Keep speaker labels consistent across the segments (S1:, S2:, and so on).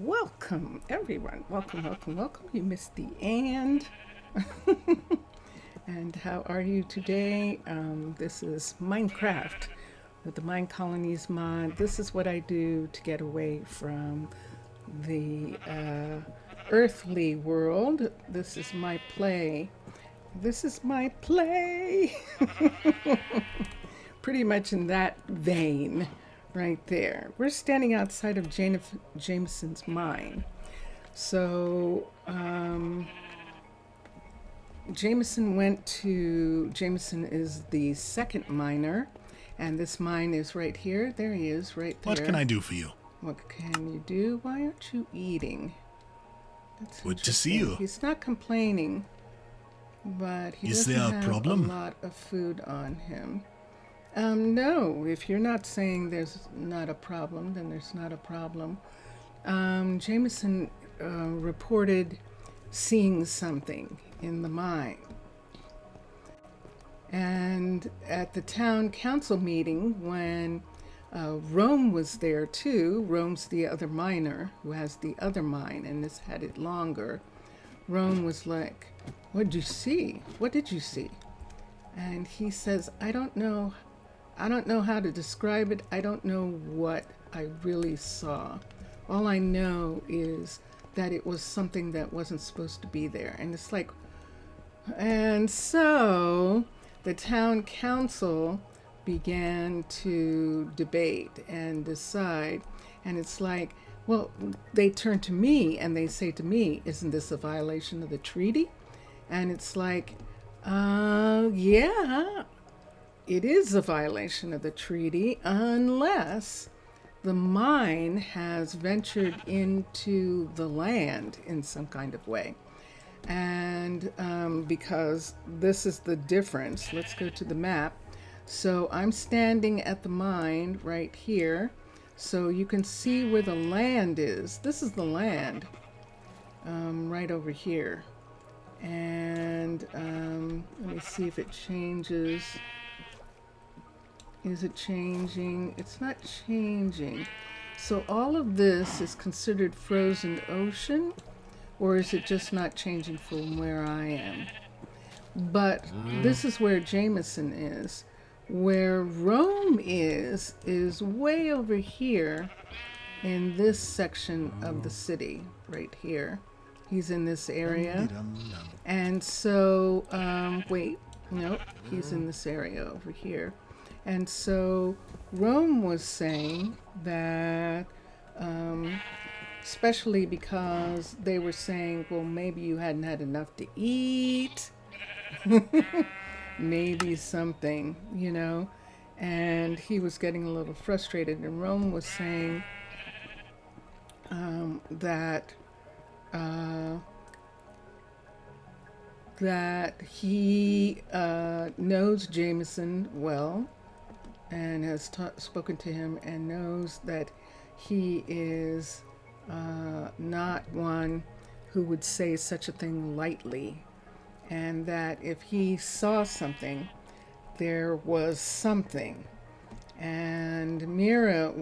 S1: Welcome, everyone. Welcome, welcome, welcome. You missed the and. And how are you today? This is Minecraft with the Minecolonies mod. This is what I do to get away from the earthly world. This is my play. This is my play. Pretty much in that vein right there. We're standing outside of Jameson's mine. So Jameson is the second miner, and this mine is right here. There he is, right there.
S2: What can I do for you?
S1: What can you do? Why aren't you eating? That's
S2: good to see you.
S1: He's not complaining, but he
S2: is
S1: doesn't
S2: there a
S1: have
S2: problem?
S1: a lot of food on him. No, if you're not saying there's not a problem, then there's not a problem. Jameson reported seeing something in the mine. And at the town council meeting, when Rome was there too, Rome's the other miner who has the other mine and has had it longer, Rome was like, "What did you see? What did you see?" And he says, I don't know how to describe it. I don't know what I really saw. All I know is that it was something that wasn't supposed to be there. And it's like, and so the town council began to debate and decide. And it's like, well, they turn to me and they say to me, isn't this a violation of the treaty? And it's like, yeah, it is a violation of the treaty unless the mine has ventured into the land in some kind of way. And because this is the difference, let's go to the map. So I'm standing at the mine right here. So you can see where the land is. This is the land right over here. And let me see if it changes. Is it changing? It's not changing. So all of this is considered frozen ocean, or is it just not changing from where I am? But this is where Jameson is. Where Rome is way over here in this section of the city, right here. He's in this area. And so, wait, nope, he's in this area over here. And so Rome was saying that, especially because they were saying, well, maybe you hadn't had enough to eat, maybe something, and he was getting a little frustrated. And Rome was saying that he knows Jameson well, and has spoken to him and knows that he is not one who would say such a thing lightly, and that if he saw something, there was something. And Mira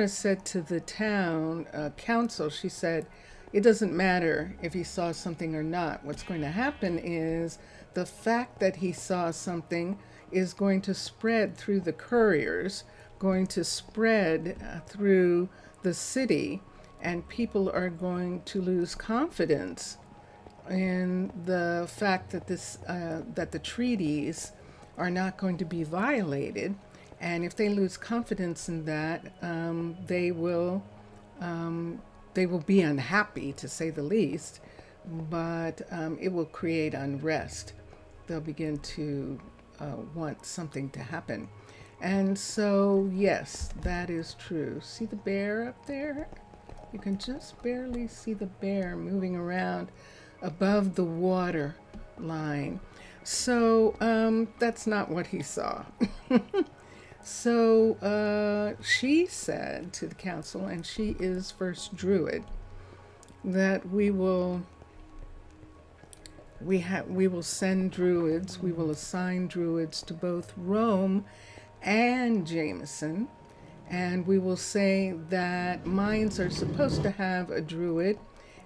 S1: said to the town council, she said, it doesn't matter if he saw something or not. What's going to happen is the fact that he saw something is going to spread through the couriers, going to spread through the city, and people are going to lose confidence in the fact that that the treaties are not going to be violated. And if they lose confidence in that, they will be unhappy, to say the least, but it will create unrest. They'll begin to want something to happen. And so, yes, that is true. See the bear up there? You can just barely see the bear moving around above the water line. So that's not what he saw. So she said to the council, and she is first Druid, that we will send druids, we will assign druids to both Rome and Jameson, and we will say that mines are supposed to have a druid,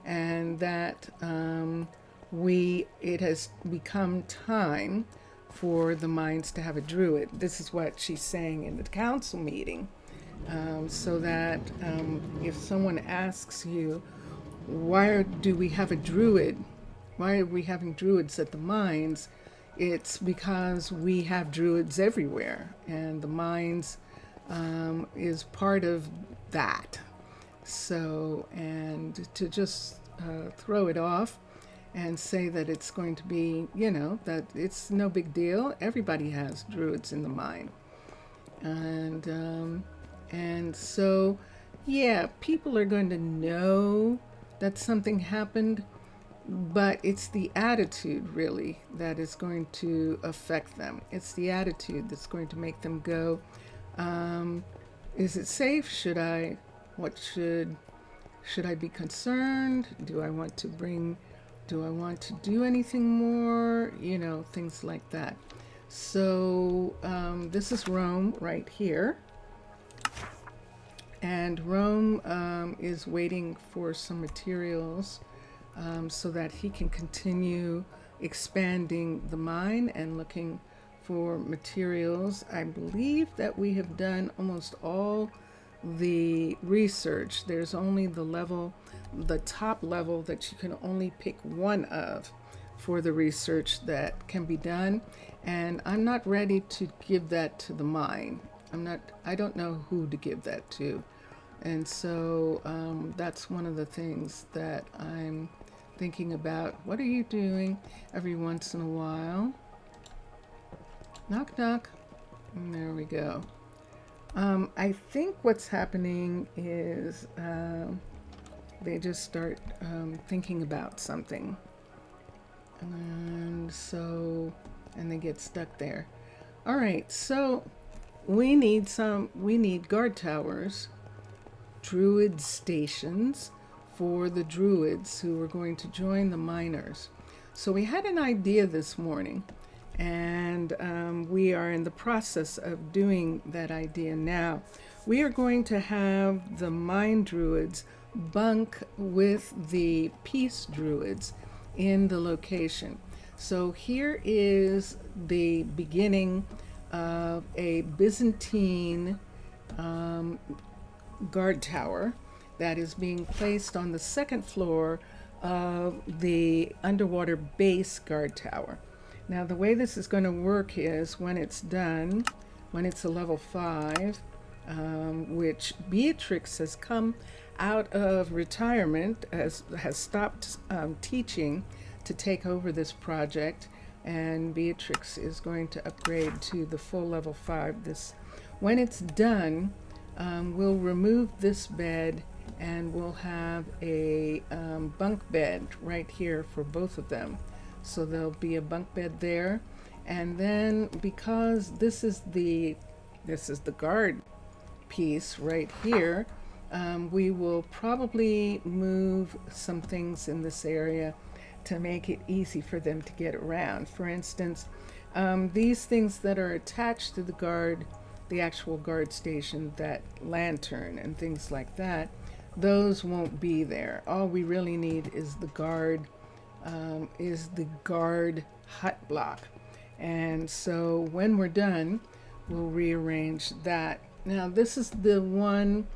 S1: and that it has become time for the mines to have a druid. This is what she's saying in the council meeting, so that if someone asks you, why do we have a druid? Why are we having druids at the mines? It's because we have druids everywhere, and the mines is part of that. So, and to just throw it off and say that it's going to be, that it's no big deal. Everybody has druids in the mine. And so, yeah, people are going to know that something happened, but it's the attitude really that is going to affect them. It's the attitude that's going to make them go, is it safe? Should I be concerned? Do I want to do anything more? Things like that. So this is Rome right here. And Rome is waiting for some materials so that he can continue expanding the mine and looking for materials. I believe that we have done almost all the research. There's only the top level that you can only pick one of for the research that can be done. And I'm not ready to give that to the mine. I don't know who to give that to. And so that's one of the things that I'm thinking about. What are you doing every once in a while? Knock, knock. And there we go. I think what's happening is they just start thinking about something. And they get stuck there. All right, so we need guard towers, druid stations for the druids who are going to join the miners. So we had an idea this morning, and we are in the process of doing that idea now. We are going to have the Mine Druids bunk with the Peace Druids in the location. So here is the beginning of a Byzantine guard tower that is being placed on the second floor of the underwater base guard tower. Now the way this is going to work is when it's done, when it's a level 5, which Beatrix has come out of retirement, has stopped teaching to take over this project, and Beatrix is going to upgrade to the full level 5. When it's done, we'll remove this bed and we'll have a bunk bed right here for both of them. So there'll be a bunk bed there, and then because this is the guard piece right here, we will probably move some things in this area to make it easy for them to get around. For instance, these things that are attached to the actual guard station, that lantern and things like that, those won't be there. All we really need is the guard hut block. And so when we're done, we'll rearrange that. Now this is the one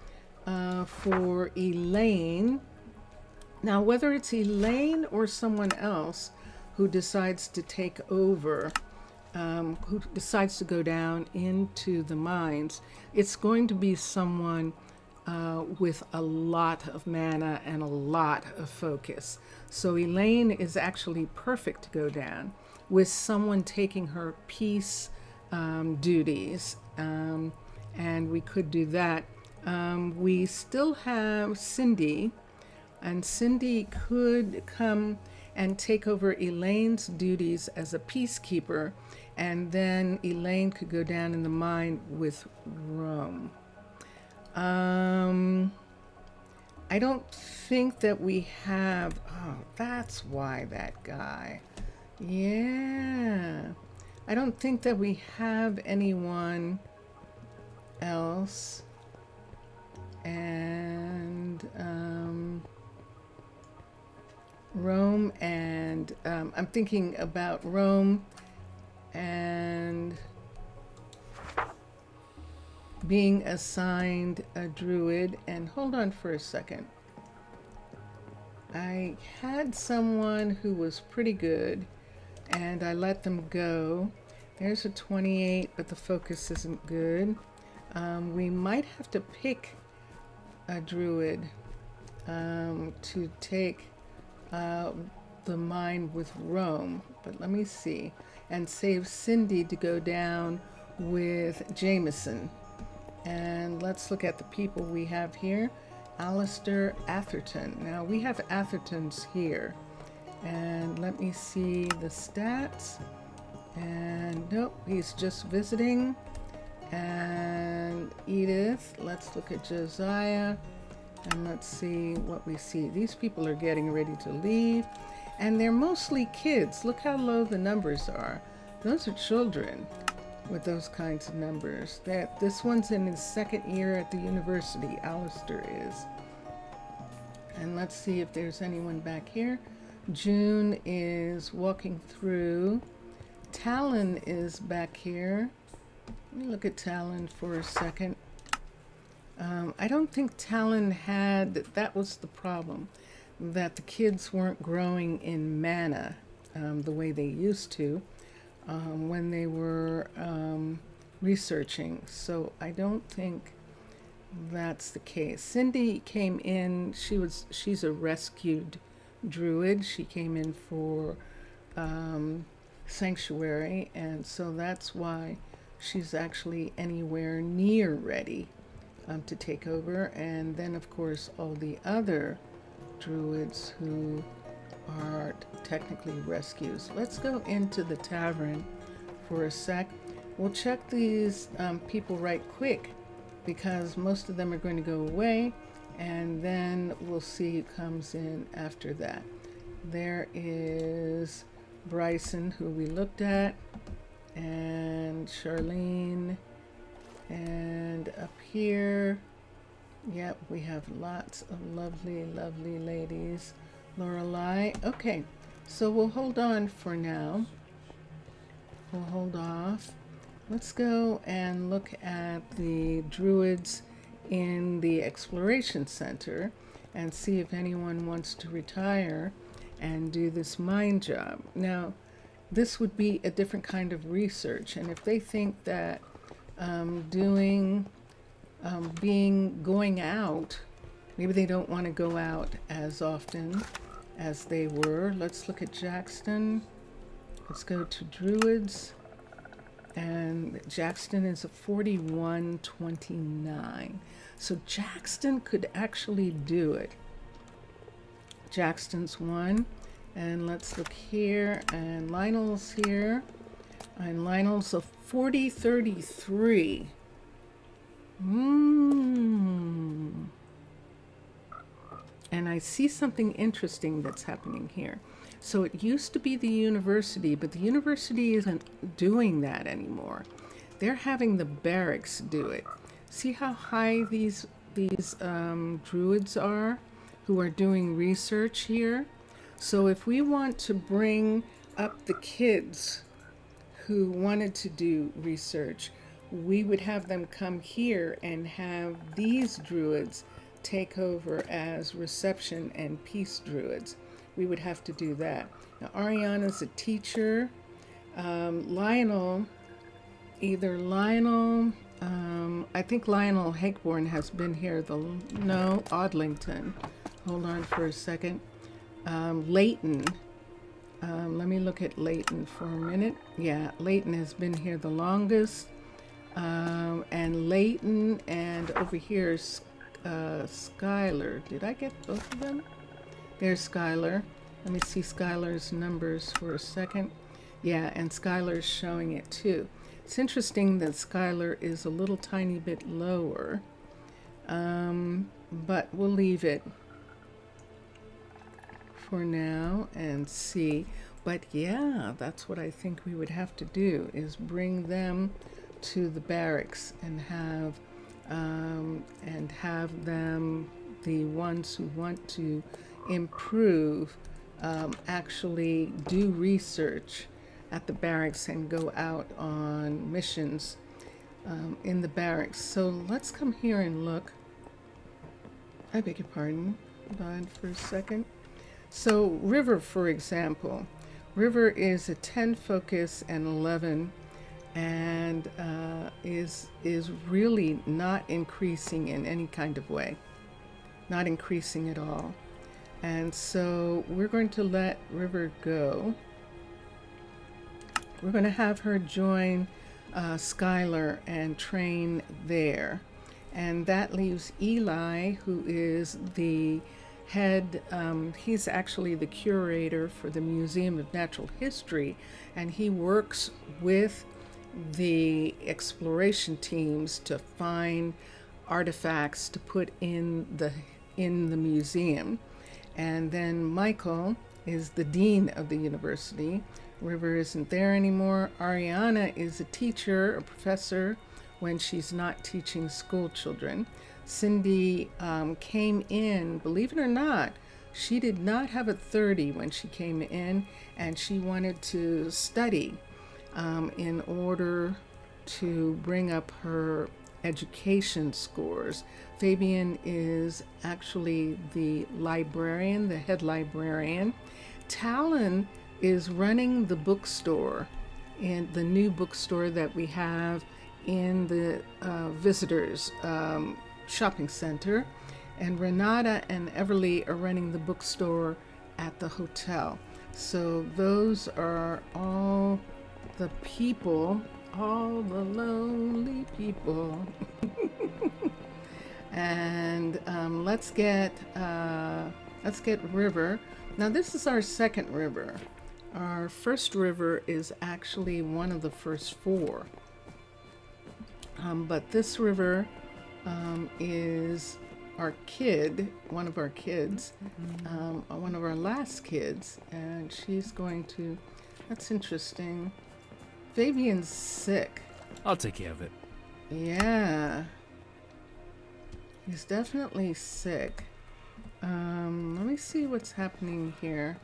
S1: for Elaine. Now whether it's Elaine or someone else who decides to take over, who decides to go down into the mines, it's going to be someone with a lot of mana and a lot of focus. So Elaine is actually perfect to go down with someone taking her peace duties, and we could do that. We still have Cindy, and Cindy could come and take over Elaine's duties as a peacekeeper, and then Elaine could go down in the mine with Rome. I don't think that we have, that's why that guy. Yeah. I don't think that we have anyone else. and Rome, and I'm thinking about Rome and being assigned a druid. And hold on for a second. I had someone who was pretty good and I let them go. There's a 28, but the focus isn't good. We might have to pick a druid to take the mine with Rome, but let me see, and save Cindy to go down with Jameson. And let's look at the people we have here. Alistair Atherton. Now we have Athertons here, and let me see the stats. And nope, he's just visiting. And Edith, let's look at Josiah, and let's see what we see. These people are getting ready to leave, and they're mostly kids. Look how low the numbers are. Those are children with those kinds of numbers. This one's in his second year at the university, Alistair is. And let's see if there's anyone back here. June is walking through. Talon is back here. Let me look at Talon for a second. I don't think Talon had, that was the problem, that the kids weren't growing in mana the way they used to when they were researching. So I don't think that's the case. Cindy came in, she's a rescued druid. She came in for sanctuary, and so that's why she's actually anywhere near ready to take over. And then of course all the other druids who are technically rescues. Let's go into the tavern for a sec. We'll check these people right quick because most of them are going to go away, and then we'll see who comes in after that. There is Bryson, who we looked at, and Charlene, and up here, yep, we have lots of lovely, lovely ladies. Lorelei. Okay, so we'll hold on for now. We'll hold off. Let's go and look at the druids in the exploration center and see if anyone wants to retire and do this mine job. Now, this would be a different kind of research, and if they think that going out, maybe they don't want to go out as often as they were. Let's look at Jackson. Let's go to druids, and Jackson is a 4129. So Jackson could actually do it. Jackson's one. And let's look here, and Lionel's here, and Lionel's a 4033. And I see something interesting that's happening here. So it used to be the university, but the university isn't doing that anymore. They're having the barracks do it. See how high these druids are who are doing research here? So if we want to bring up the kids who wanted to do research, we would have them come here and have these druids take over as reception and peace druids. We would have to do that. Now, Ariana's a teacher. Lionel, I think Lionel Hakeborn has been here. No, Odlington. Hold on for a second. Leighton. Let me look at Leighton for a minute. Yeah, Leighton has been here the longest. And Leighton, and over here is Skylar. Did I get both of them? There's Skylar. Let me see Skylar's numbers for a second. Yeah, and Skylar's showing it too. It's interesting that Skylar is a little tiny bit lower, but we'll leave it for now and see. But yeah, that's what I think we would have to do, is bring them to the barracks and have and have them, the ones who want to improve, actually do research at the barracks and go out on missions in the barracks. So let's come here and look. I beg your pardon. Hold on for a second. So River, for example, River is a 10 focus and 11, and is really not increasing in any kind of way, not increasing at all. And so we're going to let River go. We're going to have her join Skylar and train there. And that leaves Eli, who is the head, he's actually the curator for the Museum of Natural History, and he works with the exploration teams to find artifacts to put in the museum. And then Michael is the dean of the university. River isn't there anymore. Ariana is a teacher, a professor, when she's not teaching school children. Cindy came in, believe it or not, she did not have a 30 when she came in, and she wanted to study in order to bring up her education scores. Fabian is actually the librarian, the head librarian. Talon is running the bookstore, and the new bookstore that we have in the visitors shopping center. And Renata and Everly are running the bookstore at the hotel. So those are all the people, all the lonely people. And let's get River. Now this is our second river. Our first river is actually one of the first four. But this river is our kid, one of our kids, one of our last kids, and she's going to, that's interesting. Fabian's sick.
S2: I'll take care of it.
S1: Yeah. He's definitely sick. Let me see what's happening here.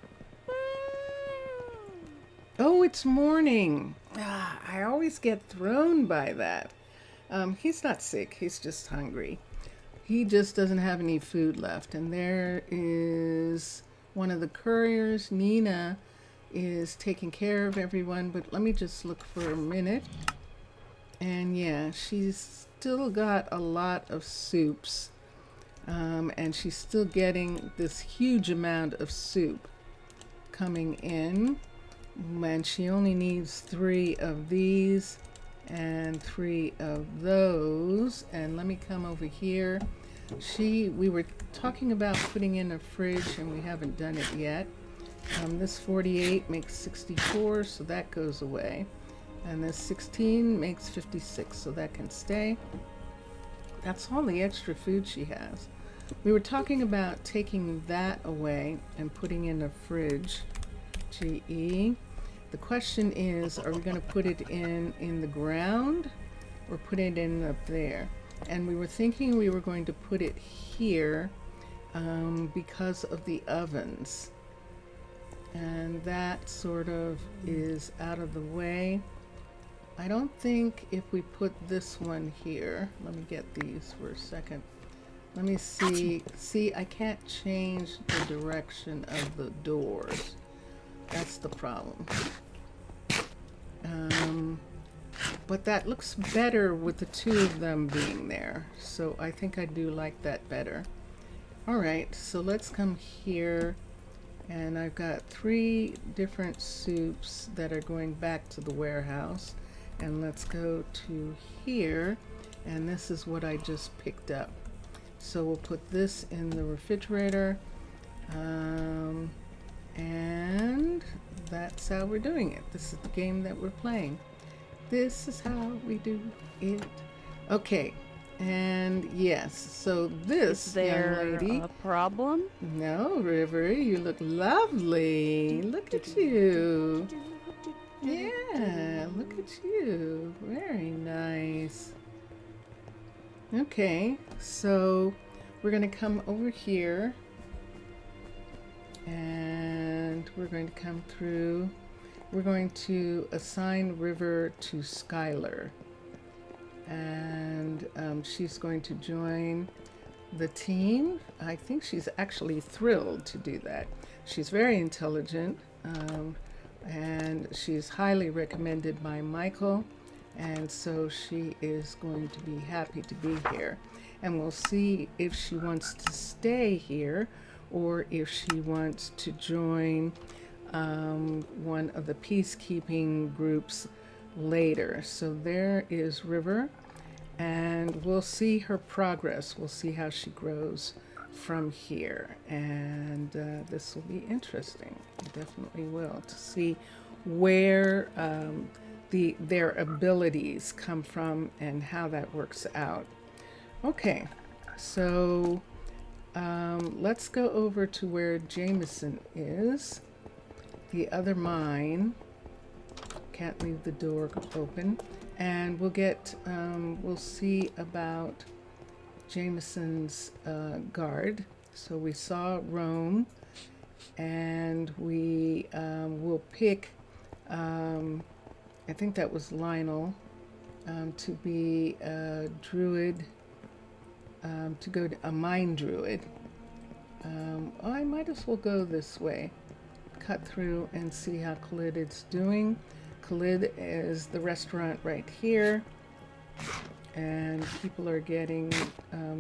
S1: Oh, it's morning. I always get thrown by that. He's not sick. He's just hungry. He just doesn't have any food left. And there is one of the couriers. Nina is taking care of everyone. But let me just look for a minute. And yeah, she's still got a lot of soups. And she's still getting this huge amount of soup coming in. And she only needs 3 of these and 3 of those. And let me come over here. We were talking about putting in a fridge, and we haven't done it yet. This 48 makes 64, so that goes away. And this 16 makes 56, so that can stay. That's all the extra food she has. We were talking about taking that away and putting in a fridge. GE. The question is, are we going to put it in the ground or put it in up there? And we were thinking we were going to put it here because of the ovens. And that sort of is out of the way. I don't think if we put this one here, let me get these for a second. Let me see. See, I can't change the direction of the doors. That's the problem. But that looks better with the 2 of them being there. So I think I do like that better. All right, so let's come here. And I've got 3 different soups that are going back to the warehouse. And let's go to here. And this is what I just picked up. So we'll put this in the refrigerator. And that's how we're doing it. This is the game that we're playing. This is how we do it. Okay. And yes, so this
S3: is there
S1: young lady,
S3: a problem?
S1: No, River, you look lovely. Look at you. Yeah, look at you. Very nice. Okay, so we're going to come over here and we're going to come through. We're going to assign River to Skylar, and she's going to join the team. I think she's actually thrilled to do that. She's very intelligent, and she's highly recommended by Michael, and so she is going to be happy to be here. And we'll see if she wants to stay here or if she wants to join one of the peacekeeping groups later. So there is River, and we'll see her progress. We'll see how she grows from here, and this will be interesting. It definitely will, to see where their abilities come from and how that works out. Okay, so let's go over to where Jameson is, the other mine. Can't leave the door open, and we'll see about Jameson's guard. So we saw Rome, and we will pick, I think that was Lionel, to be a druid, to go to a Mine Druid. I might as well go this way, cut through and see how Khalid is doing. Khalid is the restaurant right here, and people are getting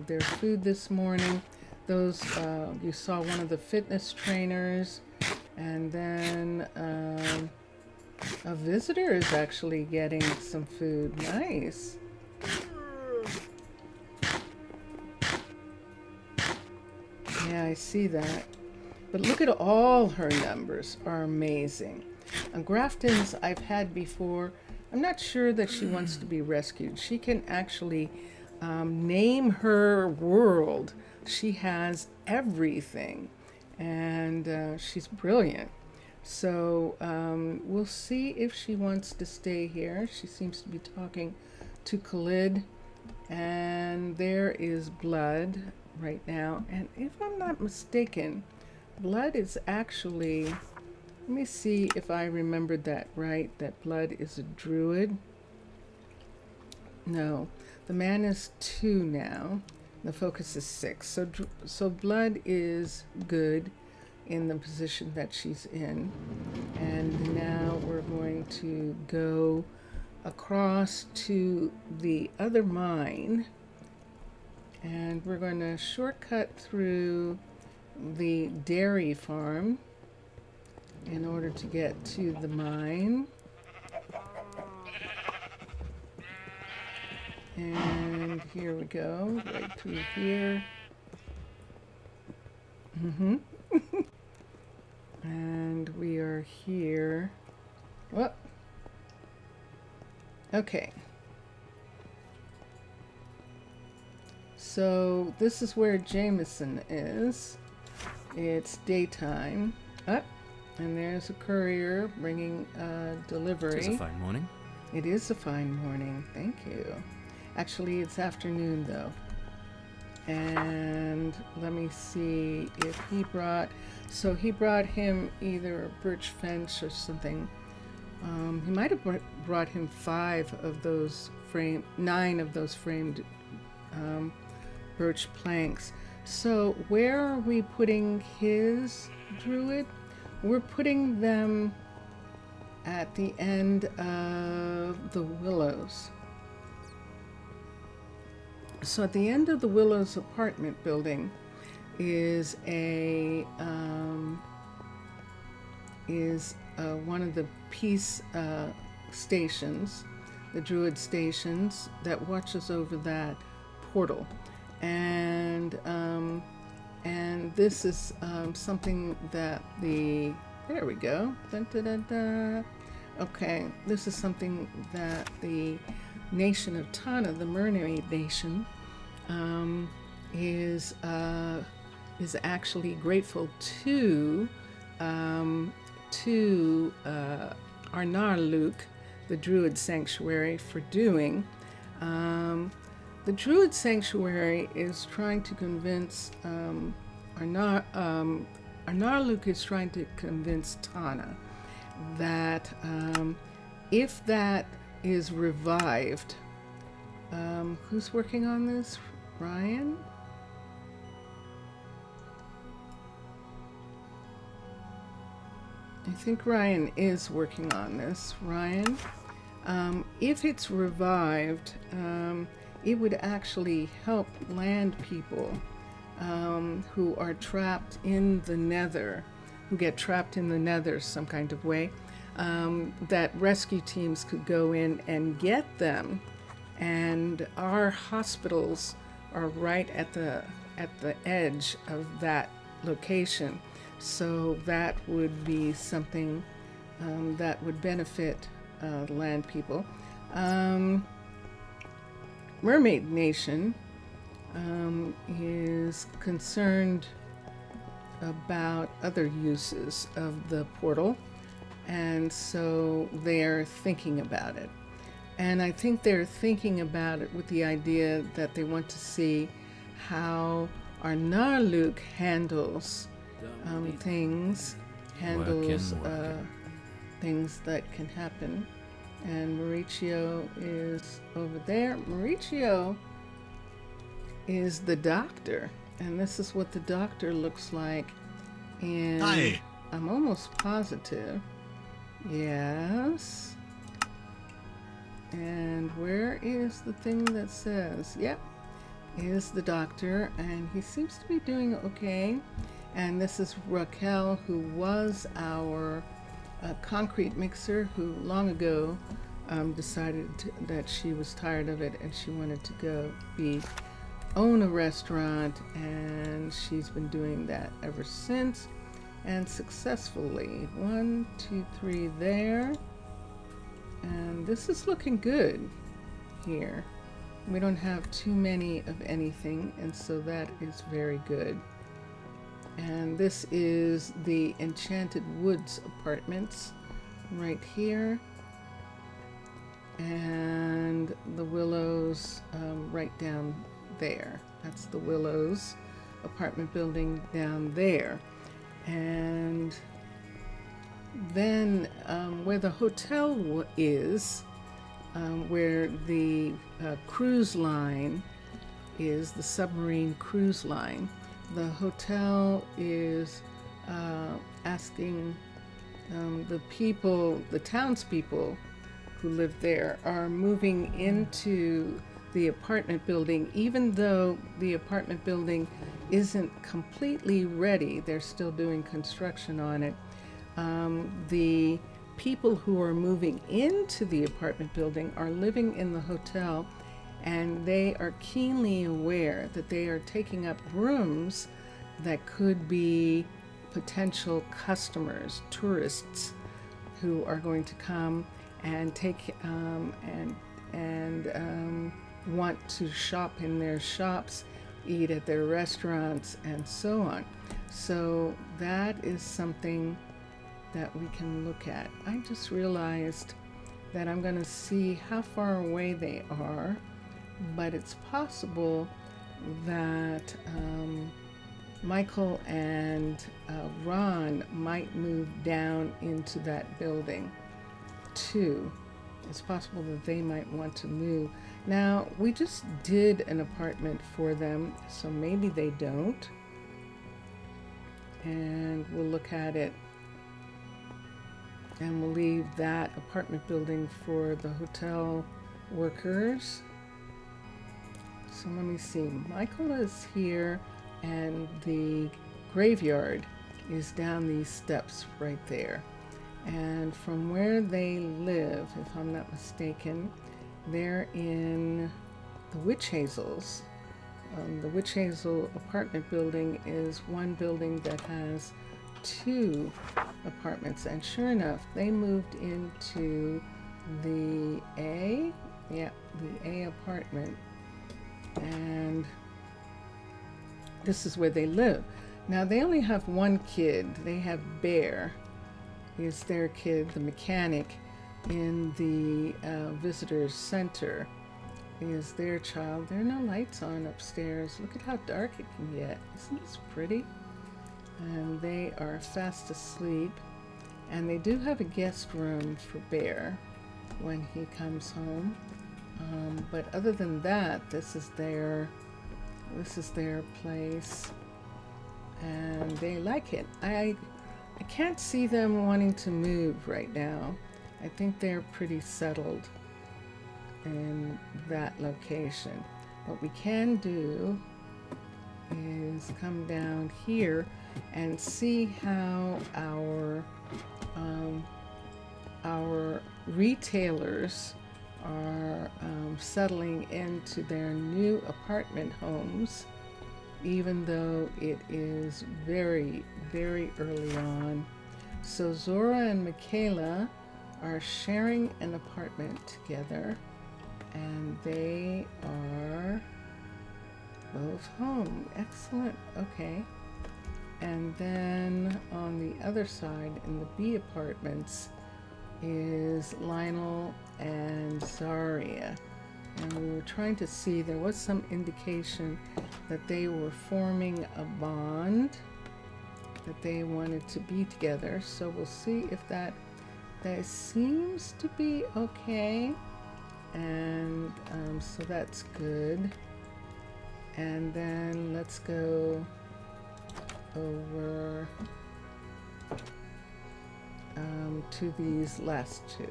S1: their food this morning. Those, you saw one of the fitness trainers, and then a visitor is actually getting some food. Nice. Yeah, I see that. But look at all her numbers are amazing. Grafton's I've had before. I'm not sure that she wants to be rescued. She can actually name her world. She has everything, and she's brilliant. So we'll see if she wants to stay here. She seems to be talking to Khalid, and there is Blood right now. And if I'm not mistaken, Blood is actually, let me see if I remembered that right, that Blood is a druid. No, the man is 2 now. The focus is 6. So Blood is good in the position that she's in. And now we're going to go across to the other mine, and we're going to shortcut through the dairy farm in order to get to the mine. And here we go, right through here. And we are here. Whoop. Okay. So this is where Jameson is. It's daytime. Up. And there's a courier bringing a delivery.
S2: It's a fine morning.
S1: It is a fine morning. Thank you. Actually, it's afternoon though. And let me see if he brought, so he brought him either a birch fence or something. He might have brought him 9 of those framed birch planks. So where are we putting his druid? We're putting them at the end of the willows. So at the end of the Willows apartment building is one of the peace stations, the Druid stations that watches over that portal, and this is something that there we go. Dun, dun, dun, dun. Okay, this is something that the nation of Tana, the Mermaid Nation, is actually grateful to Arnaaluk, the Druid Sanctuary, for doing. the Druid Sanctuary is trying to convince Arnaaluk is trying to convince Tana that if that is revived, who's working on this? Ryan? I think Ryan is working on this. Ryan, if it's revived, it would actually help land people who are trapped in the nether, who get trapped in the nether some kind of way, that rescue teams could go in and get them. And our hospitals are right at the edge of that location. So that would be something that would benefit land people. Mermaid Nation is concerned about other uses of the portal, and so they're thinking about it. And I think they're thinking about it with the idea that they want to see how Arnaaluk handles things that can happen. And Mauricio is over there. Mauricio is the doctor, and this is what the doctor looks like. And
S2: Hi.
S1: I'm almost positive. Yes. And where is the thing that says, yep, is the doctor, and he seems to be doing okay. And this is Raquel, who was our concrete mixer, who long ago decided that she was tired of it and she wanted to own a restaurant, and she's been doing that ever since, and successfully. 1, 2, 3 there. And this is looking good here. We don't have too many of anything, and so that is very good. And this is the Enchanted Woods Apartments right here. And the Willows right down there. That's the Willows apartment building down there. And then where the hotel is, where the cruise line is, the submarine cruise line, the hotel is asking the townspeople who live there are moving into the apartment building, even though the apartment building isn't completely ready. They're still doing construction on it. The people who are moving into the apartment building are living in the hotel, and they are keenly aware that they are taking up rooms that could be potential customers, tourists who are going to come and take and want to shop in their shops, eat at their restaurants, and so on. So that is something that we can look at. I just realized that I'm going to see how far away they are, but it's possible that Michael and Ron might move down into that building too. It's possible that they might want to move. Now, we just did an apartment for them, so maybe they don't. And we'll look at it, and we'll leave that apartment building for the hotel workers. So let me see. Michael is here, and the graveyard is down these steps right there. And from where they live, if I'm not mistaken, they're in the Witch Hazels. The Witch Hazel apartment building is one building that has 2 apartments, and sure enough, they moved into the A, the A apartment, and this is where they live. Now, they only have one kid. They have Bear, is their kid, the mechanic in the visitors center, is their child. There are no lights on upstairs. Look at how dark it can get. Isn't this pretty? And they are fast asleep. And they do have a guest room for Bear when he comes home. But other than that, this is their place, and they like it. I can't see them wanting to move right now. I think they're pretty settled in that location. What we can do is come down here and see how our retailers are settling into their new apartment homes, even though it is very, very early on. So Zora and Michaela are sharing an apartment together, and they are both home. Excellent. Okay. And then on the other side, in the B apartments, is Lionel and Zaria. And we were trying to see, there was some indication that they were forming a bond, that they wanted to be together. So we'll see if that seems to be okay. And so that's good. And then let's go over to these last two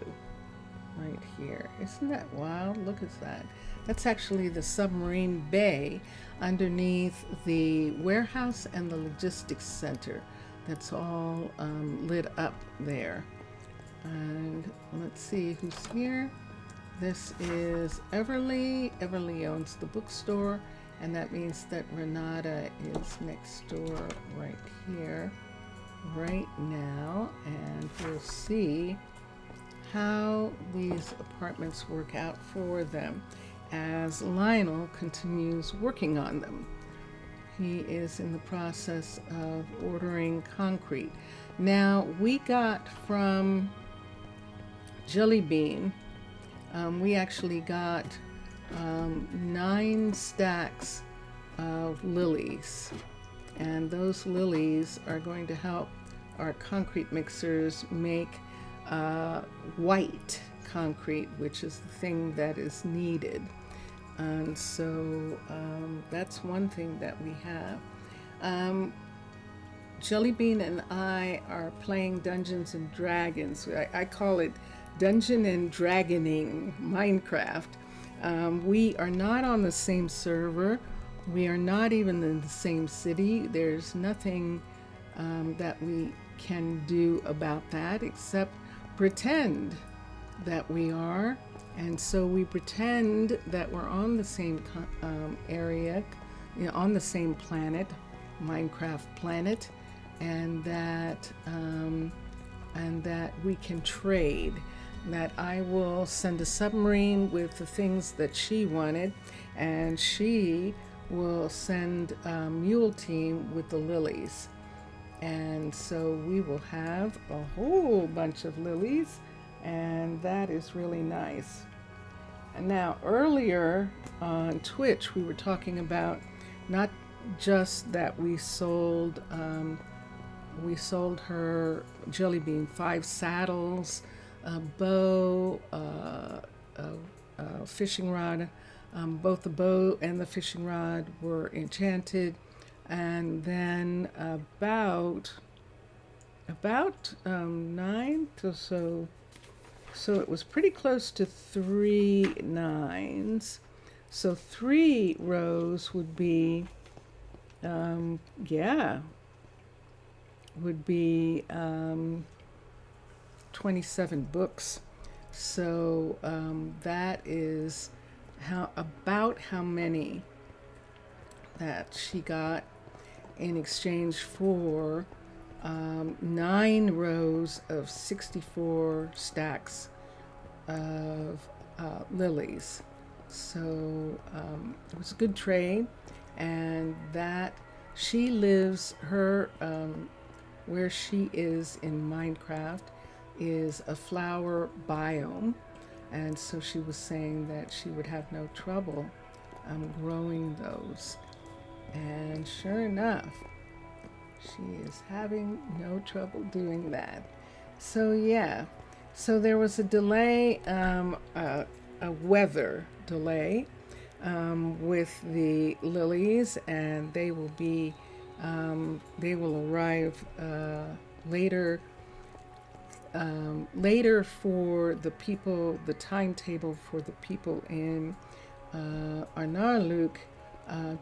S1: right here. Isn't that wild? Look at that. That's actually the submarine bay underneath the warehouse and the logistics center. That's all lit up there. And let's see who's here. This is Everly. Everly owns the bookstore, and that means that Renata is next door right here right now, and we'll see how these apartments work out for them as Lionel continues working on them. He is in the process of ordering concrete. Now, we got from Jelly Bean, we actually got 9 stacks of lilies, and those lilies are going to help our concrete mixers make white concrete, which is the thing that is needed. And so that's one thing that we have. Jelly Bean and I are playing Dungeons and Dragons. I call it Dungeon and Dragoning Minecraft. We are not on the same server. We are not even in the same city. There's nothing that we can do about that except pretend that we are. And so we pretend that we're on the same area, on the same planet, Minecraft planet, and that we can trade. That I will send a submarine with the things that she wanted, and she will send a mule team with the lilies. And so we will have a whole bunch of lilies, and that is really nice. And now earlier on Twitch, we were talking about not just that we sold her, Jelly Bean, 5 saddles, a bow, a fishing rod. Both the bow and the fishing rod were enchanted. And then about 9 to so it was pretty close to 3 9s. So 3 rows would be 27 books. So that is about how many that she got in exchange for 9 rows of 64 stacks of lilies. So it was a good trade, and that she lives where she is in Minecraft is a flower biome, And so she was saying that she would have no trouble growing those. And sure enough, she is having no trouble doing that. So yeah, so there was a delay, a weather delay with the lilies, and they will arrive later. Later for the people, the timetable for the people in Arnaaluk,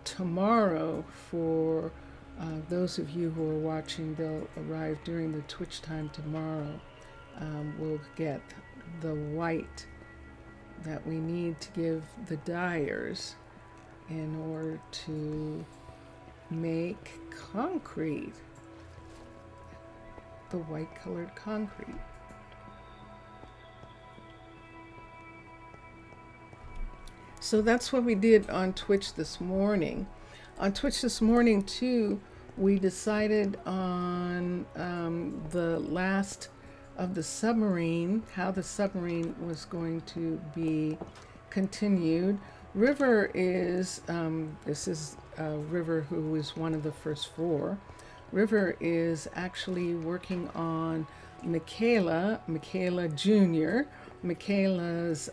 S1: tomorrow for those of you who are watching, they'll arrive during the Twitch time tomorrow. We'll get the white that we need to give the dyers in order to make concrete, the white colored concrete. So that's what we did on Twitch this morning. On Twitch this morning too, we decided on the last of the submarine, how the submarine was going to be continued. River is, this is River, who is one of the first four. River is actually working on Michaela Jr., Michaela's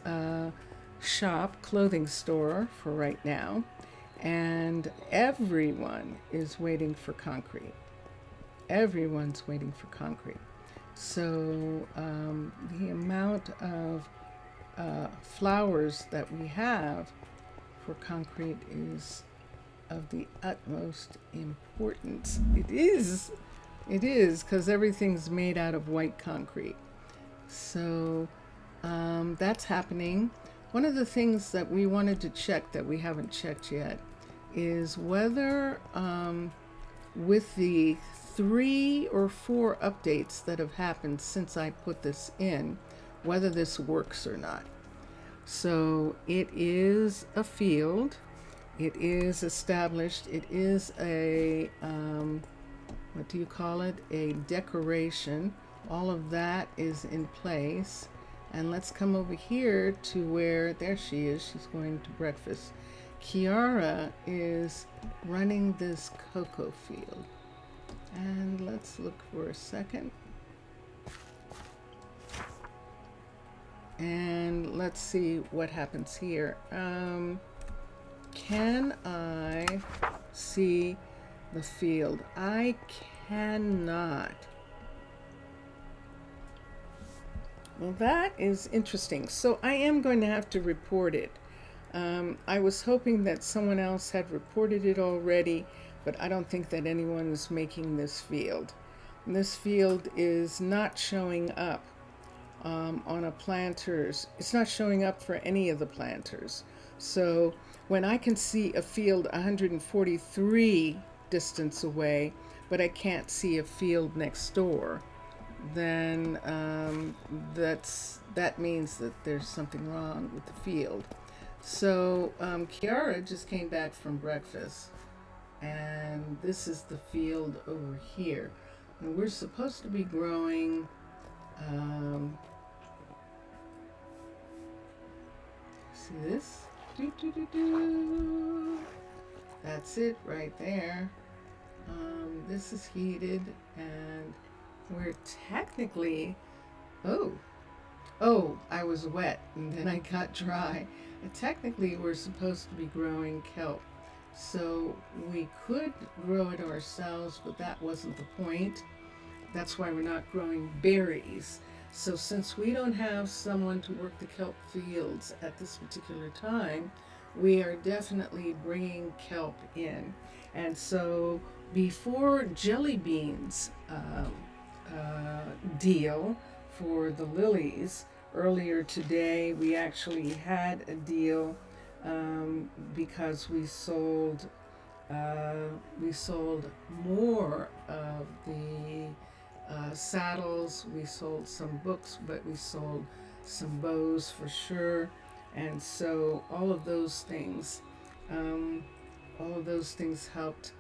S1: shop, clothing store for right now. And everyone is waiting for concrete. Everyone's waiting for concrete. So the amount of flowers that we have for concrete is of the utmost importance. It is, because everything's made out of white concrete. So that's happening. One of the things that we wanted to check that we haven't checked yet is whether with the 3 or 4 updates that have happened since I put this in, whether this works or not. So it is a field, it is established, it is a, what do you call it? A decoration. All of that is in place. And let's come over here to where, there she is, she's going to breakfast. Kiara is running this cocoa field. And let's look for a second. And let's see what happens here. Can I see the field? I cannot. Well, that is interesting. So I am going to have to report it. I was hoping that someone else had reported it already, but I don't think that anyone is making this field. And this field is not showing up on a planter's. It's not showing up for any of the planters. So when I can see a field 143 distance away, but I can't see a field next door, then that means that there's something wrong with the field. So Kiara just came back from breakfast, and this is the field over here. And we're supposed to be growing see this? That's it right there. This is heated, and we're technically, oh, I was wet and then I got dry. And technically we're supposed to be growing kelp. So we could grow it ourselves, but that wasn't the point. That's why we're not growing berries. So since we don't have someone to work the kelp fields at this particular time, we are definitely bringing kelp in. And so before jelly beans deal for the lilies, earlier today we actually had a deal because we sold more of the saddles. We sold some books, but we sold some bows for sure. And so all of those things helped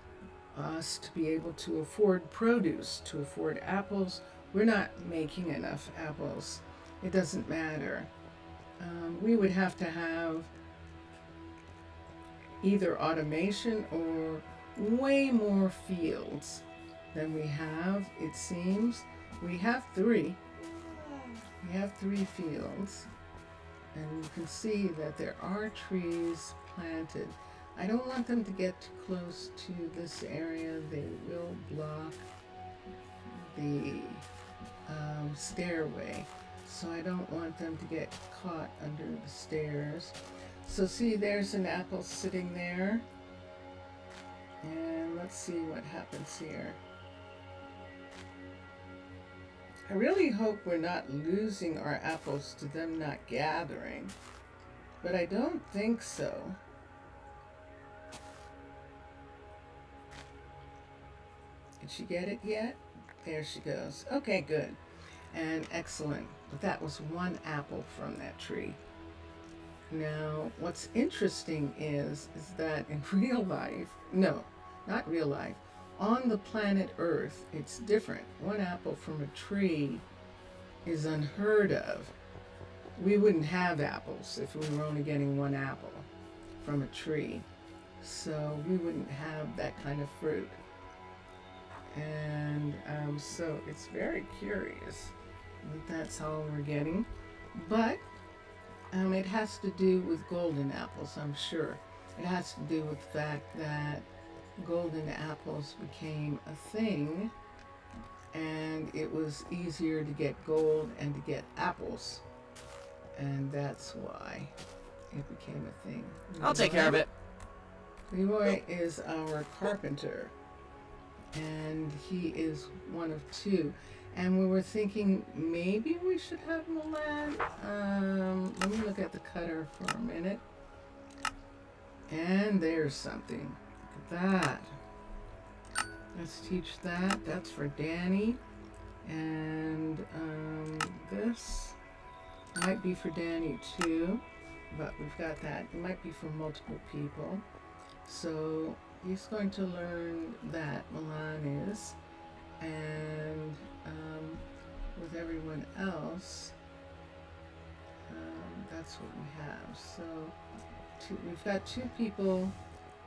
S1: us to be able to afford produce, to afford apples. We're not making enough apples. It doesn't matter. we would have to have either automation or way more fields than we have, it seems. We have three. We have 3 fields. And you can see that there are trees planted. I don't want them to get too close to this area. They will block the stairway. So I don't want them to get caught under the stairs. So see, there's an apple sitting there. And let's see what happens here. I really hope we're not losing our apples to them not gathering, but I don't think so. Did she get it yet? There she goes. Okay, good. And excellent. But that was 1 apple from that tree. Now, what's interesting is that in real life, no, not real life, on the planet Earth, it's different. 1 apple from a tree is unheard of. We wouldn't have apples if we were only getting 1 apple from a tree. So we wouldn't have that kind of fruit. And so it's very curious that that's all we're getting. But it has to do with golden apples, I'm sure. It has to do with the fact that golden apples became a thing, and it was easier to get gold and to get apples, and that's why it became a thing.
S2: I'll take care of it.
S1: Leroy is our carpenter, and he is one of 2. And we were thinking maybe we should have Milan. Let me look at the cutter for a minute. And there's something. That. Let's teach that. That's for Danny. And this might be for Danny too, but we've got that. It might be for multiple people. So he's going to learn that, Milan is. And with everyone else, that's what we have. So we've got 2 people.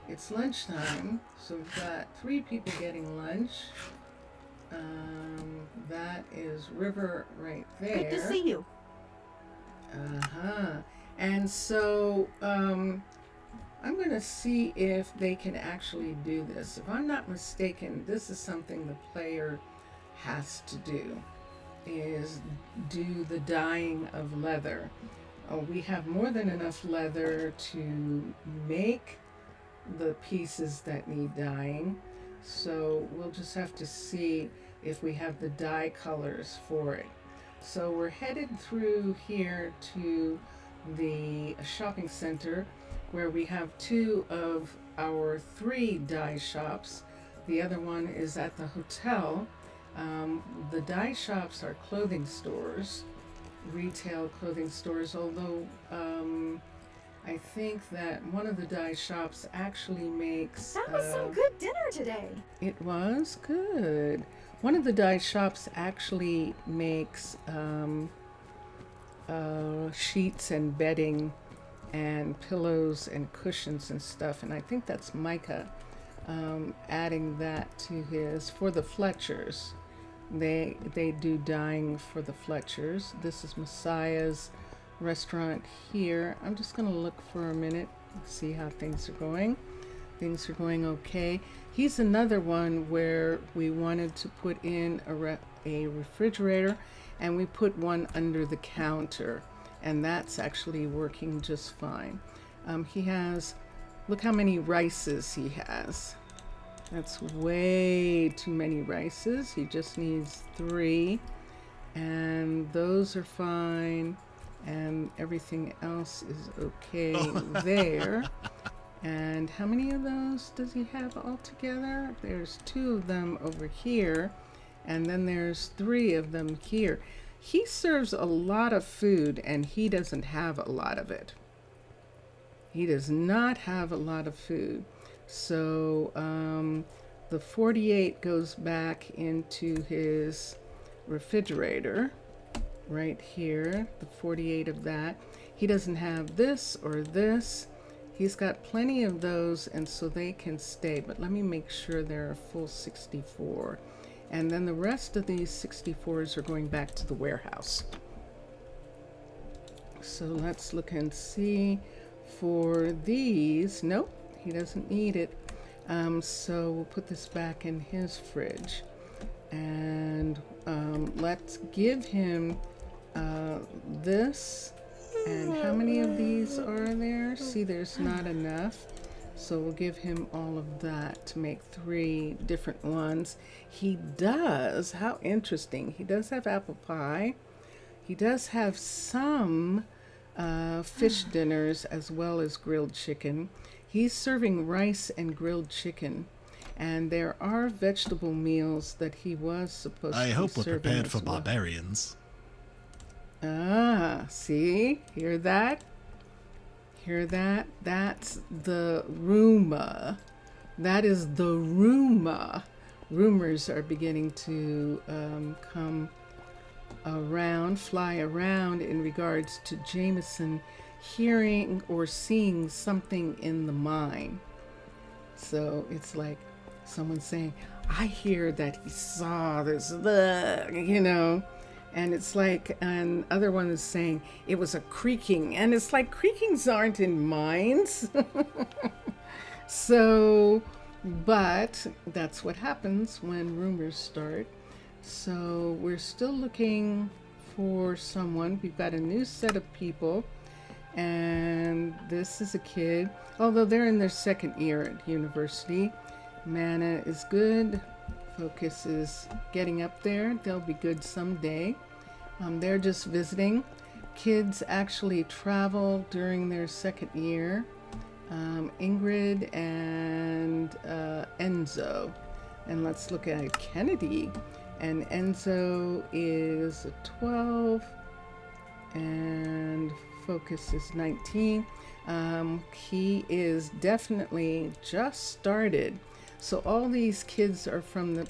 S1: It's lunchtime, so we've got 3 people getting lunch. That is River right there.
S3: Good to see you.
S1: And so I'm going to see if they can actually do this. If I'm not mistaken, this is something the player has to do, is do the dyeing of leather. We have more than enough leather to make the pieces that need dyeing, so we'll just have to see if we have the dye colors for it. So we're headed through here to the shopping center where we have 2 of our 3 dye shops. The other one is at the hotel. The dye shops are clothing stores, retail clothing stores, although I think that one of the dye shops actually makes...
S3: That was some good dinner today.
S1: It was good. One of the dye shops actually makes sheets and bedding and pillows and cushions and stuff, and I think that's Micah adding that to his, for the Fletchers. They do dyeing for the Fletchers. This is Messiah's restaurant here. I'm just going to look for a minute, see how things are going. Things are going okay. He's another one where we wanted to put in a refrigerator, and we put one under the counter, and that's actually working just fine. He has, look how many rices he has. That's way too many rices. He just needs 3, and those are fine, and everything else is okay there. And how many of those does he have altogether? There's 2 of them over here, and then there's 3 of them here. He serves a lot of food, and he doesn't have a lot of it. He does not have a lot of food. So the 48 goes back into his refrigerator right here, the 48 of that. he doesn't have this or this. He's got plenty of those, and so they can stay. But let me make sure they're a full 64. And then the rest of these 64s are going back to the warehouse. So let's look and see for these. Nope, he doesn't need it. So we'll put this back in his fridge. And let's give him this. And how many of these are there? See, there's not enough. So we'll give him all of that to make 3 different ones. He does, how interesting, he does have apple pie. He does have some fish dinners as well as grilled chicken. He's serving rice and grilled chicken. And there are vegetable meals that he was supposed to be serving.
S2: I hope we're prepared for
S1: well.
S2: barbarians.
S1: Ah, see? Hear that? Hear that? That's the rumor. That is the rumor. Rumors are beginning to come around, fly around in regards to Jameson hearing or seeing something in the mine. So it's like someone saying, I hear that he saw this, you know. And it's like, and other one is saying it was a creaking, and it's like creakings aren't in mines. So, but that's what happens when rumors start. So we're still looking for someone. We've got a new set of people, and this is a kid, although they're in their 2nd year at university. Mana is good. Focus is getting up there. They'll be good someday. They're just visiting. Kids actually travel during their 2nd year. Ingrid and Enzo. And let's look at Kennedy. And Enzo is a 12. And Focus is 19. He is definitely just started. So all these kids are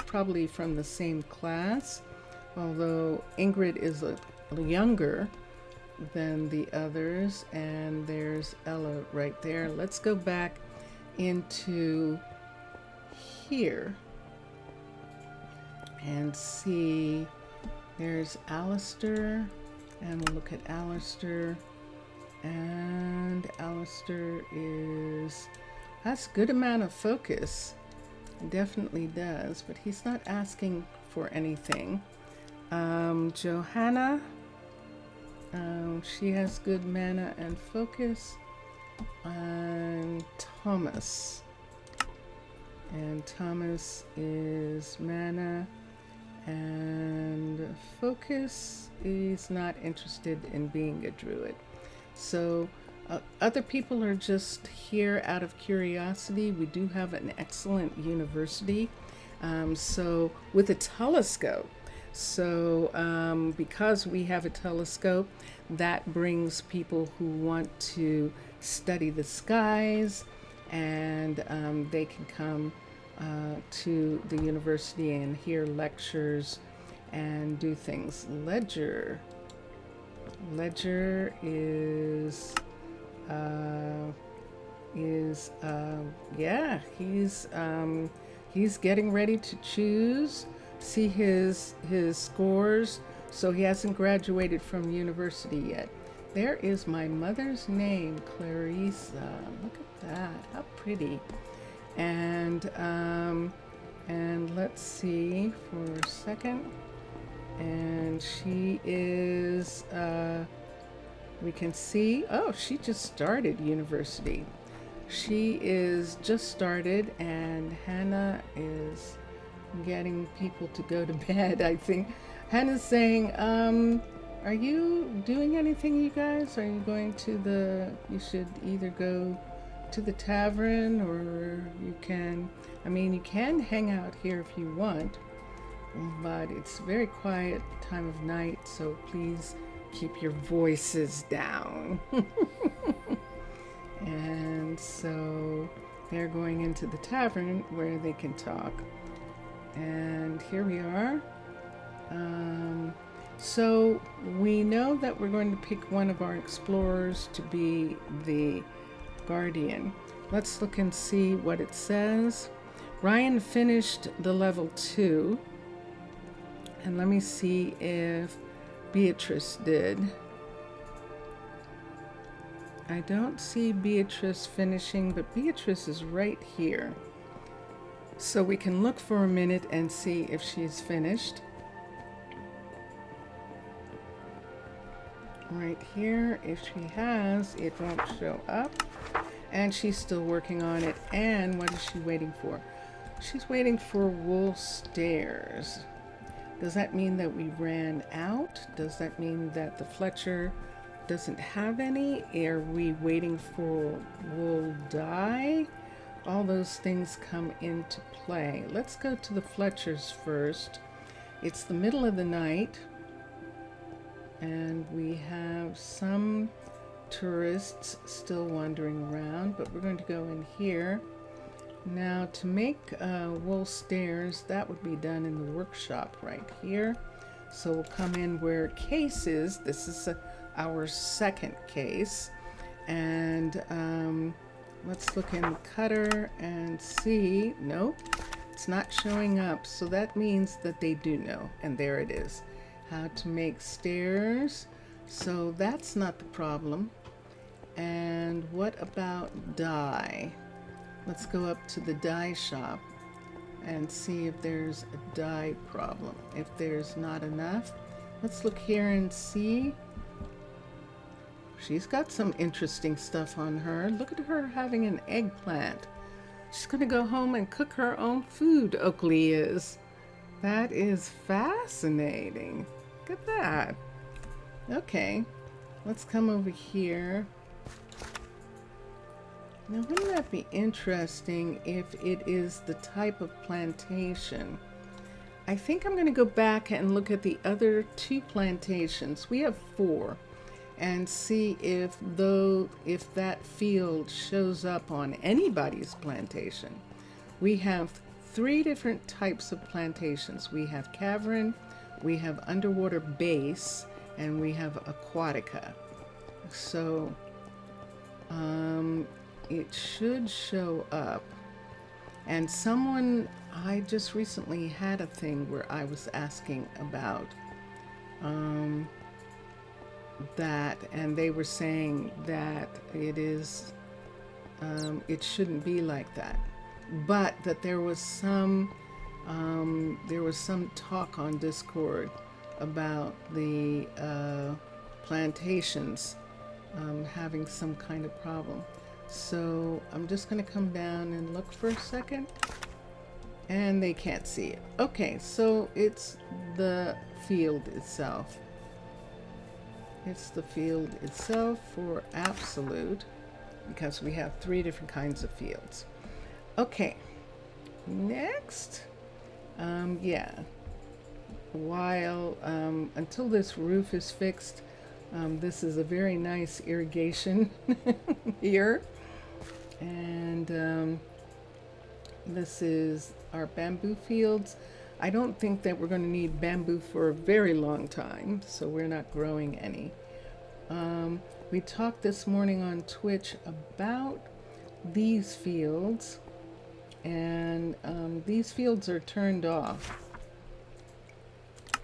S1: probably from the same class, although Ingrid is a younger than the others, and there's Ella right there. Let's go back into here and see. There's Alistair, and we'll look at Alistair, and Alistair has a good amount of focus. Definitely does, but he's not asking for anything. Johanna, she has good mana and focus. And Thomas is mana and focus. He's not interested in being a druid. So other people are just here out of curiosity. We do have an excellent university, so with a telescope. So because we have a telescope, that brings people who want to study the skies, and they can come to the university and hear lectures and do things. Ledger is he's getting ready to choose, see his scores. So he hasn't graduated from university yet. There is my mother's name, Clarissa. Look at that, how pretty. And let's see for a second. And she is we can see, oh, she just started university. She is just started, and Hannah is getting people to go to bed, I think. Hannah's saying, are you doing anything, you guys? Are you going to you should either go to the tavern, or you can hang out here if you want, but it's a very quiet time of night, so please keep your voices down. And so they're going into the tavern where they can talk. And here we are. So we know that we're going to pick one of our explorers to be the guardian. Let's look and see what it says. Ryan finished the level 2. And let me see if Beatrice did. I don't see Beatrice finishing, but Beatrice is right here. So we can look for a minute and see if she's finished. Right here, if she has, it won't show up. And she's still working on it. And what is she waiting for? She's waiting for wool stairs. Does that mean that we ran out? Does that mean that the Fletcher doesn't have any? Are we waiting for wool dye? All those things come into play. Let's go to the Fletchers first. It's the middle of the night, and we have some tourists still wandering around, but we're going to go in here. Now, to make wool stairs, that would be done in the workshop right here. So we'll come in where case is. This is our second case. And let's look in the cutter and see. Nope, it's not showing up. So that means that they do know. And there it is. How to make stairs. So that's not the problem. And what about dye? Let's go up to the dye shop and see if there's a dye problem. If there's not enough, let's look here and see. She's got some interesting stuff on her. Look at her having an eggplant. She's gonna go home and cook her own food, Oakley is. That is fascinating. Look at that. Okay, let's come over here. Now, wouldn't that be interesting if it is the type of plantation? I think I'm going to go back and look at the other 2 plantations. We have 4, and see if that field shows up on anybody's plantation. We have 3 different types of plantations. We have cavern, we have underwater base, and we have aquatica. So, it should show up. And someone, I just recently had a thing where I was asking about that, and they were saying that it is, it shouldn't be like that, but that there was some talk on Discord about the plantations having some kind of problem. So I'm just going to come down and look for a second, and they can't see it. Okay, so it's the field itself. It's the field itself for absolute, because we have 3 different kinds of fields. Okay, next, yeah, while until this roof is fixed, this is a very nice irrigation here. And this is our bamboo fields. I don't think that we're going to need bamboo for a very long time, so we're not growing any. We talked this morning on Twitch about these fields, and these fields are turned off.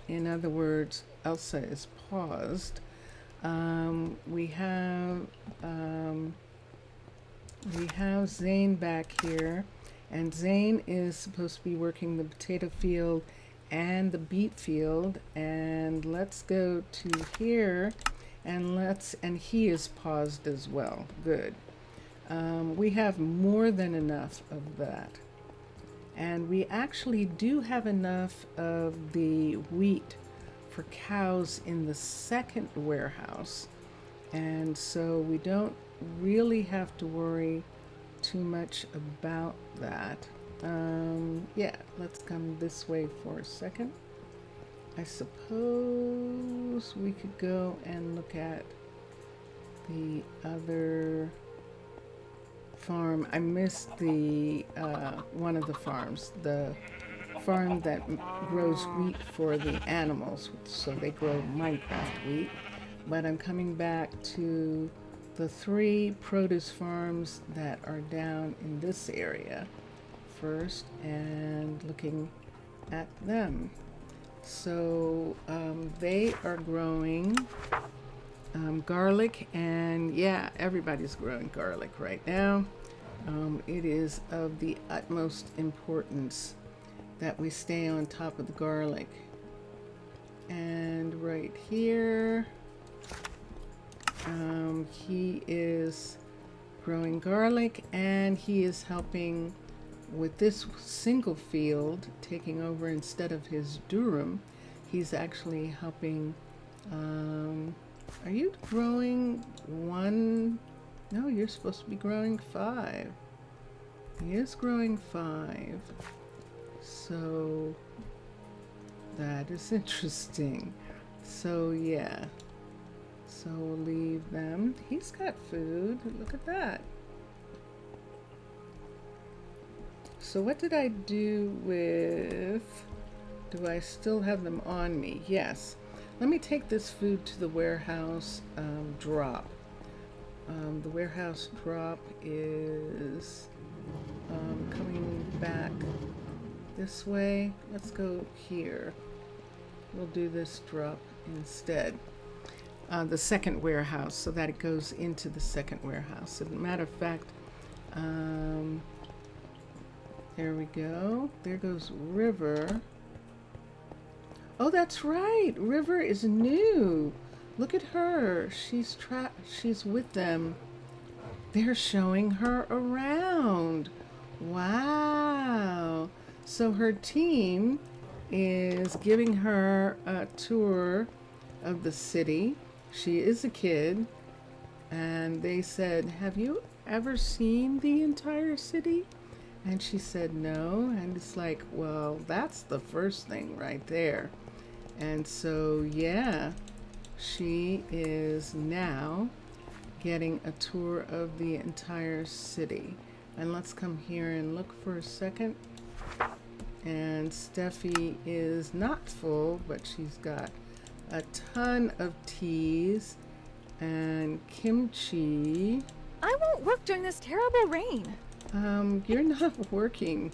S1: In other words, Elsa is paused. We have Zane back here, and Zane is supposed to be working the potato field and the beet field. And let's go to here, and he is paused as well. Good. We have more than enough of that, and we actually do have enough of the wheat for cows in the second warehouse, and so we don't really have to worry too much about that. Yeah, let's come this way for a second. I suppose we could go and look at the other farm. I missed the one of the farms, the farm that grows wheat for the animals, so they grow Minecraft wheat. But I'm coming back to the 3 produce farms that are down in this area first and looking at them. So they are growing garlic, and yeah, everybody's growing garlic right now. It is of the utmost importance that we stay on top of the garlic. And right here, he is growing garlic, and he is helping with this single field, taking over instead of his durum. He's actually helping. Are you growing 1? No, you're supposed to be growing 5. He is growing 5. So that is interesting. So yeah. So we'll leave them. He's got food. Look at that. So what did I do with... Do I still have them on me? Yes. Let me take this food to the warehouse drop. The warehouse drop is coming back this way. Let's go here. We'll do this drop instead. The second warehouse, so that it goes into the second warehouse. As a matter of fact, there we go. There goes River. Oh, that's right. River is new. Look at her. She's with them. They're showing her around. Wow. So her team is giving her a tour of the city. She is a kid, and they said, "Have you ever seen the entire city?" And she said no. And it's like, well, that's the first thing right there. And so yeah, she is now getting a tour of the entire city. And let's come here and look for a second. And Steffi is not full, but she's got a ton of teas and kimchi.
S3: I won't work during this terrible rain.
S1: You're not working.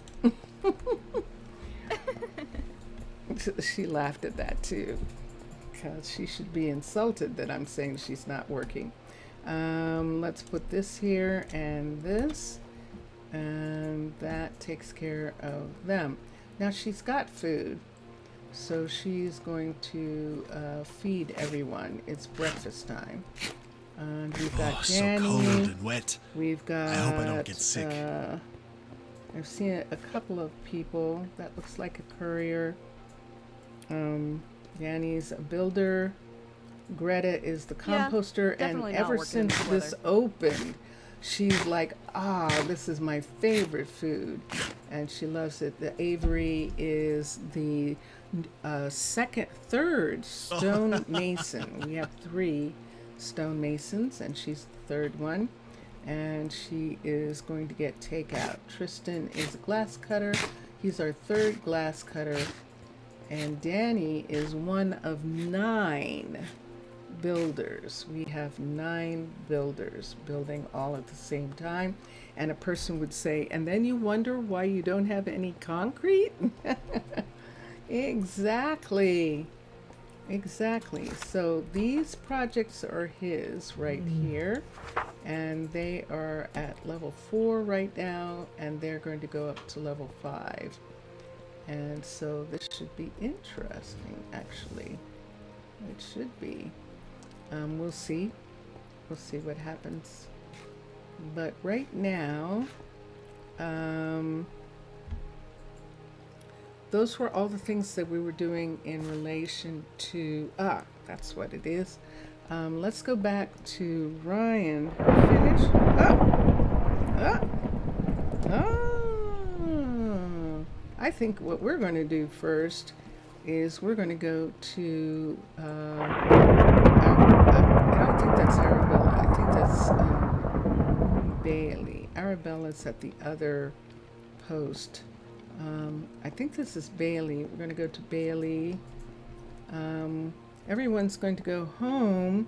S1: She laughed at that too, because she should be insulted that I'm saying she's not working. Let's put this here and this, and that takes care of them. Now she's got food, so she's going to feed everyone. It's breakfast time. We've got Danny.
S2: So cold and wet.
S1: We've got.
S2: I hope I don't get sick.
S1: I've seen a couple of people. That looks like a courier. Danny's a builder. Greta is the composter, and ever since this opened, she's like, this is my favorite food, and she loves it. The Avery is the third stone mason. We have 3 stone masons, and she's the third one, and she is going to get takeout. Tristan is a glass cutter. He's our 3rd glass cutter. And Danny is one of 9 builders. We have 9 builders building all at the same time. And a person would say, and then you wonder why you don't have any concrete? Exactly. So these projects are his right here. And they are at level 4 right now. And they're going to go up to level 5. And so this should be interesting, actually. It should be. We'll see. We'll see what happens. But right now, those were all the things that we were doing in relation to, that's what it is. Let's go back to Ryan. Finish. I think what we're going to do first is we're going to go to, I don't think that's Arabella. I think that's Bailey. Arabella's at the other post. I think this is Bailey. We're going to go to Bailey. Everyone's going to go home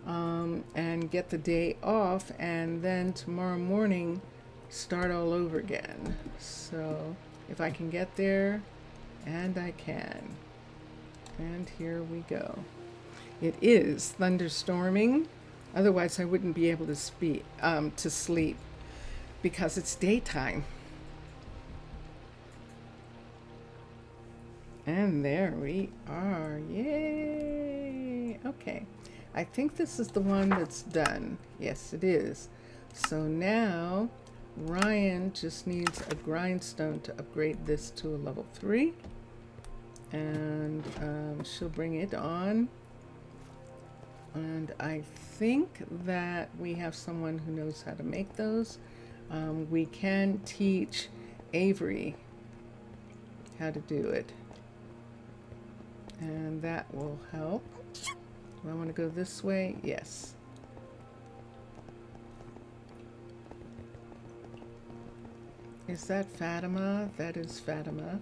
S1: and get the day off, and then tomorrow morning start all over again. So if I can get there, and I can. And here we go. It is thunderstorming. Otherwise I wouldn't be able to sleep because it's daytime. And there we are. Yay! Okay. I think this is the one that's done. Yes, it is. So now Ryan just needs a grindstone to upgrade this to a level 3. And she'll bring it on. And I think that we have someone who knows how to make those. We can teach Avery how to do it. And that will help. Do I want to go this way? Yes. Is that Fatima? That is Fatima.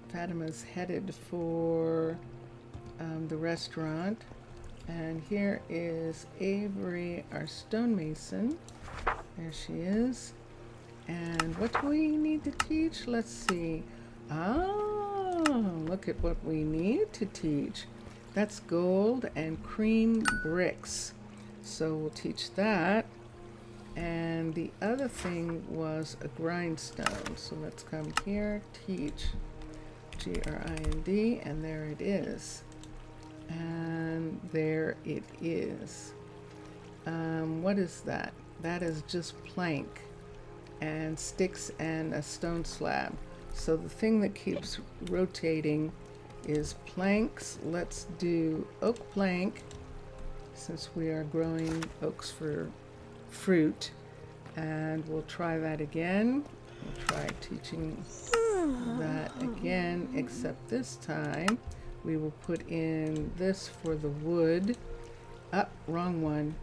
S1: Fatima's headed for the restaurant. And here is Avery, our stonemason. There she is. And what do we need to teach? Let's see. Look at what we need to teach. That's gold and cream bricks. So we'll teach that. And the other thing was a grindstone. So let's come here, teach grind, and there it is. And there it is. What is that? That is just plank and sticks and a stone slab. So the thing that keeps rotating is planks. Let's do oak plank, since we are growing oaks for fruit. And we'll try that again. We'll try teaching that again, except this time we will put in this for the wood. Wrong one.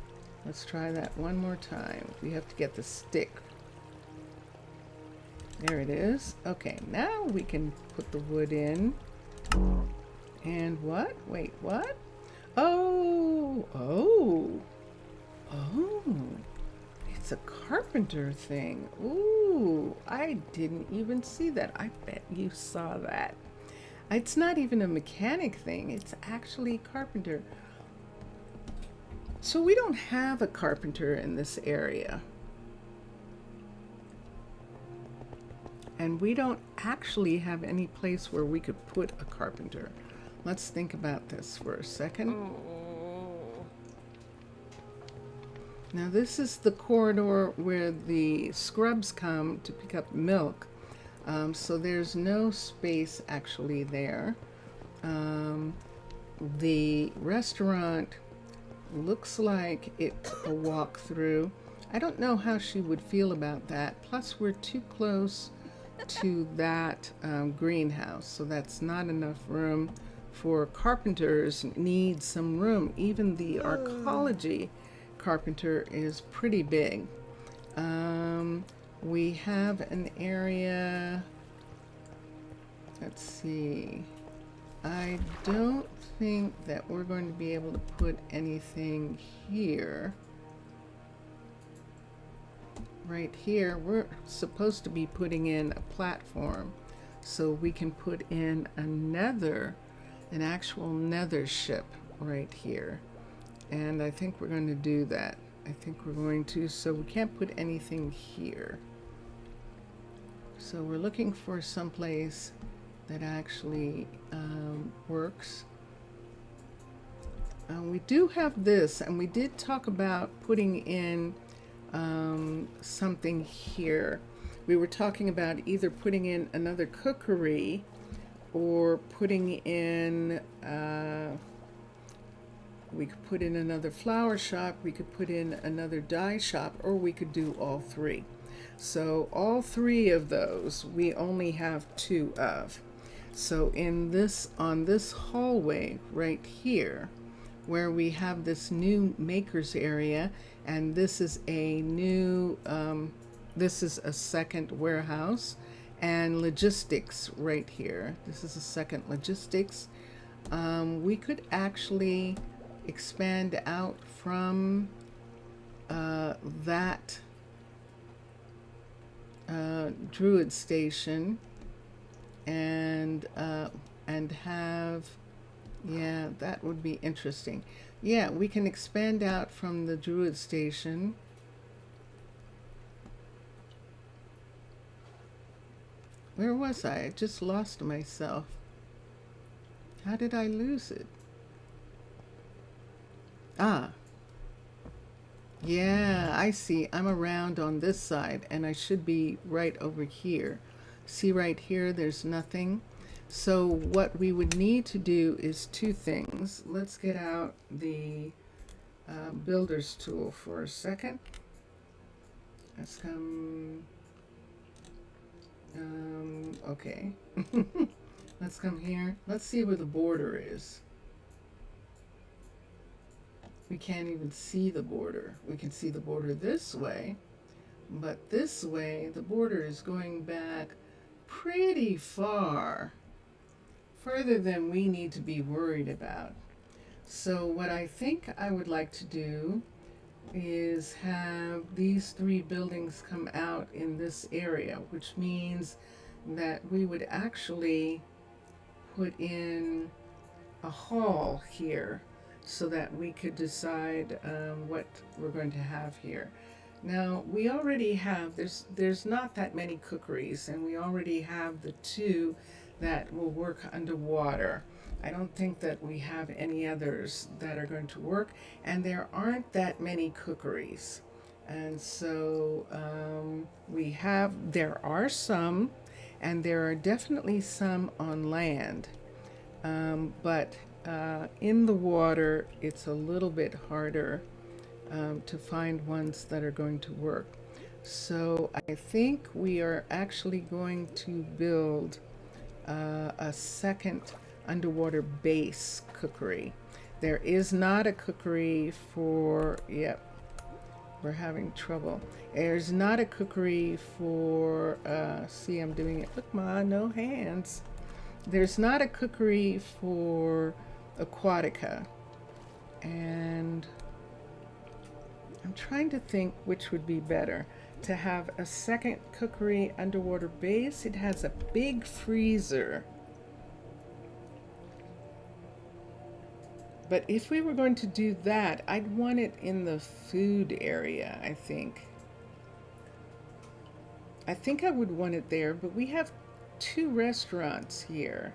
S1: Let's try that one more time. We have to get the stick. There it is. Okay, now we can put the wood in. And what? Wait, what? Oh. It's a carpenter thing. Ooh, I didn't even see that. I bet you saw that. It's not even a mechanic thing. It's actually carpenter. So we don't have a carpenter in this area. And we don't actually have any place where we could put a carpenter. Let's think about this for a second. Now this is the corridor where the scrubs come to pick up milk. So there's no space actually there. The restaurant looks like it's a walk-through. I don't know how she would feel about that. Plus we're too close to that greenhouse, so that's not enough room for carpenters. Need some room. Even the arcology carpenter is pretty big. We have an area, let's see, I don't think that we're going to be able to put anything here. Right here, we're supposed to be putting in a platform so we can put in an actual nether ship right here. And I think we're going to do that. I think we're going to, so we can't put anything here. So we're looking for some place that actually works. We do have this, and we did talk about putting in something here. We were talking about either putting in another cookery or putting in we could put in another flower shop, we could put in another dye shop, or we could do all three. So all three of those we only have 2 of. So in this, on this hallway right here, where we have this new maker's area, and this is a new this is a second warehouse, and logistics right here. This is the second logistics. We could actually expand out from that Druid station and have, yeah, that would be interesting. Yeah, we can expand out from the Druid station. Where was I? I just lost myself. How did I lose it? Ah. Yeah, I see. I'm around on this side and I should be right over here. See right here, there's nothing. So what we would need to do is two things. Let's get out the builder's tool for a second. Let's come, okay. Let's come here. Let's see where the border is. We can't even see the border. We can see the border this way, but this way the border is going back pretty far, further than we need to be worried about. So what I think I would like to do is have these three buildings come out in this area, which means that we would actually put in a hall here so that we could decide what we're going to have here. Now, we already have, there's not that many cookeries, and we already have the two that will work underwater. I don't think that we have any others that are going to work, and there aren't that many cookeries. And so there are some, and there are definitely some on land, but in the water, it's a little bit harder to find ones that are going to work. So I think we are actually going to build a second underwater base cookery. There is not a cookery for, yep, we're having trouble. There's not a cookery for, see, I'm doing it, look, Ma, no hands. There's not a cookery for Aquatica, and I'm trying to think which would be better. To have a second cookery underwater base, it has a big freezer. But if we were going to do that, I'd want it in the food area, I think. I think I would want it there, but we have two restaurants here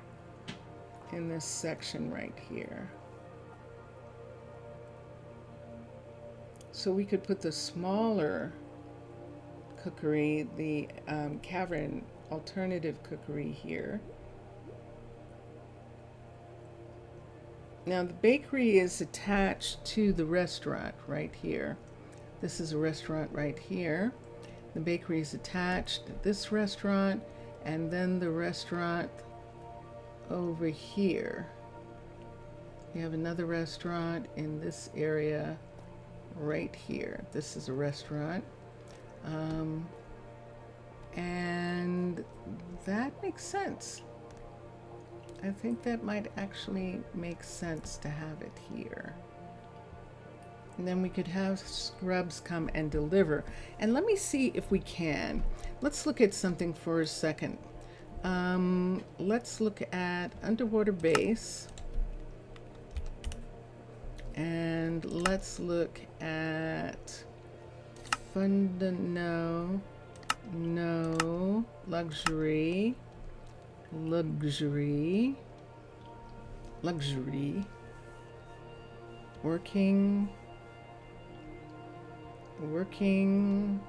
S1: in this section right here. So we could put the smaller cookery, the cavern alternative cookery here. Now the bakery is attached to the restaurant right here. This is a restaurant right here. The bakery is attached to this restaurant, and then the restaurant over here. We have another restaurant in this area right here. This is a restaurant. And that makes sense. I think that might actually make sense to have it here. And then we could have scrubs come and deliver. And let me see if we can. Let's look at something for a second. Let's look at underwater base. And let's look at no, luxury, working,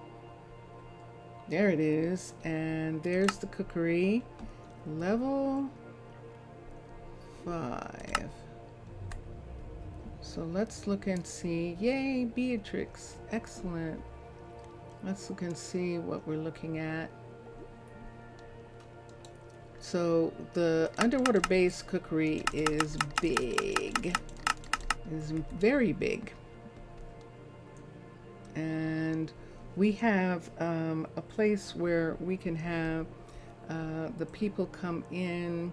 S1: there it is, and there's the cookery, level 5. So let's look and see. Yay, Beatrix, excellent. Let's look and see what we're looking at. So the underwater base cookery is big, is very big. And we have a place where we can have the people come in,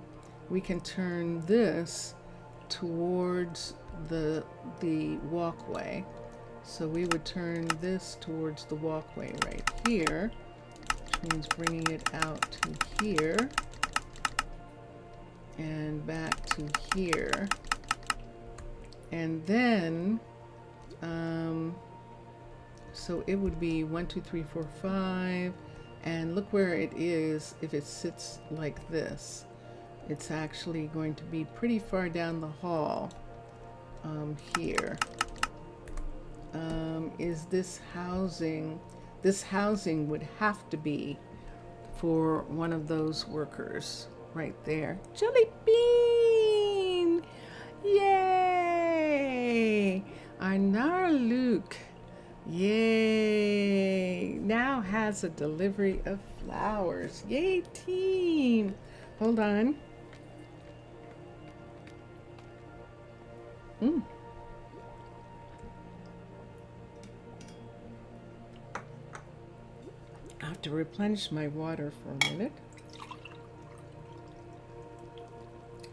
S1: we can turn this towards the walkway. So we would turn this towards the walkway right here, which means bringing it out to here and back to here. And then, so it would be 1, 2, 3, 4, 5. And look where it is if it sits like this. It's actually going to be pretty far down the hall here. Is this housing? This housing would have to be for one of those workers right there. Jelly bean! Yay! Arnaaluk, yay! Now has a delivery of flowers. Yay, team! Hold on. I have to replenish my water for a minute.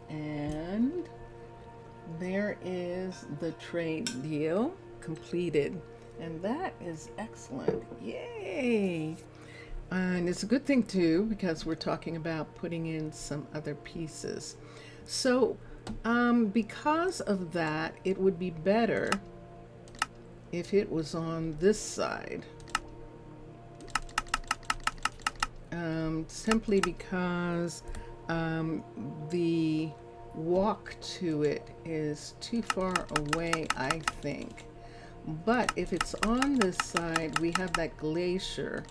S1: And there is the trade deal completed. And that is excellent. Yay! And it's a good thing too, because we're talking about putting in some other pieces. So because of that, it would be better if it was on this side. Simply because the walk to it is too far away, I think. But if it's on this side, we have that glacier,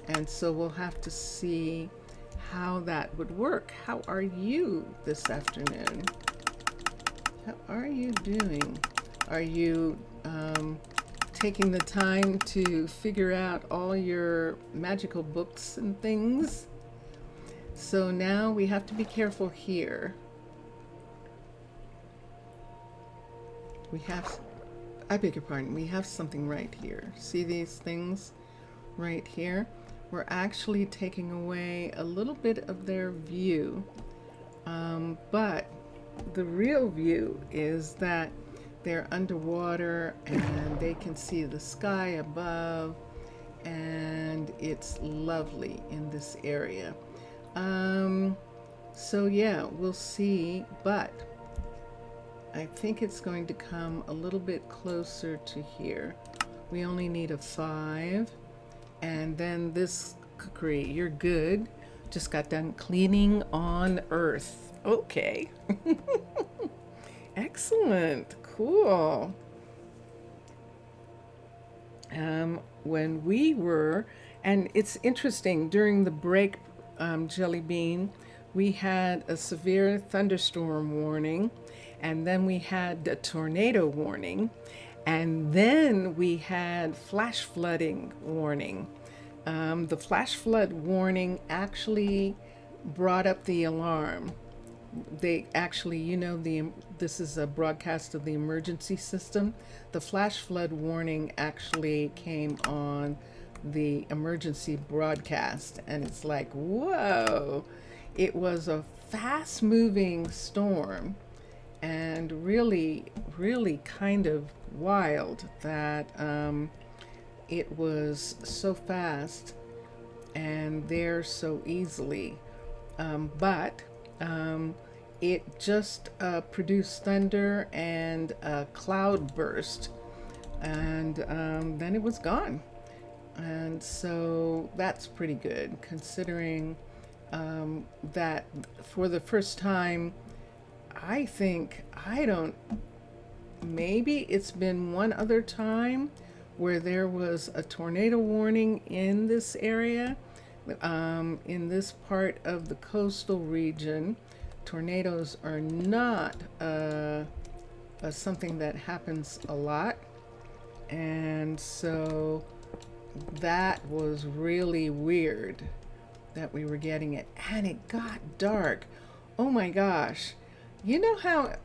S1: and so we'll have to see how that would work. How are you this afternoon? How are you doing? Are you taking the time to figure out all your magical books and things? So now we have to be careful here. We have, I beg your pardon, we have something right here. See these things right here? We're actually taking away a little bit of their view, but the real view is that they're underwater and they can see the sky above, and it's lovely in this area. So yeah, we'll see, but I think it's going to come a little bit closer to here. We only need a 5. And then this cookery, you're good. Just got done cleaning on Earth. Okay. Excellent. Cool. When we were, and it's interesting, during the break, Jelly Bean, we had a severe thunderstorm warning, and then we had a tornado warning, and then we had flash flooding warning. The flash flood warning actually brought up the alarm. They actually, this is a broadcast of the emergency system. The flash flood warning actually came on the emergency broadcast, and it's like, whoa, it was a fast moving storm, and really, really kind of wild that it was so fast and there so easily. But it just produced thunder and a cloud burst, and then it was gone. And so that's pretty good, considering that for the first time, I think, maybe it's been one other time where there was a tornado warning in this area. In this part of the coastal region, tornadoes are not something that happens a lot. And so that was really weird that we were getting it. And it got dark. Oh my gosh. You know how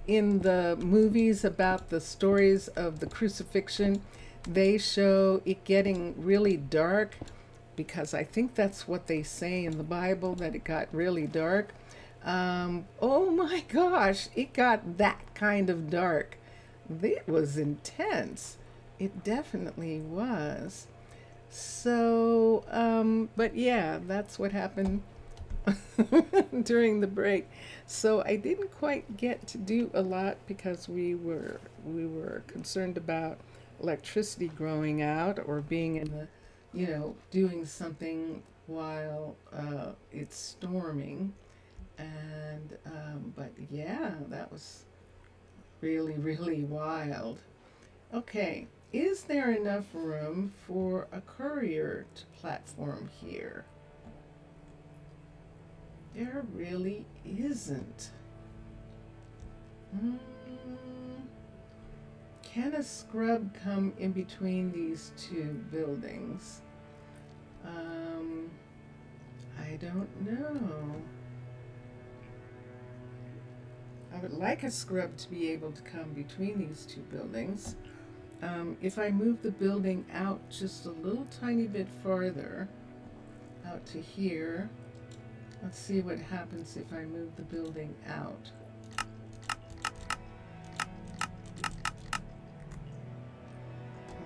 S1: in the movies about the stories of the crucifixion, they show it getting really dark because I think that's what they say in the Bible, that it got really dark. Oh my gosh, it got that kind of dark. It was intense. It definitely was. So, but yeah, that's what happened during the break. So I didn't quite get to do a lot because we were concerned about electricity growing out or being in the, doing something while it's storming. And but yeah, that was really, really wild. Okay, is there enough room for a courier to platform here? There really isn't. Mm, can a scrub come in between these two buildings? I don't know. I would like a scrub to be able to come between these two buildings. If I move the building out just a little tiny bit farther, out to here, let's see what happens if I move the building out.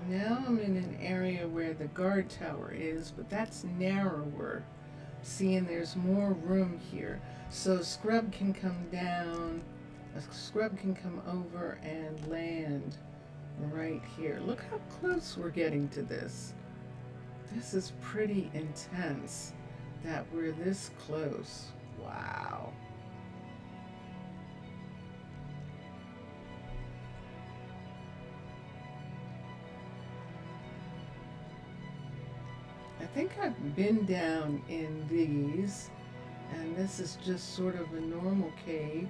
S1: Now I'm in an area where the guard tower is, but that's narrower. See, and there's more room here. So a scrub can come down, a scrub can come over and land right here. Look how close we're getting to this. This is pretty intense that we're this close. Wow. I think I've been down in these, and this is just sort of a normal cave.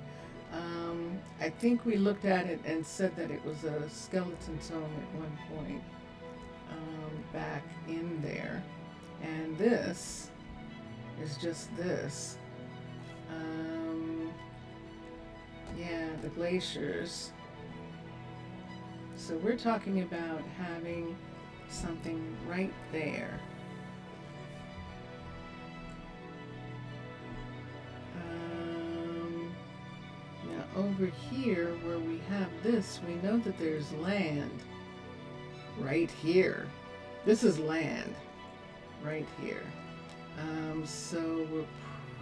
S1: I think we looked at it and said that it was a skeleton tomb at one point, back in there. And this is just this. Yeah, the glaciers. So we're talking about having something right there. Now over here where we have this, we know that there's land right here. This is land right here. So we're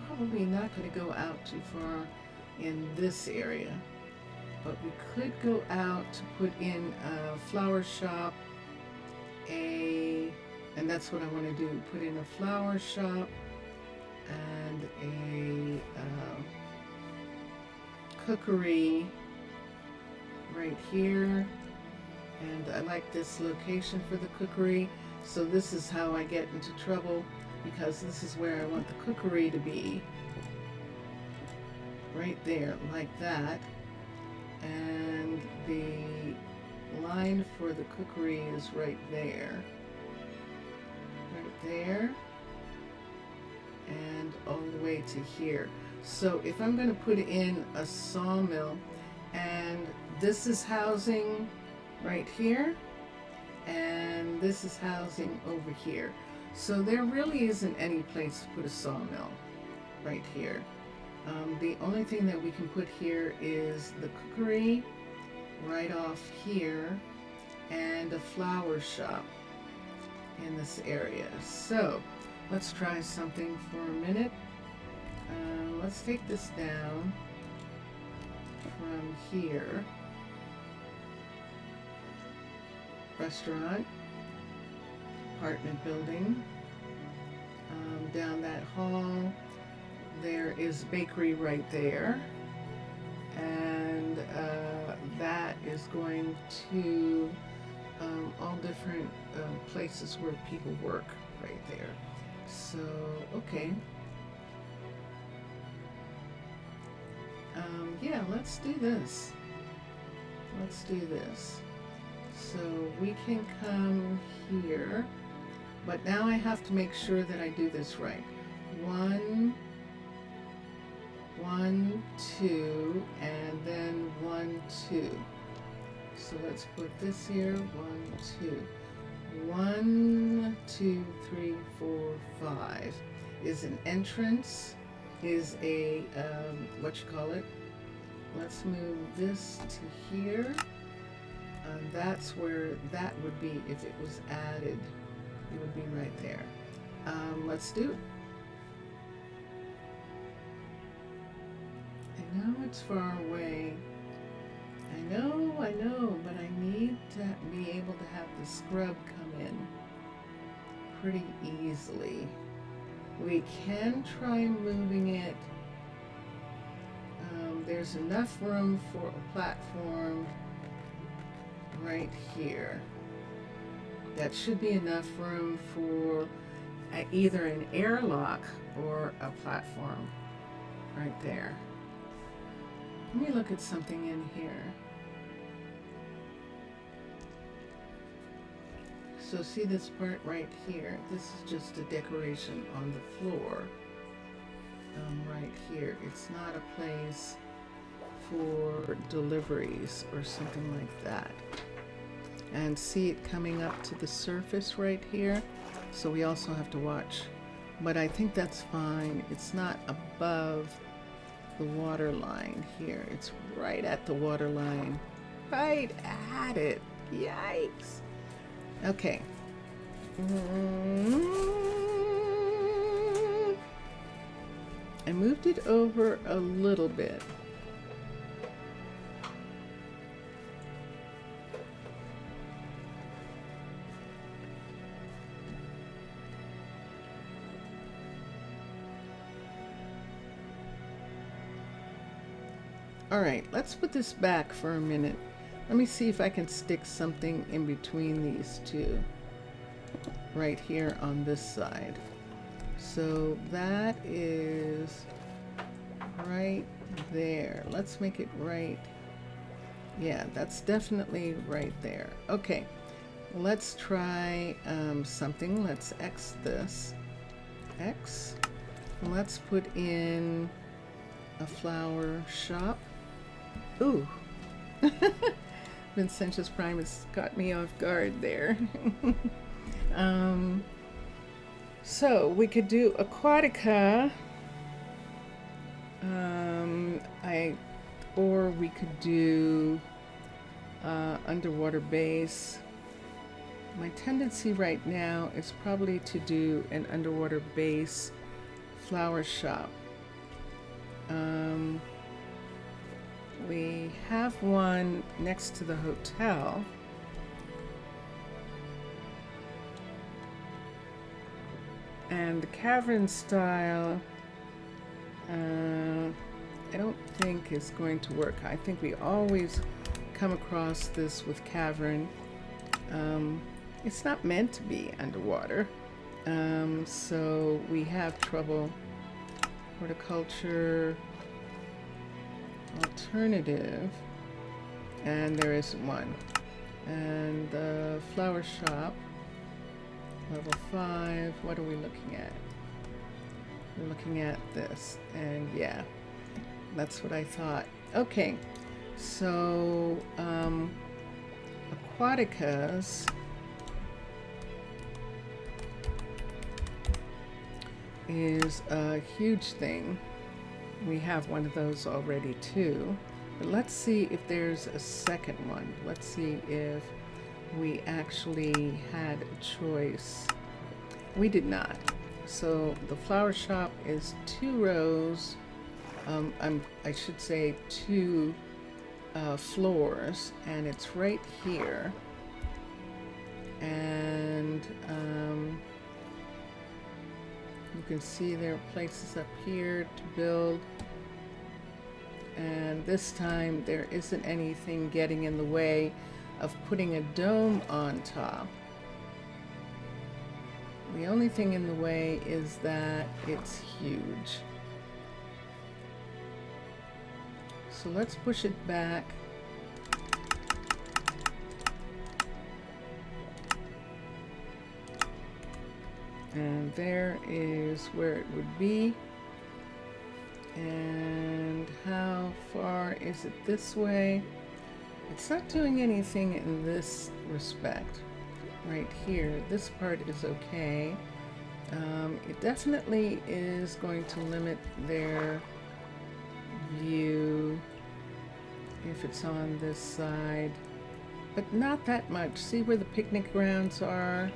S1: probably not going to go out too far in this area, but we could go out to put in a flower shop, and that's what I want to do, put in a flower shop and a cookery right here. And I like this location for the cookery, so this is how I get into trouble, because this is where I want the cookery to be, right there, like that. And the line for the cookery is right there, and all the way to here. So if I'm going to put in a sawmill, and this is housing right here, and this is housing over here. So there really isn't any place to put a sawmill right here. The only thing that we can put here is the cookery right off here, and a flower shop in this area. So let's try something for a minute. Let's take this down from here. Restaurant, apartment building. Down that hall, there is bakery right there, and that is going to all different places where people work right there. So, okay. Yeah, let's do this. Let's do this. So we can come here, but now I have to make sure that I do this right. 1, 1, 2, and then 1, 2. So let's put this here, 1, 2. 1, 2, 3, 4, 5 is an entrance, is a, let's move this to here. That's where that would be if it was added. It would be right there. Let's do it. I know it's far away. I know, but I need to be able to have the scrub come in pretty easily. We can try moving it. There's enough room for a platform right here. That should be enough room for either an airlock or a platform right there. Let me look at something in here. So see this part right here? This is just a decoration on the floor. Right here. It's not a place for deliveries or something like that. And see it coming up to the surface right here? So we also have to watch. But I think that's fine. It's not above the water line here. It's right at the water line. Right at it. Yikes. Okay. I moved it over a little bit. All right, let's put this back for a minute. Let me see if I can stick something in between these two. Right here on this side. So that is right there. Let's make it right. Yeah, that's definitely right there. Okay, let's try something. Let's X this. X. Let's put in a flower shop. Ooh. Vincentius Primus got me off guard there. So we could do Aquatica, or we could do underwater base. My tendency right now is probably to do an underwater base flower shop. We have one next to the hotel. And the cavern style, I don't think is going to work. I think we always come across this with cavern. It's not meant to be underwater. So we have trouble. Horticulture, alternative, and there isn't one. And the flower shop, level 5, what are we looking at? We're looking at this, and yeah, that's what I thought. Okay, so Aquaticas is a huge thing. We have one of those already too, but let's see if there's a second one. Let's see if we actually had a choice. We did not. So the flower shop is 2 rows. I should say 2 floors, and it's right here. And you can see there are places up here to build. And this time there isn't anything getting in the way of putting a dome on top. The only thing in the way is that it's huge. So let's push it back. And there is where it would be. And how far is it this way? It's not doing anything in this respect. right here. This part is okay. It definitely is going to limit their view if it's on this side, but not that much. See where the picnic grounds are?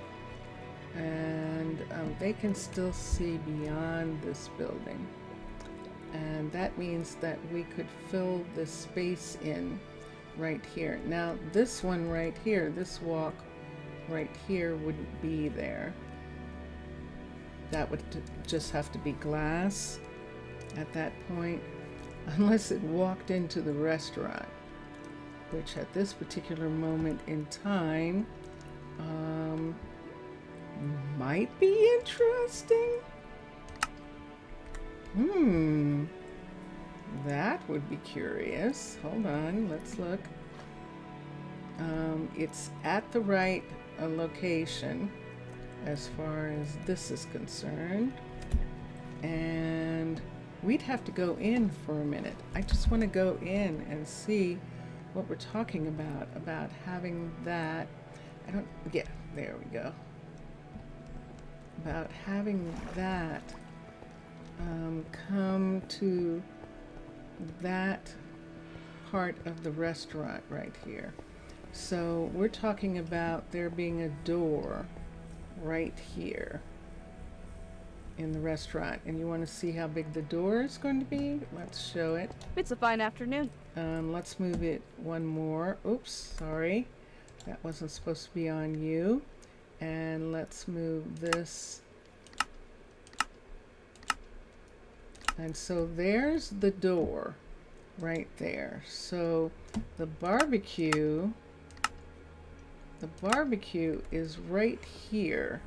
S1: And they can still see beyond this building. And that means that we could fill this space in right here. Now this one right here, this walk right here wouldn't be there. That would just have to be glass at that point, unless it walked into the restaurant, which at this particular moment in time might be interesting. That would be curious. Hold on, let's look. It's at the right location as far as this is concerned, and we'd have to go in for a minute. I just want to go in and see what we're talking about having that. Yeah, there we go. About having that come to that part of the restaurant right here. So we're talking about there being a door right here in the restaurant, and you want to see how big the door is going to be? Let's show it.
S3: It's a fine afternoon.
S1: Let's move it one more. Oops, sorry. That wasn't supposed to be on you. And let's move this. And so there's the door right there. So the barbecue is right here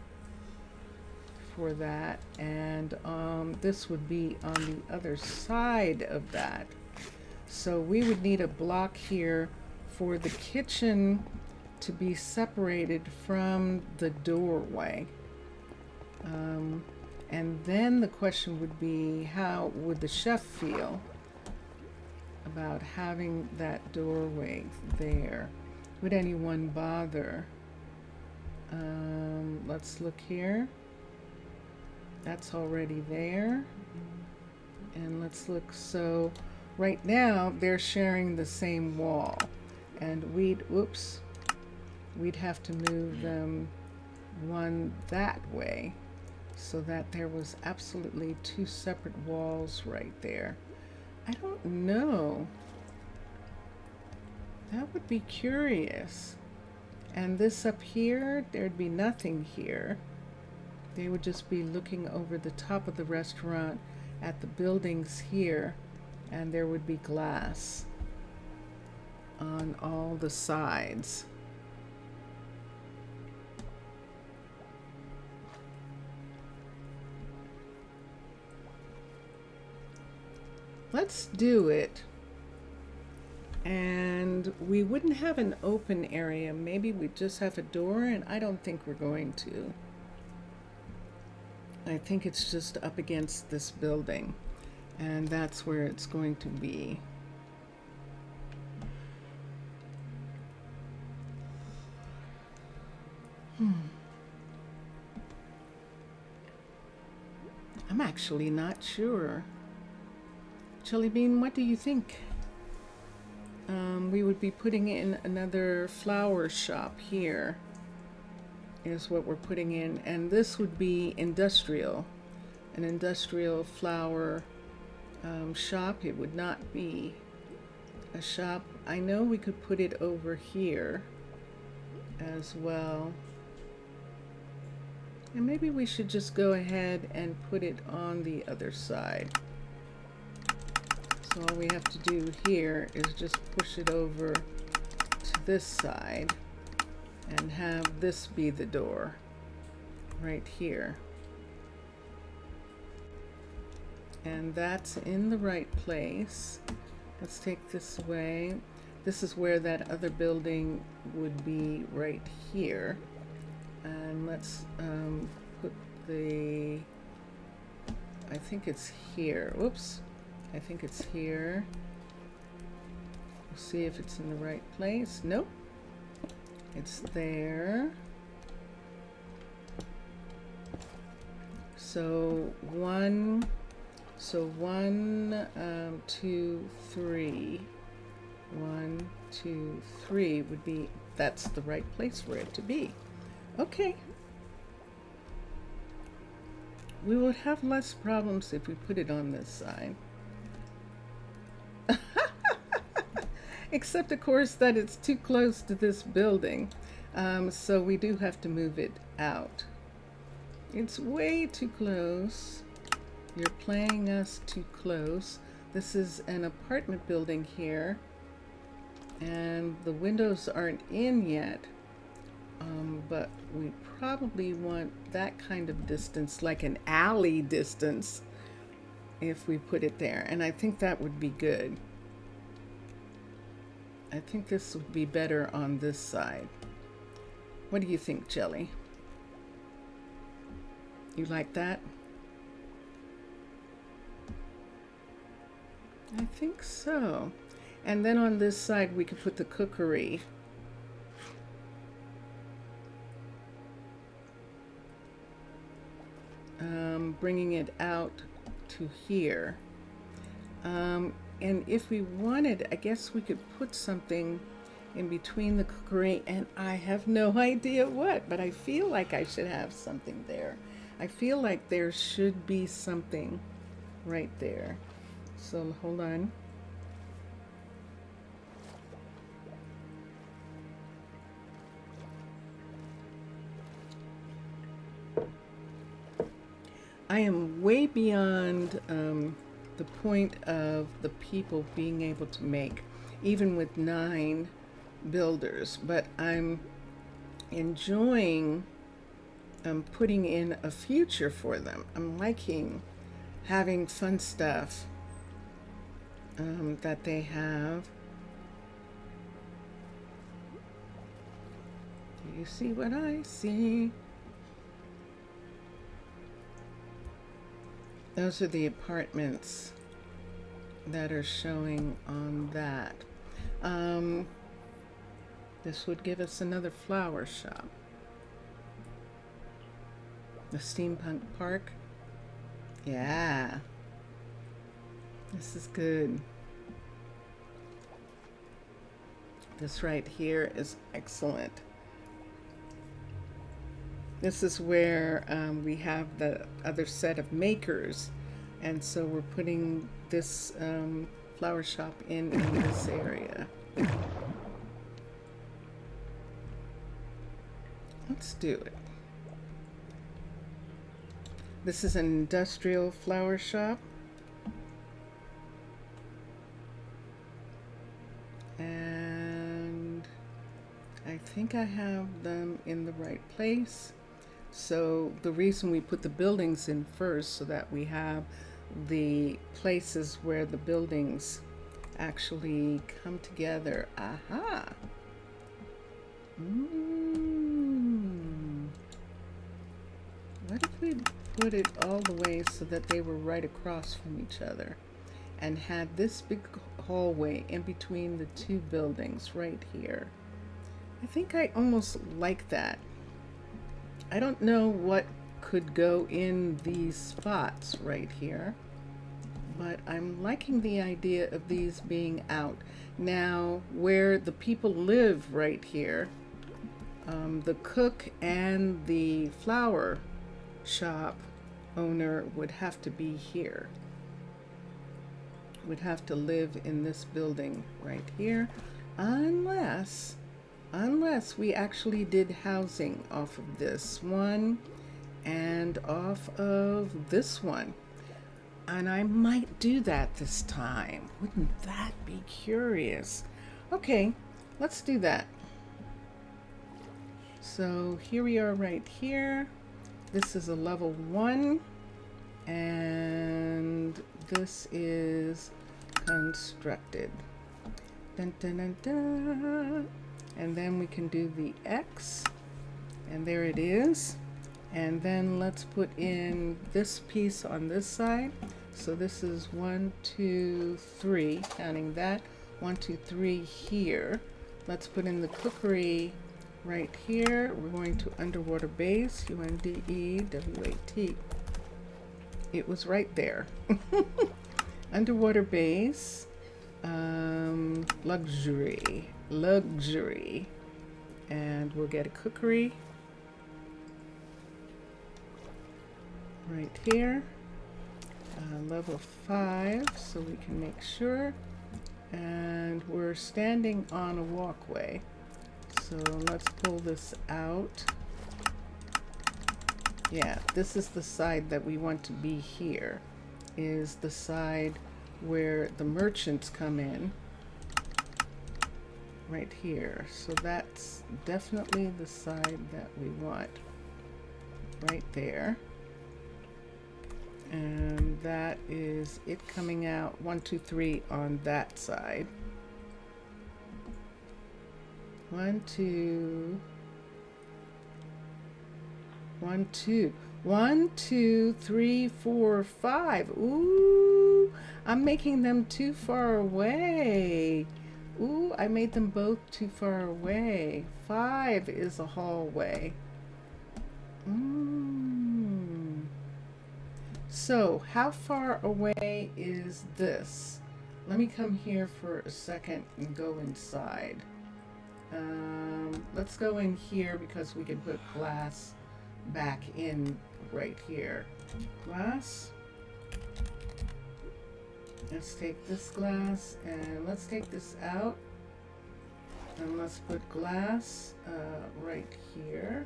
S1: for that, and this would be on the other side of that. So we would need a block here for the kitchen to be separated from the doorway. And then the question would be, how would the chef feel about having that doorway there? Would anyone bother? Let's look here. That's already there. And let's look. So right now they're sharing the same wall, and we'd have to move them one that way, so that there was absolutely two separate walls right there. I don't know. That would be curious. And this up here, there'd be nothing here. They would just be looking over the top of the restaurant at the buildings here, and there would be glass on all the sides. Let's do it. And we wouldn't have an open area. Maybe we'd just have a door, and I don't think we're going to. I think it's just up against this building, and that's where it's going to be. I'm actually not sure. Jelly Bean, what do you think? We would be putting in another flower shop here, is what we're putting in, and this would be industrial, an industrial flower shop. It would not be a shop. I know we could put it over here as well, and maybe we should just go ahead and put it on the other side. So all we have to do here is just push it over to this side and have this be the door right here. And that's in the right place. Let's take this away. This is where that other building would be, right here. And let's put the, I think it's here. Whoops. I think it's here. We'll see if it's in the right place. Nope. It's there. So one, 2, 3. 1, 2, 3 would be, that's the right place for it to be. Okay. We would have less problems if we put it on this side. Except, of course, that it's too close to this building. So we do have to move it out. It's way too close. You're playing us too close. This is an apartment building here. And the windows aren't in yet. But we probably want that kind of distance, like an alley distance, if we put it there. And I think that would be good. I think this would be better on this side. What do you think, Jelly? You like that? I think so. And then on this side, we could put the cookery. Bringing it out to here. And if we wanted, I guess we could put something in between the cookery, and I have no idea what, but I feel like I should have something there. I feel like there should be something right there. So hold on. I am way beyond the point of the people being able to make, even with 9 builders, but I'm enjoying putting in a future for them. I'm liking having fun stuff that they have. Do you see what I see? Those are the apartments that are showing on that. This would give us another flower shop. The steampunk park. Yeah. This is good. This right here is excellent. This is where we have the other set of makers, and so we're putting this flower shop in this area. Let's do it. This is an industrial flower shop. And I think I have them in the right place. So the reason we put the buildings in first, so that we have the places where the buildings actually come together. Aha! What if we put it all the way so that they were right across from each other and had this big hallway in between the 2 buildings right here? I think I almost like that. I don't know what could go in these spots right here, but I'm liking the idea of these being out. Now, where the people live right here, the cook and the flower shop owner would have to be here. Would have to live in this building right here, unless we actually did housing off of this one and off of this one. And I might do that this time. Wouldn't that be curious? Okay, let's do that. So here we are right here. This is a level 1, and this is constructed. Dun, dun, dun, dun. And then we can do the X, and there it is. And then let's put in this piece on this side. So this is 1, 2, 3, counting that. 1, 2, 3 here. Let's put in the cookery right here. We're going to underwater base, UNDEWAT. It was right there. Underwater base. Luxury. And we'll get a cookery. Right here. Level 5, so we can make sure. And we're standing on a walkway. So let's pull this out. Yeah, this is the side that we want to be here, is the side where the merchants come in. Right here. So that's definitely the side that we want. Right there. And that is it coming out 1, 2, 3 on that side. 1, 2. 1, 2. 1, 2, 3, 4, 5. Ooh, I'm making them too far away. Ooh, I made them both too far away. 5 is a hallway. So, how far away is this? Let me come here for a second and go inside. Let's go in here because we can put glass back in right here. Glass. Let's take this glass and let's take this out. And let's put glass right here.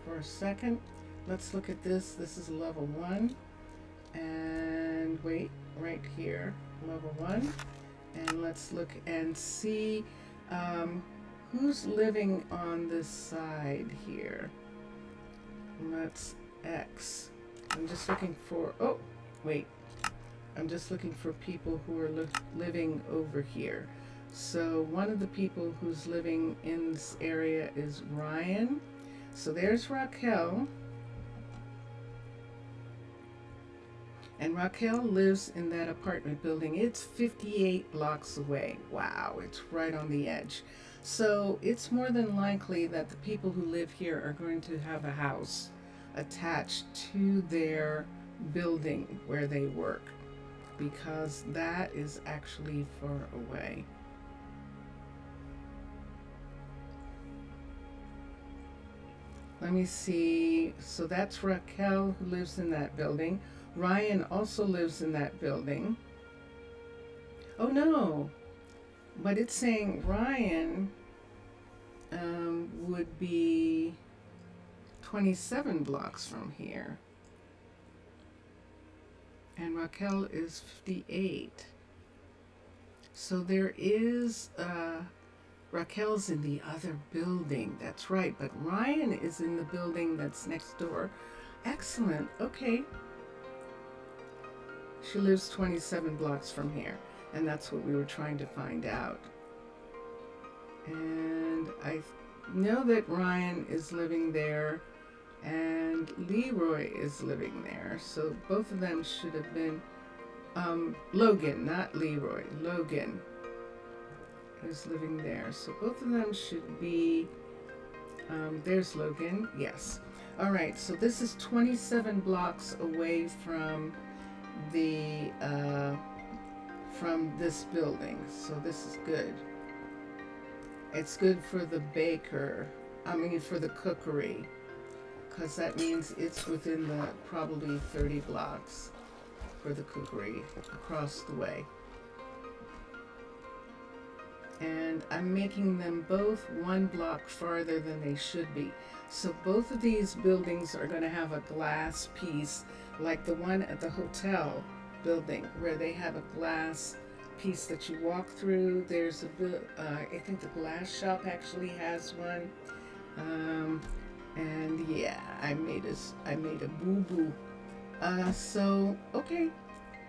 S1: For a second. Let's look at this. This is level 1. And wait, right here. Level 1. And let's look and see who's living on this side here. Let's X. I'm just looking for, oh, wait. I'm just looking for people who are living over here. So one of the people who's living in this area is Ryan. So there's Raquel. And Raquel lives in that apartment building. It's 58 blocks away. Wow, it's right on the edge. So it's more than likely that the people who live here are going to have a house attached to their building where they work, because that is actually far away. Let me see. So that's Raquel who lives in that building. Ryan also lives in that building. Oh no, but it's saying Ryan would be 27 blocks from here. And Raquel is 58. So there is, Raquel's in the other building, that's right, but Ryan is in the building that's next door. Excellent, okay. She lives 27 blocks from here, and that's what we were trying to find out. And I know that Ryan is living there, and Leroy is living there, so both of them should have been, Logan, not Leroy, Logan is living there, so both of them should be, there's Logan, yes. All right, so this is 27 blocks away from the from this building, so this is good. It's good for the baker, for the cookery, because that means it's within the probably 30 blocks for the cookery across the way. And I'm making them both 1 block farther than they should be. So both of these buildings are going to have a glass piece, like the one at the hotel building, where they have a glass piece that you walk through. There's I think the glass shop actually has one. And yeah, I made a boo-boo. So, okay.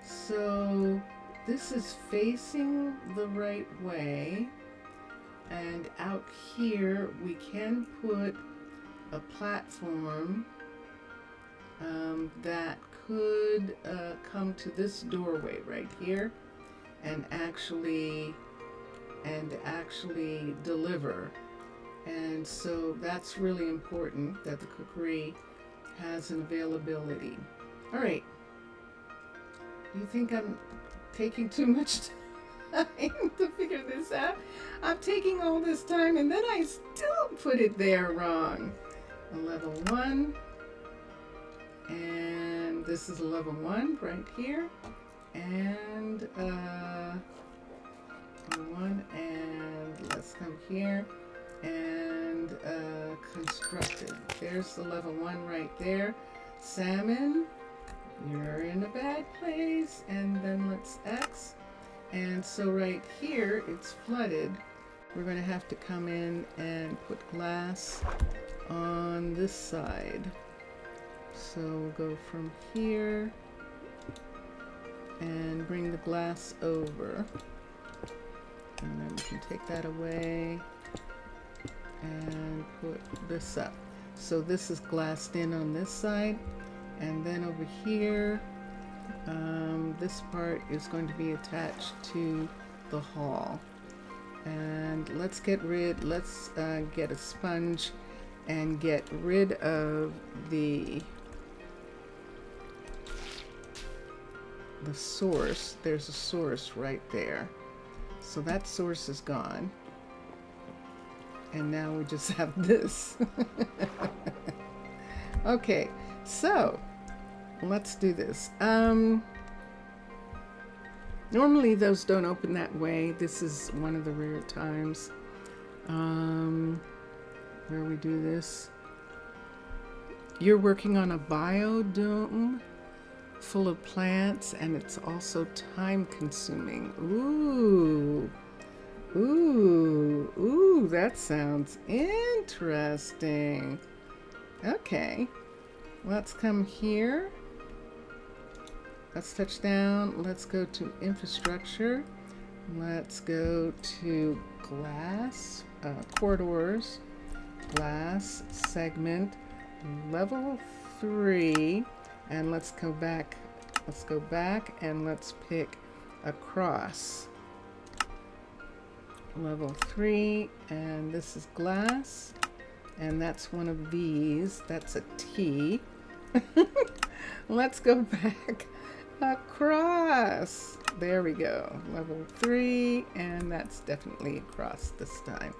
S1: So this is facing the right way. And out here, we can put a platform that could come to this doorway right here and actually deliver. And so that's really important that the cookery has an availability. All right. You think I'm taking too much time to figure this out? I'm taking all this time and then I still put it there wrong. A level 1. And this is a level 1 right here. And level 1, and let's come here and constructed. There's the level 1 right there. Salmon, you're in a bad place. And then let's X. And so right here, it's flooded. We're going to have to come in and put glass on this side. So we'll go from here and bring the glass over. And then we can take that away and put this up. So this is glassed in on this side. And then over here, this part is going to be attached to the hall. And let's get a sponge and get rid of the source. There's a source right there. So that source is gone. And now we just have this. Okay, so let's do this. Normally those don't open that way. This is one of the rare times where we do this. You're working on a biodome full of plants, and it's also time consuming. Ooh, that sounds interesting. Okay, let's come here. Let's touch down. Let's go to infrastructure. Let's go to glass, corridors, glass segment, level 3. And let's go back. Let's go back and let's pick across. Level 3, and this is glass. And that's one of these. That's a T. Let's go back across. There we go. Level 3, and that's definitely across this time.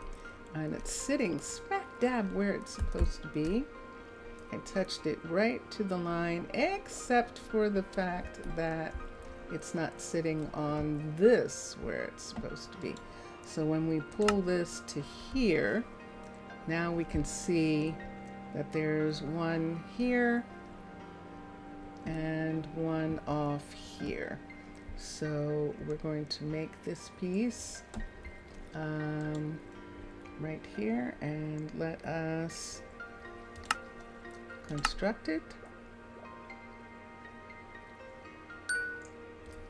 S1: And it's sitting smack dab where it's supposed to be. I touched it right to the line, except for the fact that it's not sitting on this where it's supposed to be. So when we pull this to here, now we can see that there's one here and one off here. So we're going to make this piece right here, and let us construct it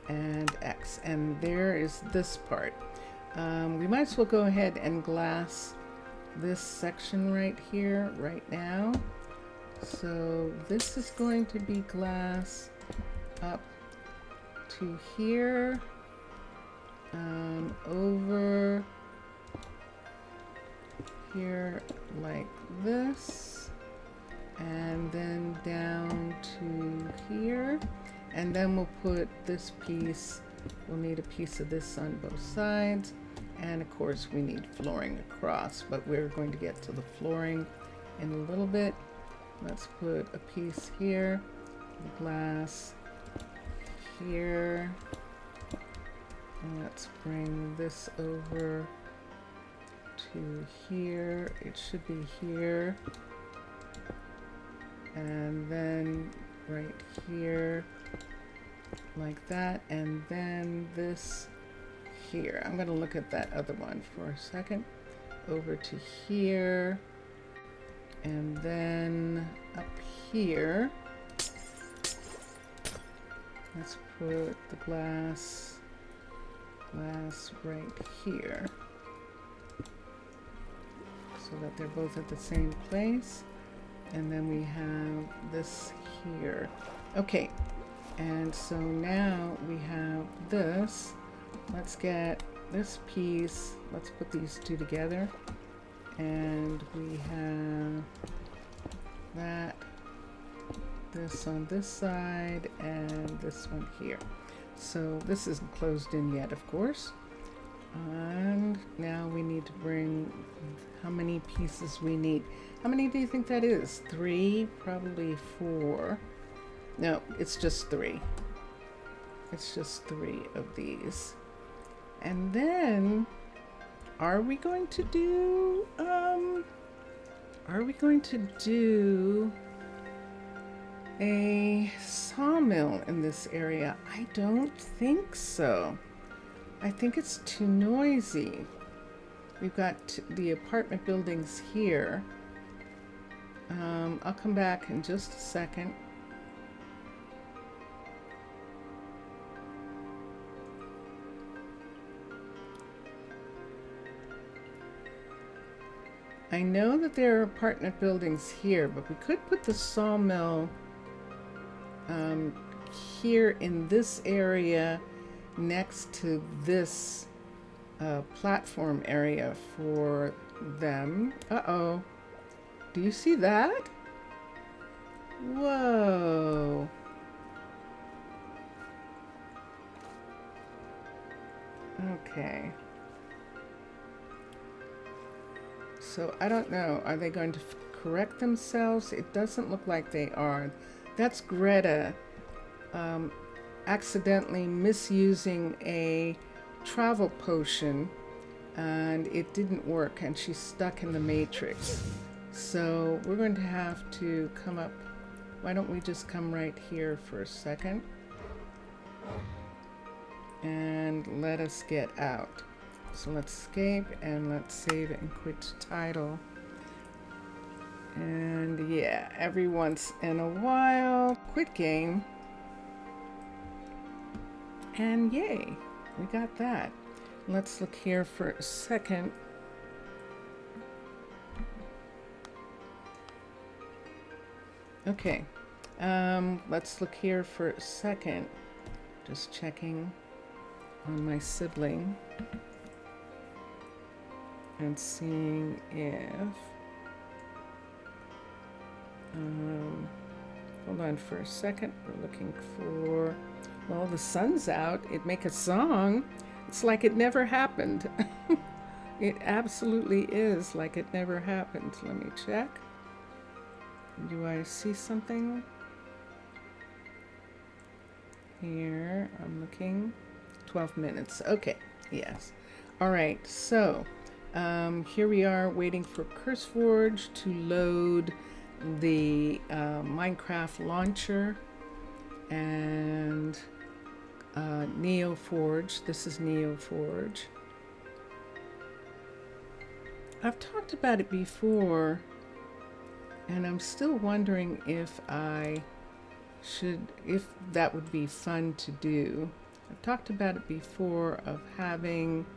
S1: and X, and there is this part. We might as well go ahead and glass this section right here right now. So this is going to be glass up to here, over here like this, and then down to here, and then we'll put this piece. We'll need a piece of this on both sides, and of course we need flooring across, but we're going to get to the flooring in a little bit. Let's put a piece here, glass here, and let's bring this over to here. It should be here, and then right here like that, and then this here. I'm going to look at that other one for a second. Over to here, and then up here. Let's put the glass right here, so that they're both at the same place. And then we have this here. Okay, and so now we have this. Let's get this piece. Let's put these two together. And we have that this on this side and this one here. So this isn't closed in yet, of course. And now we need to bring how many pieces we need. How many do you think that is? 3, probably 4. No, it's just 3. It's just 3 of these. And then are we going to do a sawmill in this area? I don't think so. I think it's too noisy. We've got the apartment buildings here. I'll come back in just a second. I know that there are apartment buildings here, but we could put the sawmill here in this area next to this platform area for them. Uh-oh. Do you see that? Whoa. Okay. So I don't know. Are they going to correct themselves? It doesn't look like they are. That's Greta accidentally misusing a travel potion, and it didn't work, and she's stuck in the matrix. So we're going to have to come up. Why don't we just come right here for a second and let us get out. So let's escape and let's save and quit title. And yeah, every once in a while, quit game. And yay, we got that. Let's look here for a second. Okay, let's look here for a second. Just checking on my sibling and seeing if hold on for a second. We're looking for, well, the sun's out. It'd make a song. It's like it never happened. It absolutely is like it never happened. Let me check. Do I see something? Here, I'm looking. 12 minutes. Okay, yes. All right, so here we are waiting for CurseForge to load the Minecraft launcher and NeoForge. This is NeoForge. I've talked about it before, and I'm still wondering if that would be fun to do. I've talked about it before of having,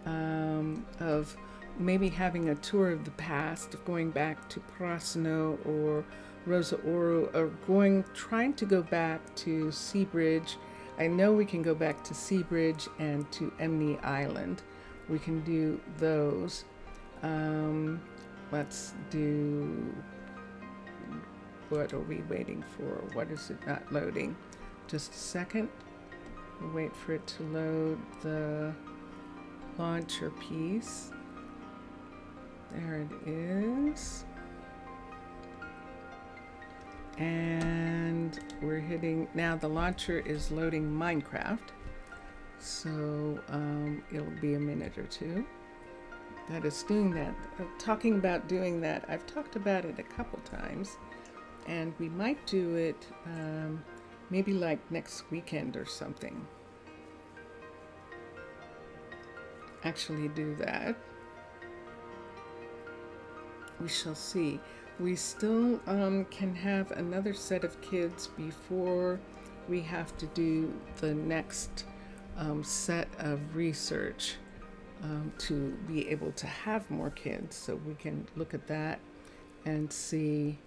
S1: of maybe having a tour of the past, of going back to Prasno or Rosa Oru, or trying to go back to Seabridge. I know we can go back to Seabridge and to Emney Island. We can do those. Let's do, what are we waiting for? What is it not loading? Just a second. We'll wait for it to load the launcher piece. There it is. And we're hitting, now the launcher is loading Minecraft. So it'll be a minute or two. That is doing that. Talking about doing that, I've talked about it a couple times, and we might do it maybe like next weekend or something. Actually do that. We shall see. We still can have another set of kids before we have to do the next set of research to be able to have more kids. So we can look at that and see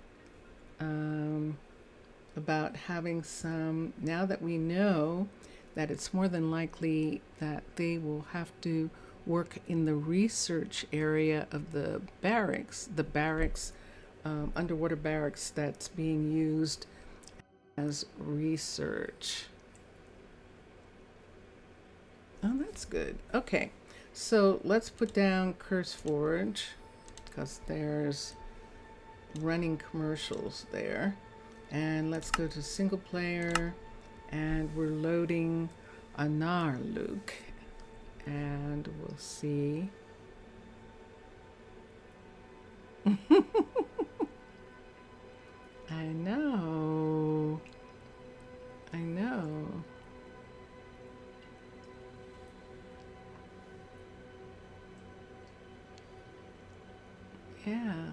S1: about having some, now that we know that it's more than likely that they will have to work in the research area of the barracks, underwater barracks that's being used as research. Oh, that's good. Okay, so let's put down Curse Forge because there's running commercials there. And let's go to single player, and we're loading Arnaaluk, and we'll see. I know. I know. Yeah.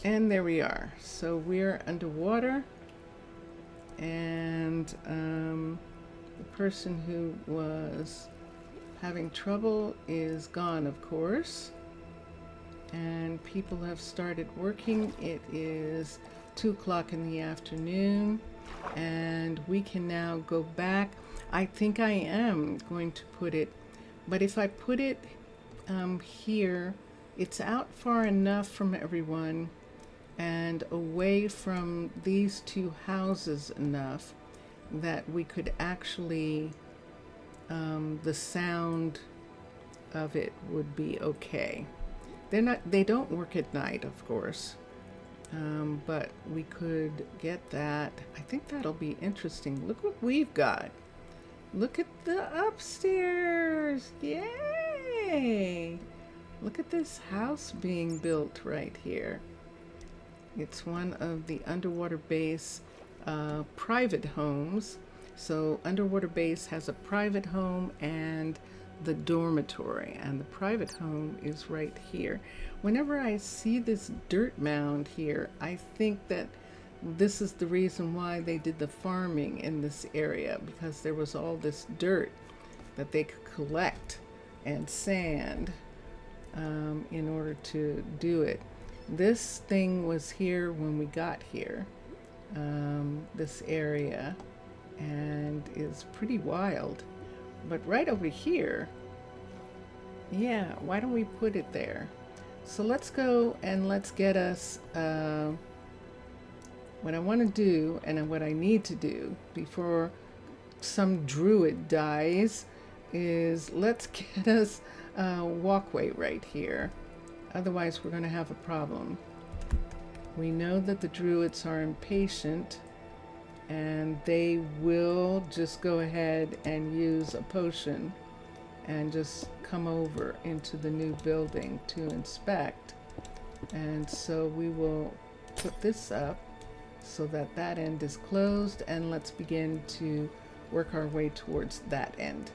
S1: And there we are. So we're underwater, and the person who was having trouble is gone, of course. And people have started working. It is 2 o'clock in the afternoon, and we can now go back. I think I am going to put it, but if I put it here, it's out far enough from everyone and away from these 2 houses enough that we could actually, the sound of it would be okay. They don't work at night, of course, but we could get that. I think that'll be interesting. Look what we've got. Look at the upstairs. Yay! Look at this house being built right here. It's one of the underwater base private homes. So underwater base has a private home and the dormitory, and the private home is right here. Whenever I see this dirt mound here, I think that this is the reason why they did the farming in this area, because there was all this dirt that they could collect and sand in order to do it. This thing was here when we got here, this area, and is pretty wild. But right over here, yeah, why don't we put it there? So let's go and let's get us, what I want to do and what I need to do before some druid dies is let's get us a walkway right here. Otherwise, we're going to have a problem. We know that the druids are impatient, and they will just go ahead and use a potion and just come over into the new building to inspect. And so we will put this up so that that end is closed, and let's begin to work our way towards that end.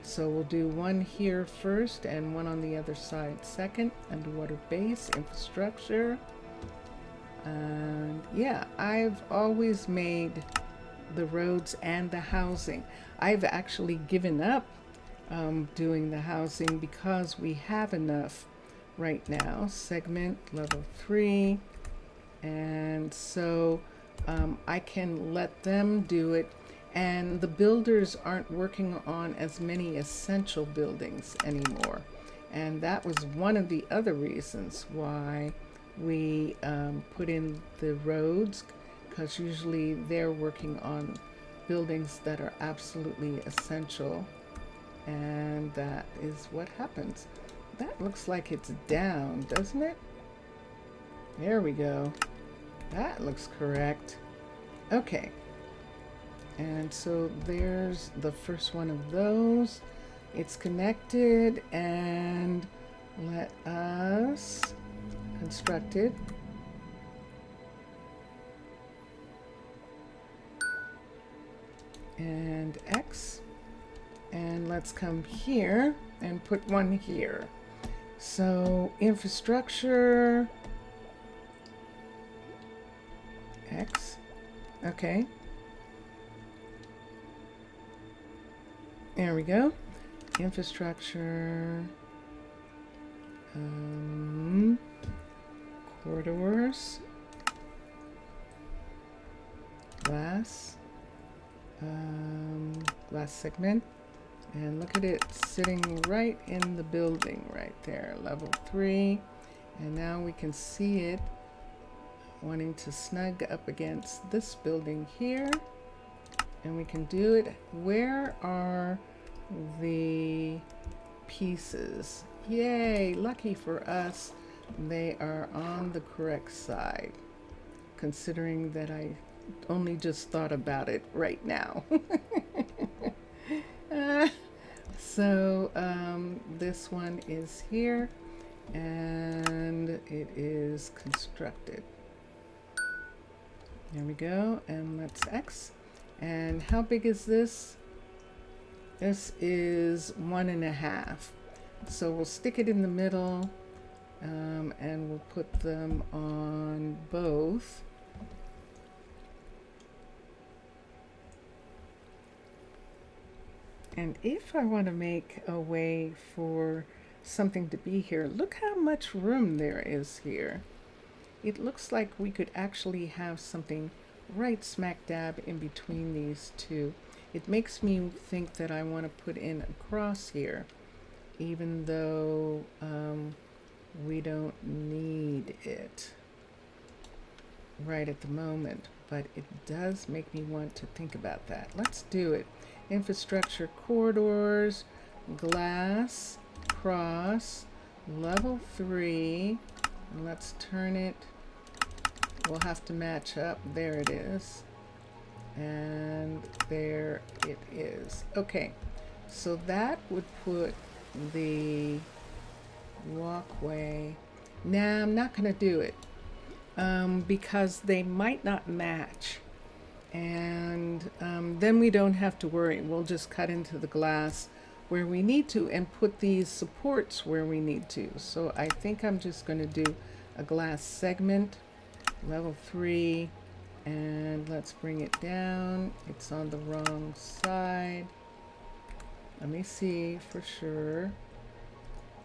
S1: So we'll do one here first and one on the other side second. Underwater base, infrastructure. And yeah, I've always made the roads and the housing. I've actually given up doing the housing because we have enough right now. Segment level 3. And so I can let them do it. And the builders aren't working on as many essential buildings anymore. And that was one of the other reasons why we put in the roads, because usually they're working on buildings that are absolutely essential, and that is what happens. That looks like it's down, doesn't it? There we go. That looks correct. Okay. And so there's the first one of those. It's connected, and let us construct it. And X. And let's come here and put one here. So infrastructure. X. Okay. There we go. Infrastructure. Corridors. Glass. Glass segment. And look at it sitting right in the building right there. Level 3. And now we can see it wanting to snug up against this building here. And we can do it. Where are the pieces? Yay, lucky for us, they are on the correct side, considering that I only just thought about it right now. So this one is here and it is constructed. There we go, and let's X. And how big is this? This is 1.5. So we'll stick it in the middle, and we'll put them on both. And if I want to make a way for something to be here, look how much room there is here. It looks like we could actually have something right smack dab in between these two. It makes me think that I want to put in a cross here, even though we don't need it right at the moment, but it does make me want to think about that. Let's do it. Infrastructure corridors, glass, cross, level 3. And let's turn it. We'll have to match up. There it is. And there it is. Okay, so that would put the walkway. Nah, I'm not going to do it because they might not match. And then we don't have to worry. We'll just cut into the glass where we need to and put these supports where we need to. So I think I'm just going to do a glass segment, level 3, and let's bring it down. It's on the wrong side. Let me see for sure.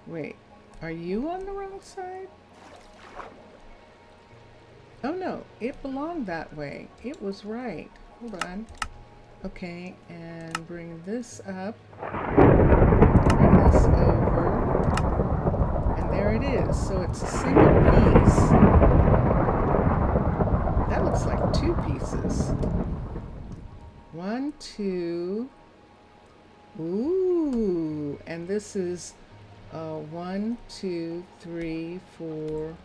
S1: Wait, are you on the wrong side? Oh no, it belonged that way. It was right. Hold on. Okay, and bring this up. Bring this over. And there it is. So it's a single piece. That looks like 2 pieces. 1, 2. Ooh, and this is 1, 2, 3, 4,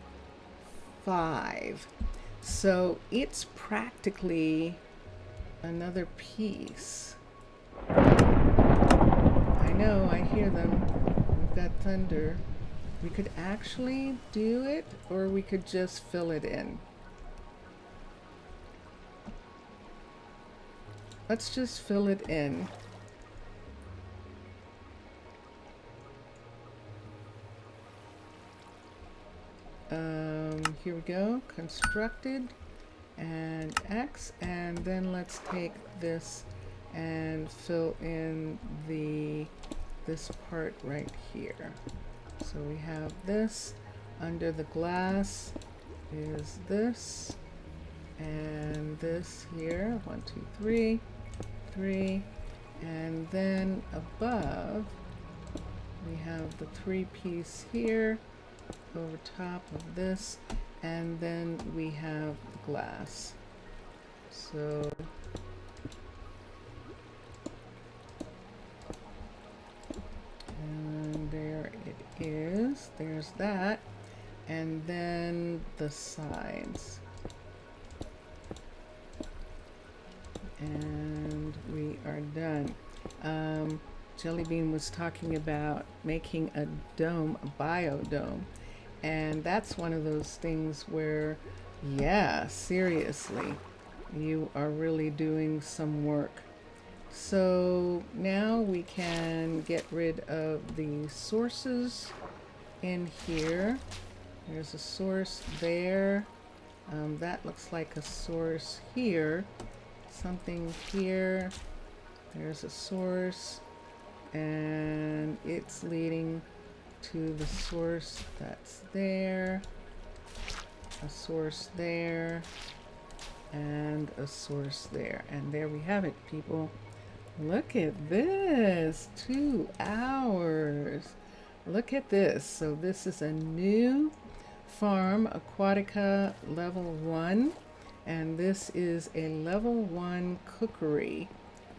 S1: 5. So it's practically another piece. I know, I hear them. We've got thunder. We could actually do it, or we could just fill it in. Let's just fill it in. Here we go, constructed, and X, and then let's take this and fill in this part right here. So we have this under the glass is this, and this here, 1, 2, 3, 3, and then above we have the 3-piece here over top of this, and then we have the glass. So and there it is. There's that, and then the sides, and we are done. Jellybean was talking about making a dome, a biodome. And that's one of those things where, yeah, seriously, you are really doing some work. So now we can get rid of the sources in here. There's a source there. That looks like a source here. Something here. There's a source. And it's leading to the source that's there, a source there, and a source there. And there we have it, people. Look at this, 2 hours. Look at this. So this is a new farm, Aquatica level 1. And this is a level 1 cookery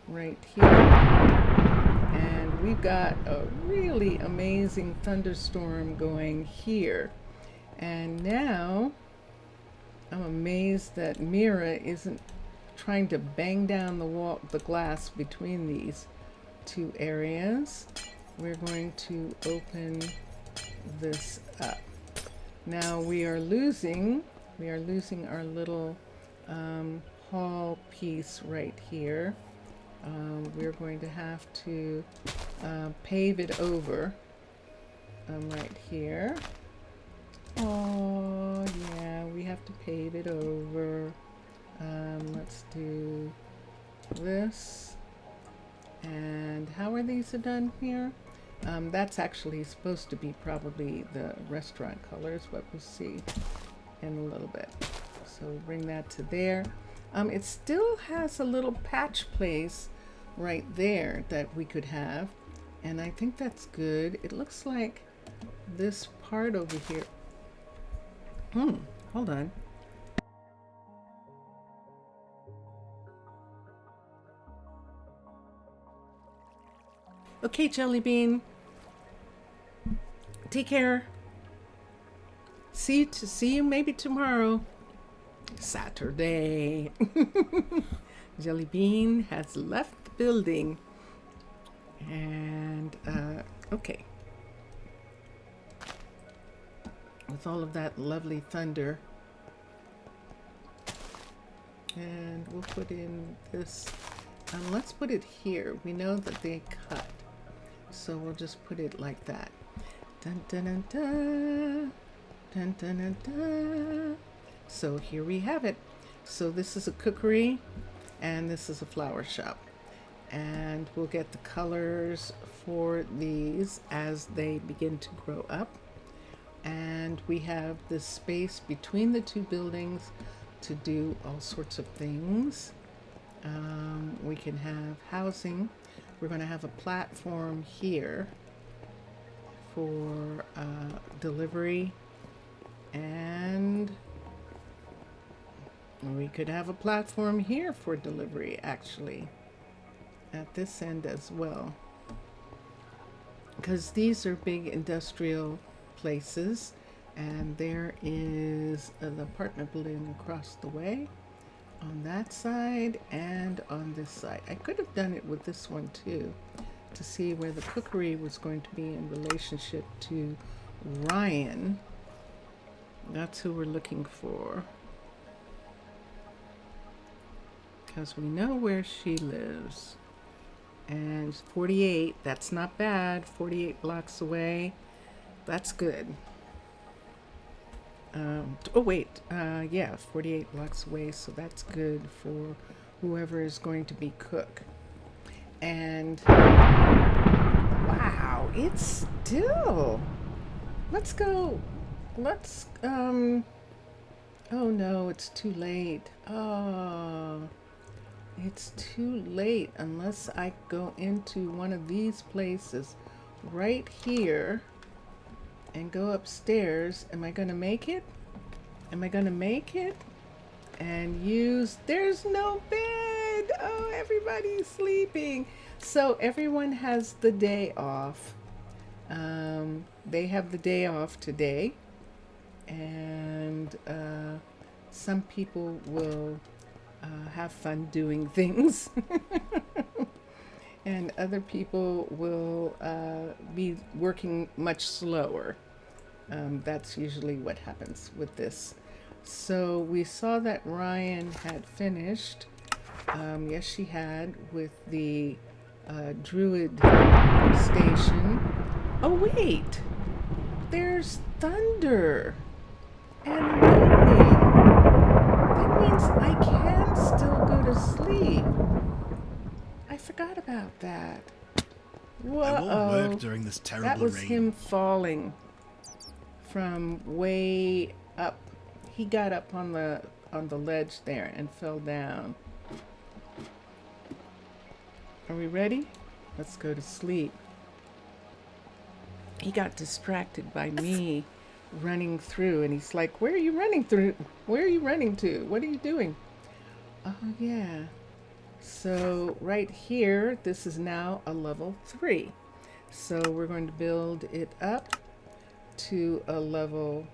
S1: right here. And we've got a really amazing thunderstorm going here. And now I'm amazed that Mira isn't trying to bang down the glass between these two areas. We're going to open this up. Now we are losing our little hall piece right here. We're going to have to pave it over right here. Oh yeah, we have to pave it over. Let's do this. And how are these done here? That's actually supposed to be probably the restaurant colors, what we'll see in a little bit. So we'll bring that to there. It still has a little patch place right there that we could have, and I think that's good. It looks like this part over here. Hold on. Okay, Jelly Bean. Take care. See you maybe tomorrow. Saturday. Jelly Bean has left the building. And okay. With all of that lovely thunder. And we'll put in this. Let's put it here. We know that they cut. So we'll just put it like that. Dun dun dun dun. Dun dun dun dun. So here we have it. So this is a cookery and this is a flower shop. And we'll get the colors for these as they begin to grow up. And we have this space between the two buildings to do all sorts of things. We can have housing. We're going to have a platform here for delivery, and we could have a platform here for delivery actually at this end as well, because these are big industrial places. And there is the apartment building across the way on that side and on this side. I could have done it with this one too, to see where the cookery was going to be in relationship to Ryan. That's who we're looking for, because we know where she lives. And 48, that's not bad. 48 blocks away, that's good. Yeah, 48 blocks away, so that's good for whoever is going to be cook. And wow, it's still, let's go, oh no, it's too late. Oh, it's too late unless I go into one of these places right here and go upstairs. Am I gonna make it? Am I gonna make it? And use, there's no bed. Oh, everybody's sleeping. So everyone has the day off. They have the day off today. And some people will have fun doing things. And other people will be working much slower. That's usually what happens with this. So we saw that Ryan had finished. Yes, she had, with the Druid station. Oh wait, there's thunder and lightning. That means I can still go to sleep. I forgot about that. Whoa!
S2: I won't work during this terrible
S1: That was
S2: rain.
S1: him falling from way up. He got up on the ledge there and fell down. Are we ready? Let's go to sleep. He got distracted by me running through, and he's like, "Where are you running through? Where are you running to? What are you doing?" Oh, yeah. So right here, this is now a level 3. So we're going to build it up to a level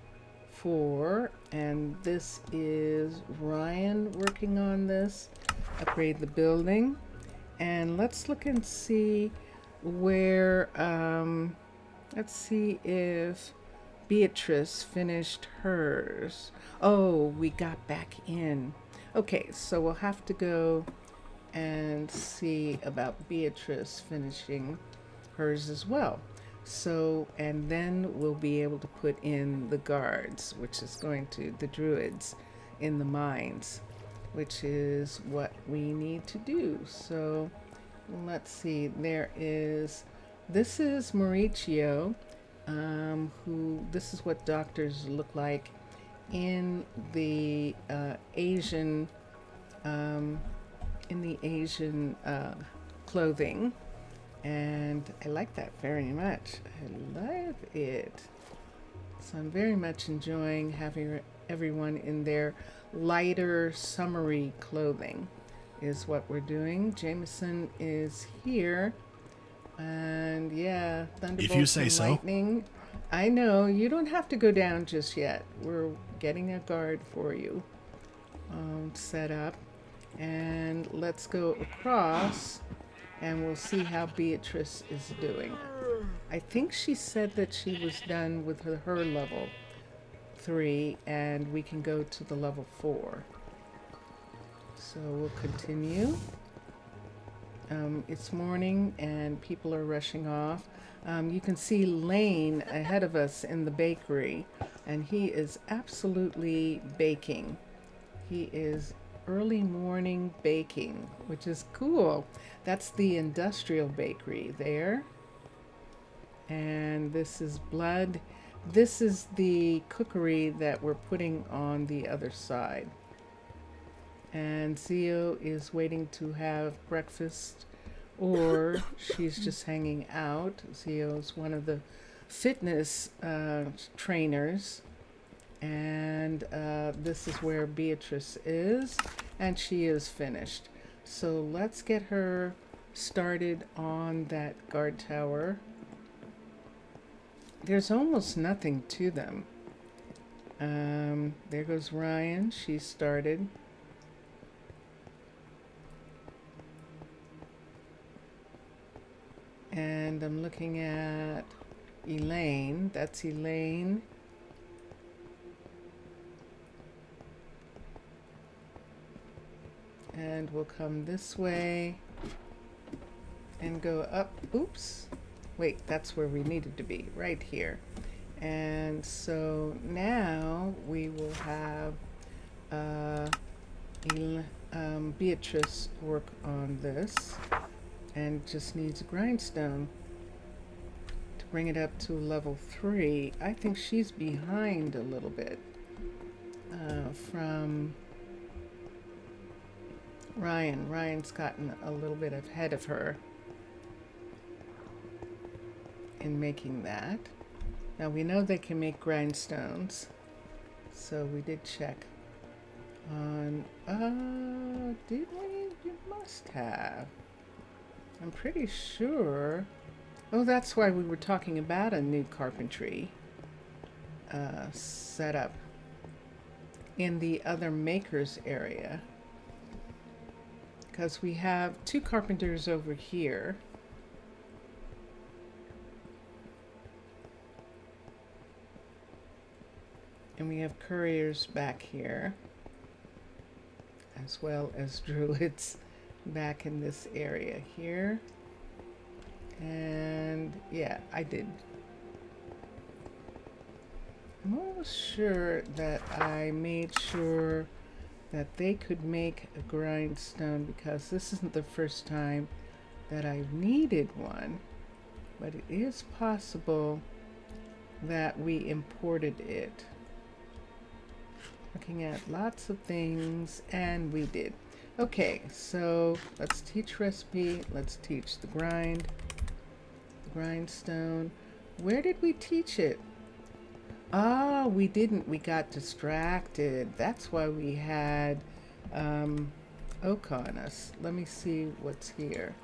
S1: 4, and this is Ryan working on this. Upgrade the building, and let's look and see where, let's see if Beatrice finished hers. Oh, we got back in. Okay, so we'll have to go and see about Beatrice finishing hers as well. So, and then we'll be able to put in the guards, which is going to, the druids in the mines, which is what we need to do. So let's see, this is Mauricio, this is what doctors look like in the Asian clothing, and I like that very much. I love it. So I'm very much enjoying having everyone in their lighter summery clothing is what we're doing. Jameson is here, and yeah, thunderbolts
S2: if you say
S1: and
S2: so.
S1: lightning. I know, you don't have to go down just yet. We're getting a guard for you set up, and let's go across and we'll see how Beatrice is doing. I think she said that she was done with her level 3, and we can go to the level 4. So we'll continue. It's morning and people are rushing off. You can see Lane ahead of us in the bakery, and he is absolutely baking. He is early morning baking, which is cool. That's the industrial bakery there. And this is blood. This is the cookery that we're putting on the other side. And Zio is waiting to have breakfast, or she's just hanging out. Zio's one of the fitness trainers. And this is where Beatrice is, and she is finished. So let's get her started on that guard tower. There's almost nothing to them. There goes Ryan. She started. And I'm looking at Elaine. That's Elaine. And we'll come this way and go up. Oops. Wait, that's where we needed to be, right here. And so now we will have Beatrice work on this, and just needs a grindstone to bring it up to level 3. I think she's behind a little bit from Ryan. Ryan's gotten a little bit ahead of her in making that. Now we know they can make grindstones, so we did check on, did we? You must have. I'm pretty sure. Oh, that's why we were talking about a new carpentry setup in the other makers area. Because we have 2 carpenters over here. And we have couriers back here, as well as druids back in this area here. And yeah, I did. I'm almost sure that I made sure that they could make a grindstone, because this isn't the first time that I've needed one, but it is possible that we imported it. Looking at lots of things, and we did. Okay, so let's teach recipe. Let's teach the grindstone. Where did we teach it? Ah, we didn't. We got distracted. That's why we had oak on us. Let me see what's here.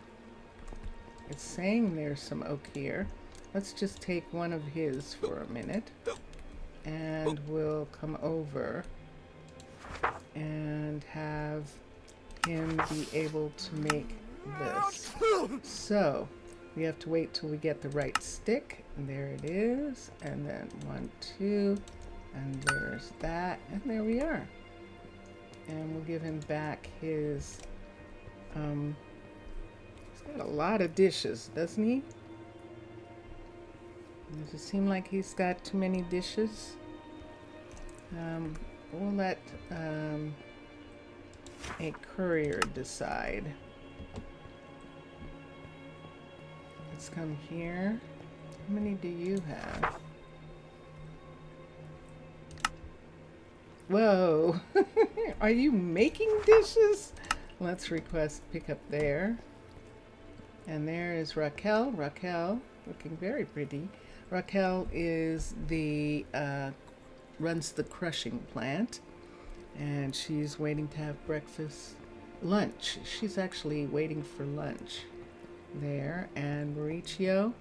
S1: It's saying there's some oak here. Let's just take one of his for a minute. And we'll come over and have him be able to make this. So we have to wait till we get the right stick. And there it is. And then 1, 2, and there's that. And there we are. And we'll give him back his, he's got a lot of dishes, doesn't he? Does it seem like he's got too many dishes? We'll let a courier decide. Let's come here. How many do you have? Whoa! Are you making dishes? Let's request pickup there. And there is Raquel. Raquel, looking very pretty. Raquel is the runs the crushing plant, and she's waiting to have lunch. She's actually waiting for lunch there. And Mauricio,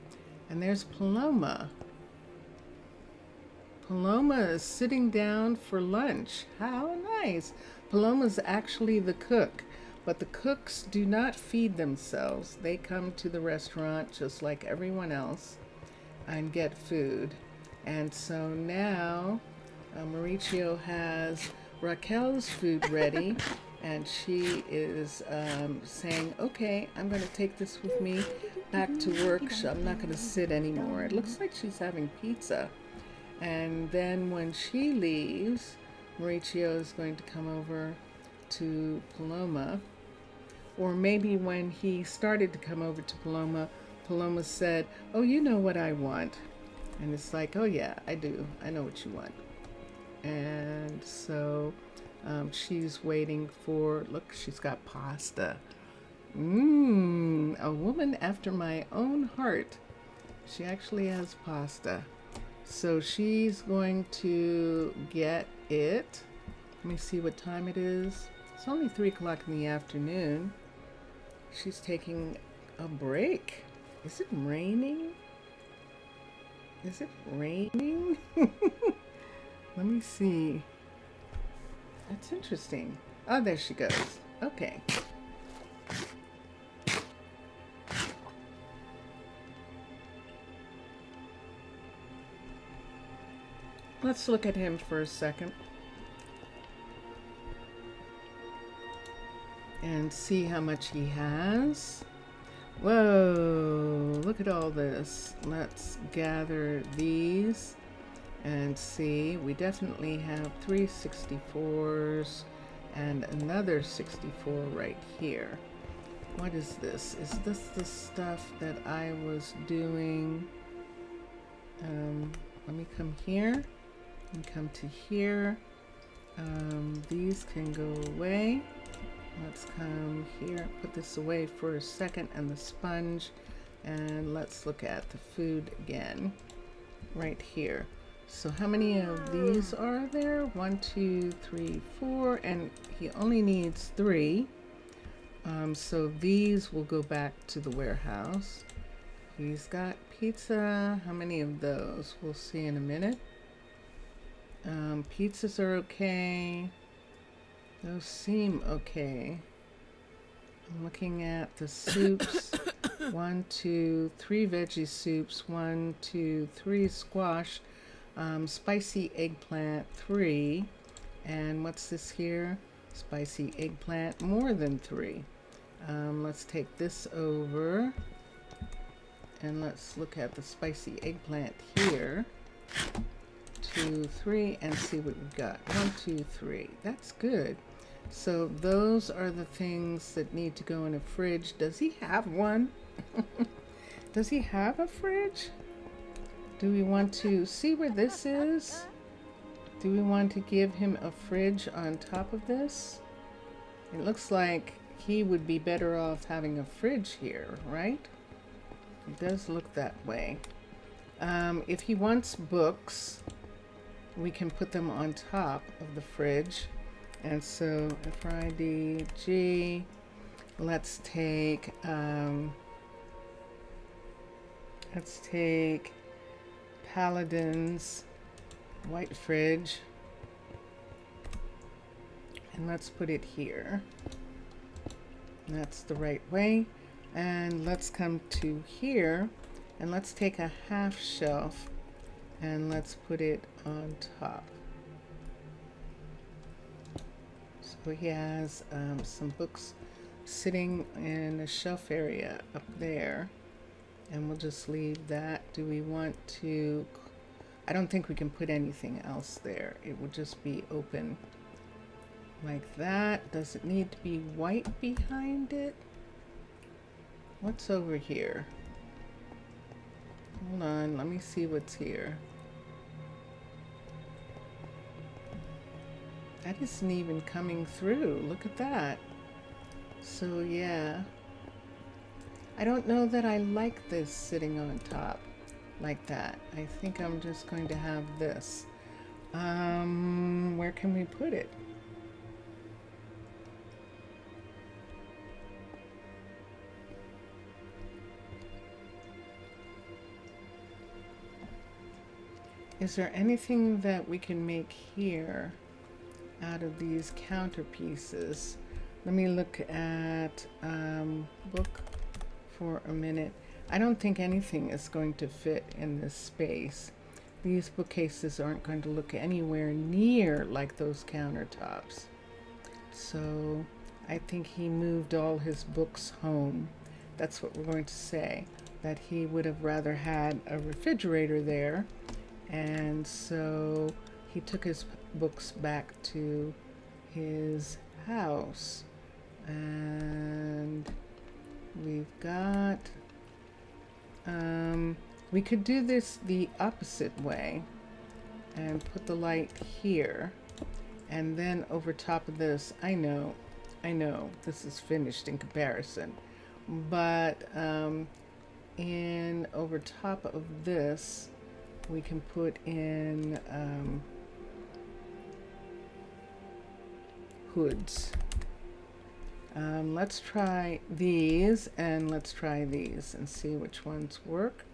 S1: and there's Paloma. Paloma is sitting down for lunch. How nice. Paloma's actually the cook, but the cooks do not feed themselves. They come to the restaurant just like everyone else and get food. And so now Mauricio has Raquel's food ready, and she is saying, okay, I'm going to take this with me back to work. I'm not going to sit anymore. It looks like she's having pizza. And then when she leaves, Mauricio is going to come over to Paloma. Or maybe when he started to come over to Paloma, Paloma said, oh, you know what I want. And it's like, oh yeah, I do. I know what you want. And so she's waiting for, look, she's got pasta. A woman after my own heart. She actually has pasta. So she's going to get it. Let me see what time it is. It's only 3 o'clock in the afternoon. She's taking a break. Is it raining? Is it raining? Let me see. That's interesting. Oh, there she goes. Okay. Let's look at him for a second and see how much he has. Whoa, look at all this. Let's gather these and see. We definitely have 3 64s and another 64 right here. What is this? Is this the stuff that I was doing? Let me come here and come to here. These can go away. Let's come here, put this away for a second, and the sponge, and let's look at the food again right here. So how many of these are there? 1, 2, 3, 4, and he only needs 3. So these will go back to the warehouse. He's got pizza. How many of those? We'll see in a minute. Pizzas are okay. Those seem okay. I'm looking at the soups. 1, 2, 3 veggie soups. 1, 2, 3 squash. Spicy eggplant 3. And what's this here? Spicy eggplant, more than 3. Let's take this over. And let's look at the spicy eggplant here. 2, 3, and see what we've got. 1, 2, 3. That's good. So those are the things that need to go in a fridge. Does he have one? Does he have a fridge? Do we want to see where this is? Do we want to give him a fridge on top of this? It looks like he would be better off having a fridge here, right? It does look that way. If he wants books, we can put them on top of the fridge. And so FRIDG, let's take Paladin's white fridge, and let's put it here. And that's the right way. And let's come to here, and let's take a half shelf and let's put it on top. So he has some books sitting in a shelf area up there, and we'll just leave that. Do we want to, I don't think we can put anything else there. It would just be open like that. Does it need to be white behind it? What's over here? Hold on, let me see what's here. That isn't even coming through. Look at that. So yeah, I don't know that I like this sitting on top like that. I think I'm just going to have this. Where can we put it? Is there anything that we can make here out of these counter pieces? Let me look at book for a minute. I don't think anything is going to fit in this space. These bookcases aren't going to look anywhere near like those countertops. So I think he moved all his books home. That's what we're going to say, that he would have rather had a refrigerator there. And so he took his books back to his house. And we've got, we could do this the opposite way and put the light here. And then over top of this, I know this is finished in comparison, but in over top of this, we can put in hoods. Let's try these, and let's try these and see which ones work.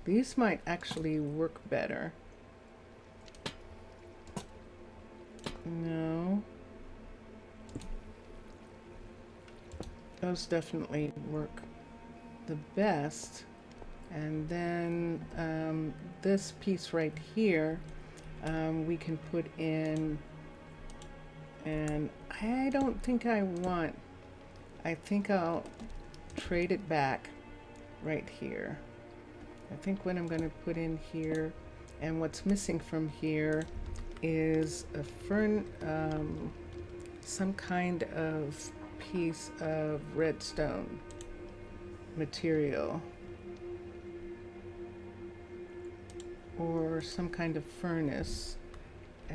S1: These might actually work better. No. Those definitely work the best. And then this piece right here, we can put in, and I don't think I want, I think I'll trade it back right here. I think what I'm going to put in here, and what's missing from here is a fern, some kind of piece of redstone material, or some kind of furnace.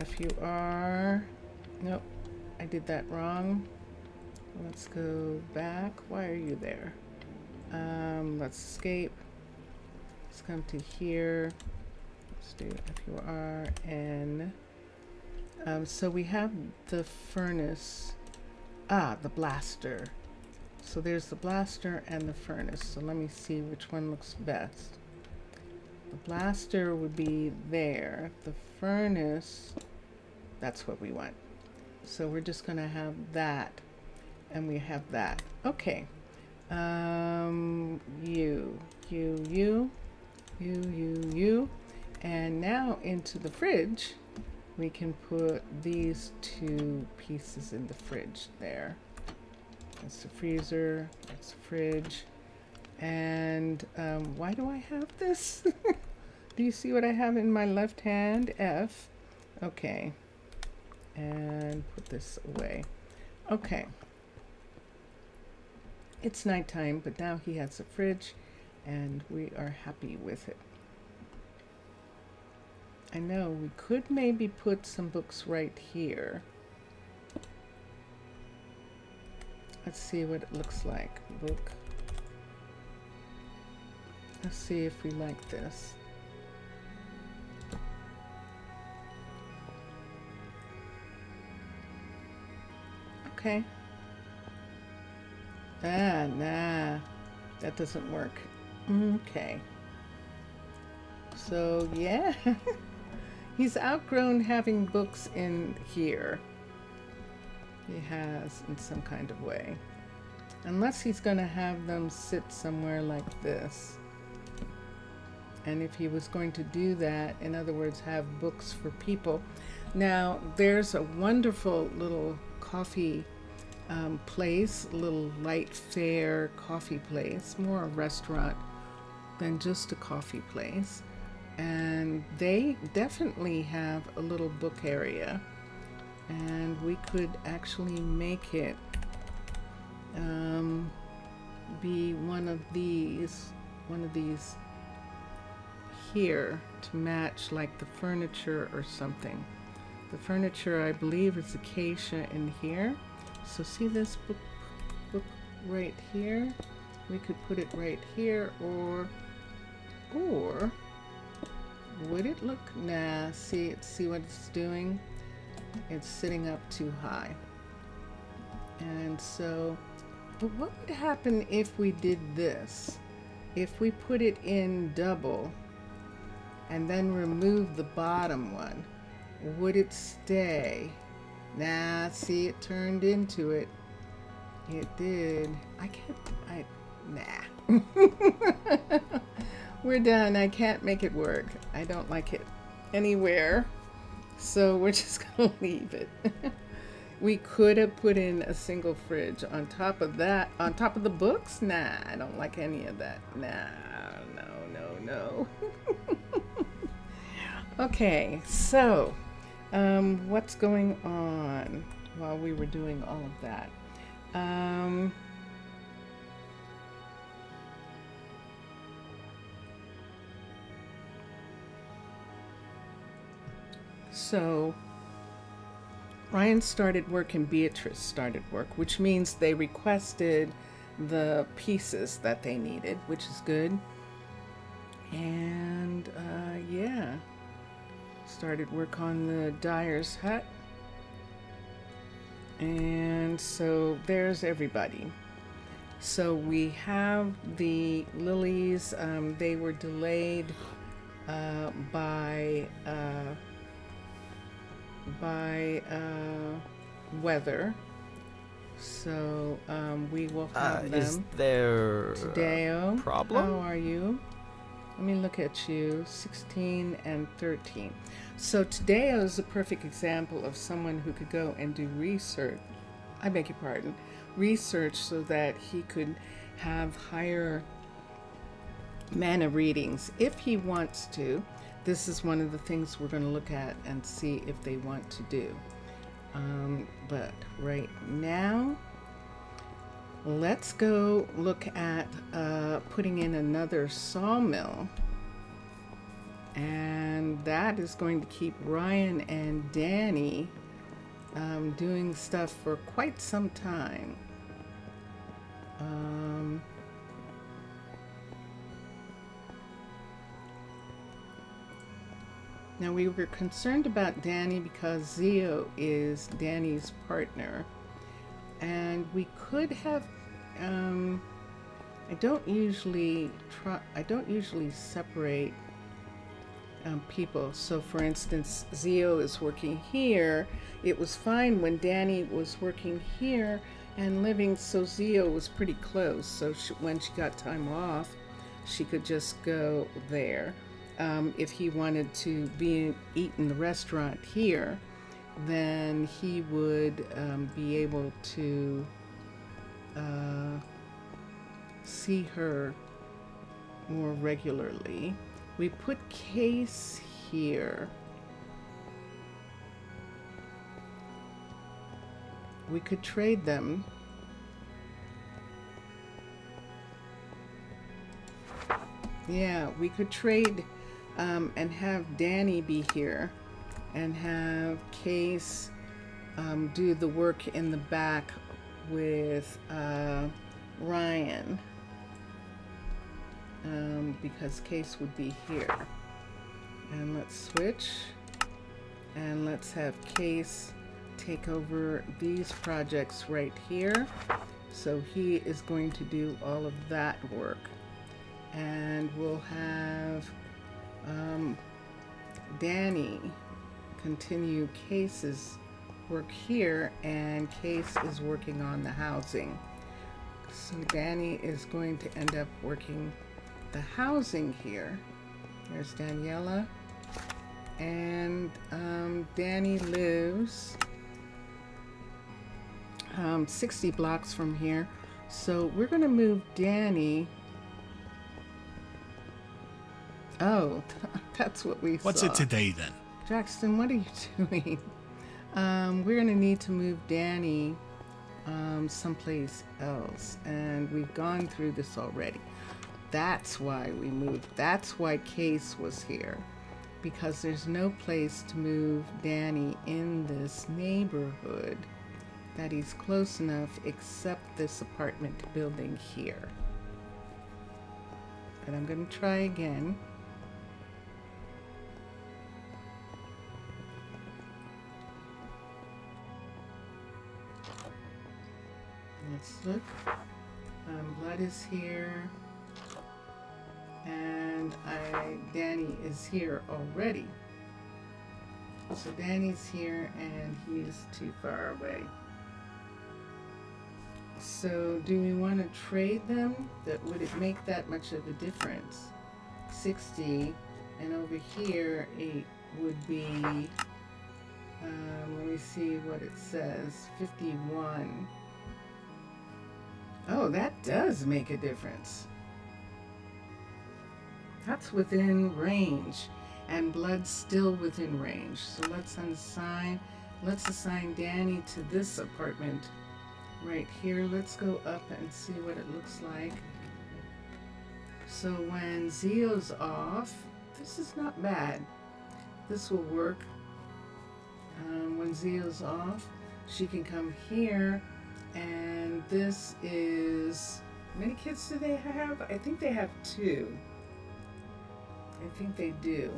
S1: FUR, nope, I did that wrong. Let's go back. Why are you there? Let's escape. Let's come to here. Let's do FURN. So we have the furnace, the blaster. So there's the blaster and the furnace. So let me see which one looks best. The blaster would be there. The furnace, that's what we want. So we're just gonna have that, and we have that. Okay. You. And now into the fridge, we can put these two pieces in the fridge there. That's the freezer, that's the fridge. And why do I have this? Do you see what I have in my left hand? F. Okay. And put this away. Okay. It's nighttime, but now he has a fridge, and we are happy with it. I know we could maybe put some books right here. Let's see what it looks like. Book. Let's see if we like this. Okay. Ah, nah. That doesn't work. Okay. So, yeah. He's outgrown having books in here. He has, in some kind of way. Unless he's going to have them sit somewhere like this. And if he was going to do that, in other words, have books for people. Now, there's a wonderful little coffee place, a little light fare coffee place, more a restaurant than just a coffee place. And they definitely have a little book area. And we could actually make it be one of these here to match like the furniture or something. The furniture, I believe, is acacia in here. So see this book right here? We could put it right here, or would it look? Nah, see what it's doing? It's sitting up too high. And so, but what would happen if we did this? If we put it in double and then remove the bottom one, would it stay? Nah, see, it turned into it. It did. Nah. We're done. I can't make it work. I don't like it anywhere. So we're just gonna leave it. We could have put in a single fridge on top of that, on top of the books. Nah, I don't like any of that. Nah, no. Okay, so what's going on while we were doing all of that? So Ryan started work and Beatrice started work, which means they requested the pieces that they needed, which is good. And yeah, started work on the dyer's hut. And so there's everybody. So we have the lilies. They were delayed by weather. So we will have them.
S4: Is there
S1: Tadeo,
S4: a problem?
S1: how are you? Let me look at you. 16 and 13. So Tadeo is a perfect example of someone who could go and do research. I beg your pardon. Research so that he could have higher mana readings if he wants to. This is one of the things we're going to look at and see if they want to do. But right now, let's go look at putting in another sawmill. And that is going to keep Ryan and Danny doing stuff for quite some time. Now we were concerned about Danny because Zio is Danny's partner, and we could have. I don't usually separate people. So, for instance, Zio is working here. It was fine when Danny was working here and living. So Zio was pretty close. So when she got time off, she could just go there. If he wanted to eat in the restaurant here, then he would be able to see her more regularly. We put Case here. We could trade them. Yeah, we could trade and have Danny be here and have Case do the work in the back with Ryan, because Case would be here. And let's switch and let's have Case take over these projects right here. So he is going to do all of that work. And we'll have Danny continue Case's work here, and Case is working on the housing. So Danny is going to end up working the housing here. There's Daniela. And Danny lives 60 blocks from here. So we're going to move Danny. Oh, that's what we
S2: What's
S1: saw.
S2: it today then?
S1: Jackson, what are you doing? We're going to need to move Danny someplace else. And we've gone through this already. That's why we moved. That's why Case was here. Because there's no place to move Danny in this neighborhood that he's close enough except this apartment building here. But I'm going to try again. Let's look. Blood is here. And Danny is here already. So Danny's here and he's too far away. So do we want to trade them? Would it make that much of a difference? 60, and over here it would be, let me see what it says, 51. Oh, that does make a difference. That's within range, and Blood's still within range. So let's assign Danny to this apartment right here. Let's go up and see what it looks like. So when Zio's off, this is not bad. This will work. When Zio's off, she can come here, and this is, how many kids do they have? I think they have 2. I think they do.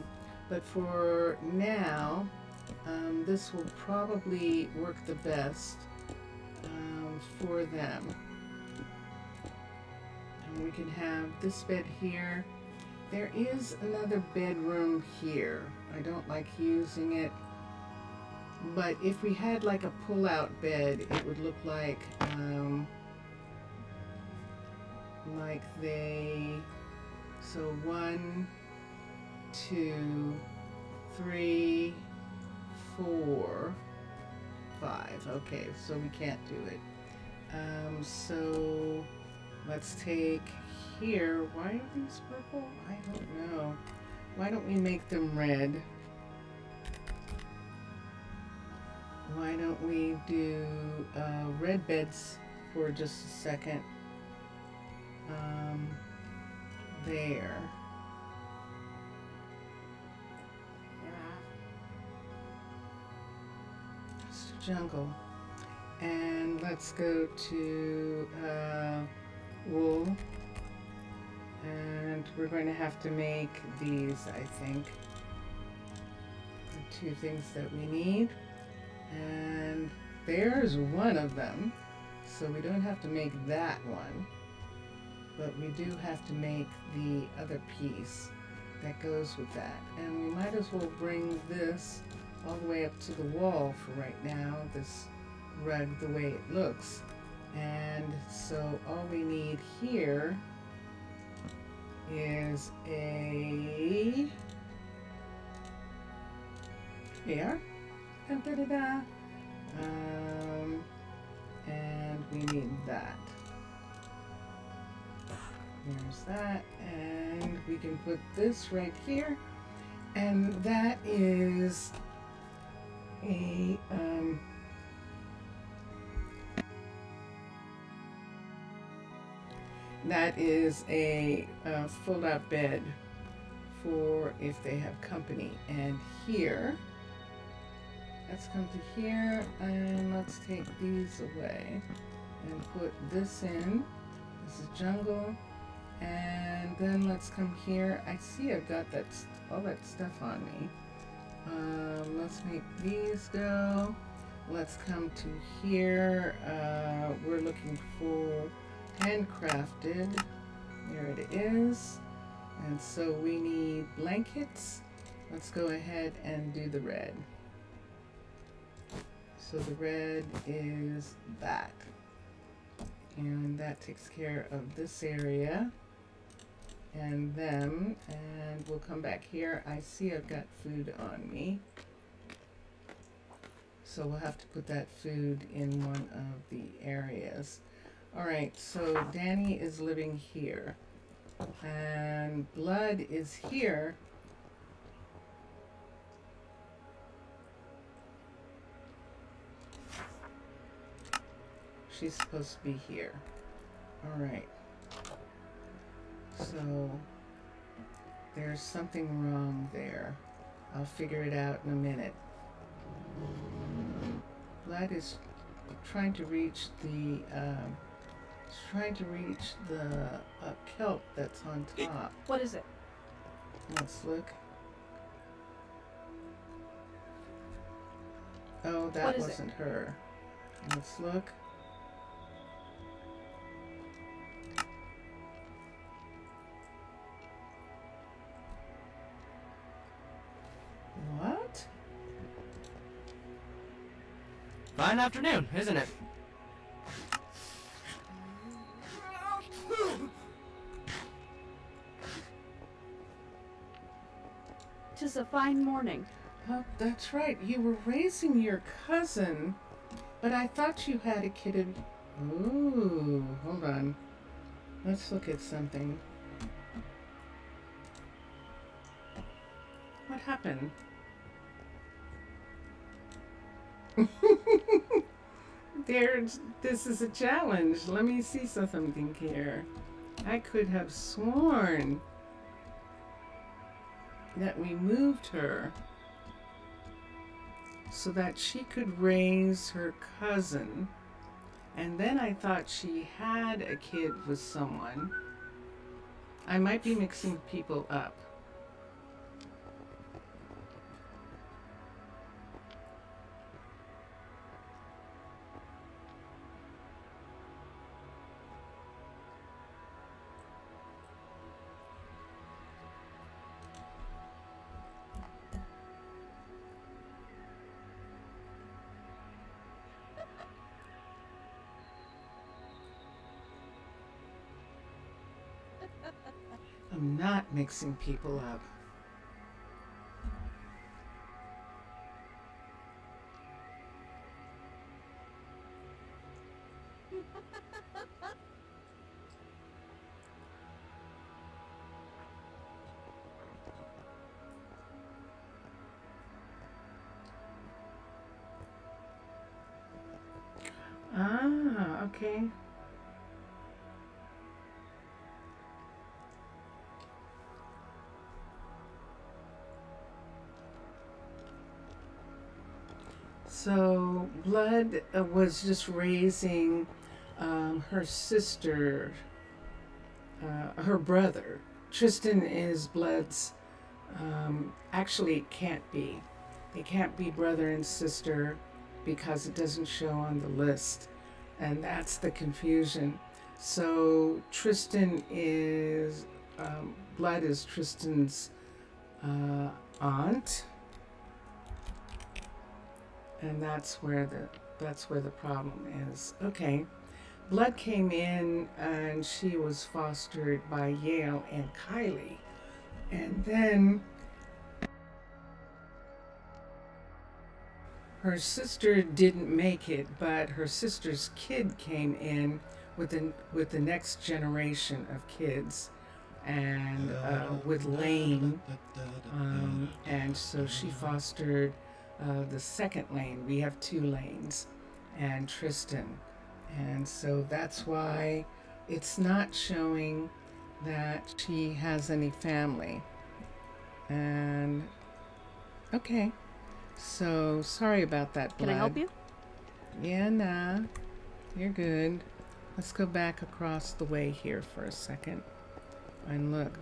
S1: But for now, this will probably work the best for them. And we can have this bed here. There is another bedroom here. I don't like using it. But if we had like a pull-out bed, it would look like they, so 1, 2, 3, 4, 5. Okay, so we can't do it. So let's take here. Why are these purple? I don't know. Why don't we make them red? Why don't we do red beds for just a second? There. Jungle. And let's go to wool, and we're going to have to make these, I think, the 2 things that we need, and there's one of them, so we don't have to make that one, but we do have to make the other piece that goes with that. And we might as well bring this all the way up to the wall for right now, this rug the way it looks. And so all we need here is a, here, da-da-da-da. And we need that. There's that, and we can put this right here, and that is a fold-out bed for if they have company. And here, let's come to here, and let's take these away and put this in. This is jungle. And then let's come here. I see I've got all that stuff on me. Let's make these go. let's come to here. We're looking for handcrafted. There it is. And so we need blankets. Let's go ahead and do the red. So the red is that. And that takes care of this area. And then, and we'll come back here. I see I've got food on me. So we'll have to put that food in one of the areas. All right, so Danny is living here. And Blood is here. She's supposed to be here. All right. So there's something wrong there. I'll figure it out in a minute. Blood is trying to reach the kelp that's on top.
S3: What is it?
S1: Let's look. Oh, that
S3: What is
S1: wasn't her. Let's look. What?
S4: Fine afternoon, isn't it?
S5: "'Tis a fine morning."
S1: Oh, that's right. You were raising your cousin, but I thought you had a kid. Ooh, hold on. Let's look at something. What happened? This is a challenge. Let me see something here. I could have sworn that we moved her so that she could raise her cousin, and then I thought she had a kid with someone. I might be mixing people up. I'm not mixing people up. Ah, okay. So Blood was just raising her sister, her brother. Tristan is Blood's, actually it can't be. It can't be brother and sister because it doesn't show on the list. And that's the confusion. So Tristan is, Blood is Tristan's aunt. And that's where the problem is. Okay. Blood came in and she was fostered by Yale and Kylie. And then her sister didn't make it, but her sister's kid came in with the next generation of kids, and with Lane, and so she fostered the second lane. We have two lanes, and Tristan, and so that's why it's not showing that she has any family. And okay. So, sorry about that, Blood.
S5: Can I help you?
S1: Yeah, nah. You're good. Let's go back across the way here for a second. And look.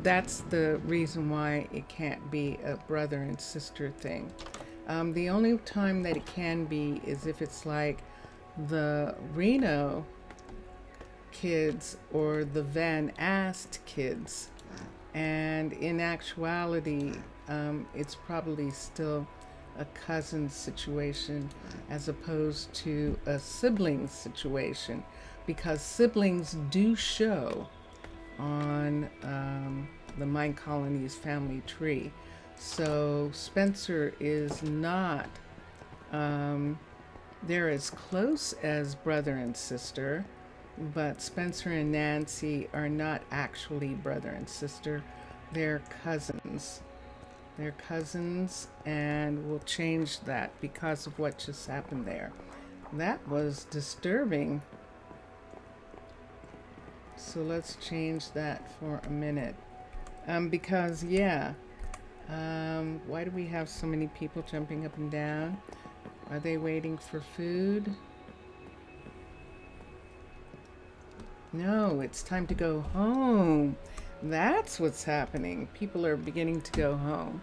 S1: That's the reason why it can't be a brother and sister thing. The only time that it can be is if it's like the Reno kids or the Van Ast kids. And in actuality, it's probably still a cousin situation as opposed to a sibling situation, because siblings do show on the Minecolonies family tree. So Spencer is not, they're as close as brother and sister, but Spencer and Nancy are not actually brother and sister. They're cousins. They're cousins, and we'll change that because of what just happened there. That was disturbing. So let's change that for a minute. Because, yeah, why do we have so many people jumping up and down? Are they waiting for food? No, it's time to go home. That's what's happening. People are beginning to go home.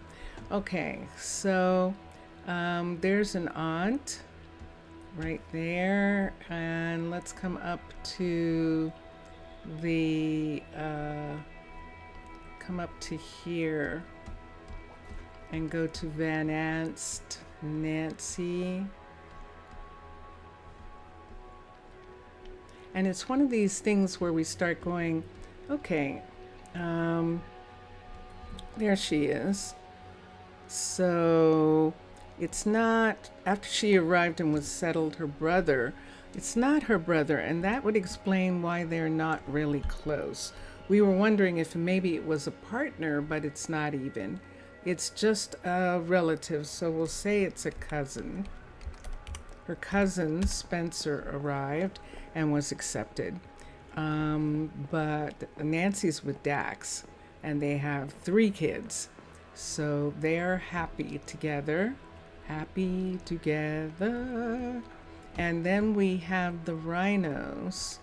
S1: Okay, so there's an aunt right there. And let's come up to the, come up to here and go to Van Ast, Nancy. And it's one of these things where we start going, okay, there she is. So it's not, after she arrived and was settled, her brother, it's not her brother, and that would explain why they're not really close. We were wondering if maybe it was a partner, but it's not even. It's just a relative, so we'll say it's a cousin. Her cousin, Spencer, arrived and was accepted. But Nancy's with Dax, and they have 3 kids. So they're happy together. Happy together. And then we have the rhinos.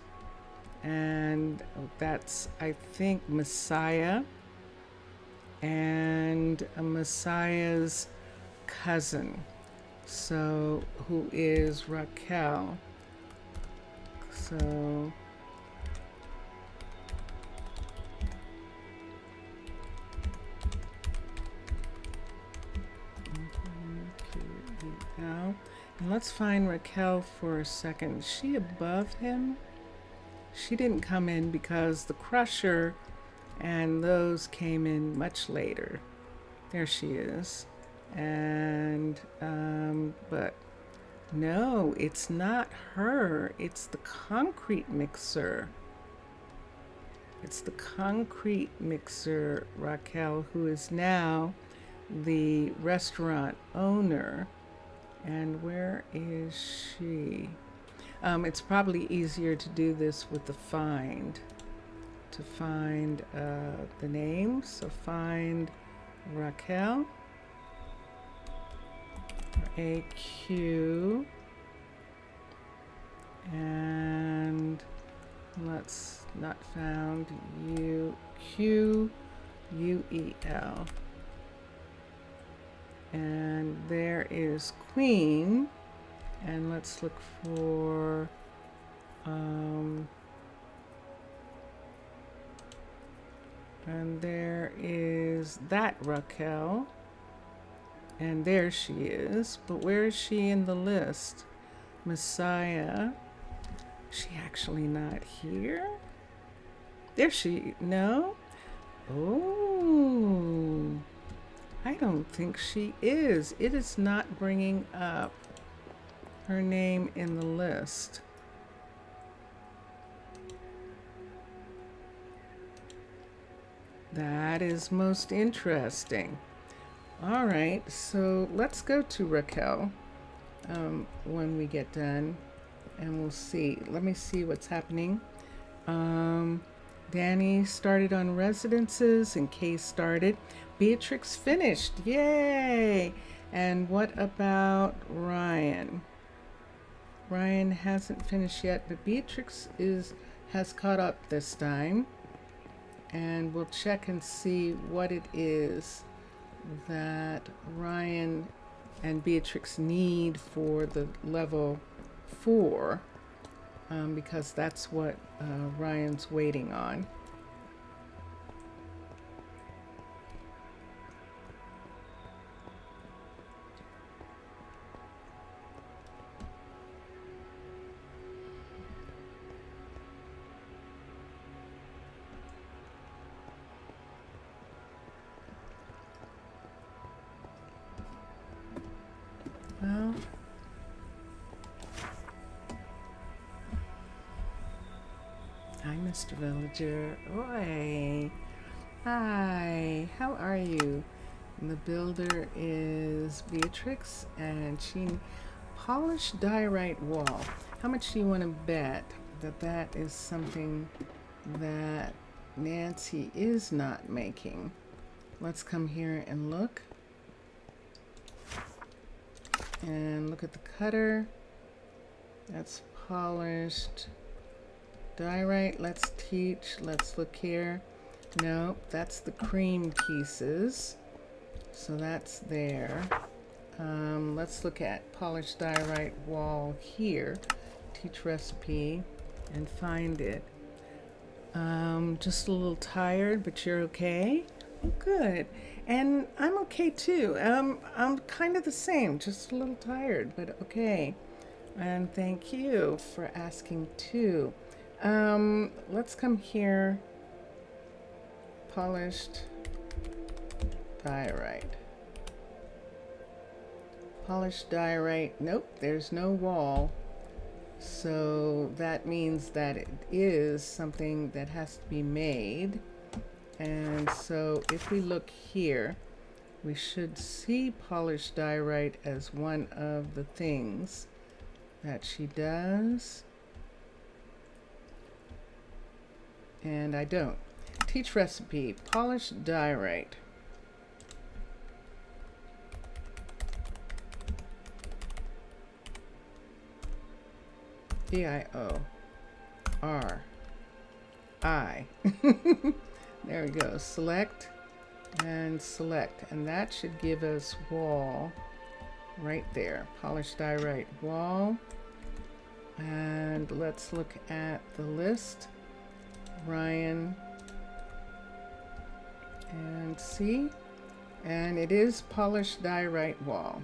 S1: And that's, I think, Messiah. And Messiah's cousin. So, who is Raquel. So, now, and let's find Raquel for a second. Is she above him? She didn't come in because the Crusher and those came in much later. There she is. And, but no, it's not her. It's the concrete mixer. It's the concrete mixer, Raquel, who is now the restaurant owner. And where is she? It's probably easier to do this with the find. To find the name. So find Raquel. AQ. And let's not found UQUEL. And there is Queen. And let's look for and there is that Raquel. And there she is. But where is she in the list? Messiah. Is she actually not here? There she, no? Oh, I don't think she is. It is not bringing up her name in the list. That is most interesting. All right, so let's go to Raquel when we get done, and we'll see. Let me see what's happening. Danny started on residences, and Kay started. Beatrix finished. Yay! And what about Ryan? Ryan hasn't finished yet, but Beatrix has caught up this time. And we'll check and see what it is that Ryan and Beatrix need for the level 4, because that's what Ryan's waiting on. Well, hi, Mr. Villager. Oi. Hi, how are you? And the builder is Beatrix, and she polished diorite wall. How much do you want to bet that that is something that Nancy is not making? Let's come here and look. And look at the cutter. That's polished diorite. Let's teach. Let's look here. Nope, that's the cream pieces. So that's there. Let's look at polished diorite wall here. Teach recipe and find it. Just a little tired, but you're okay? Oh, good. And I'm okay too. I'm kind of the same, just a little tired, but okay. And thank you for asking too. Let's come here. Polished diorite. Polished diorite. Nope, there's no wall. So that means that it is something that has to be made. And so if we look here, we should see polished diorite as one of the things that she does. And I don't. Teach recipe, polished diorite. D-I-O-R-I. There we go. Select and select. And that should give us wall right there. Polished diorite wall. And let's look at the list. Ryan. And see. And it is polished diorite wall.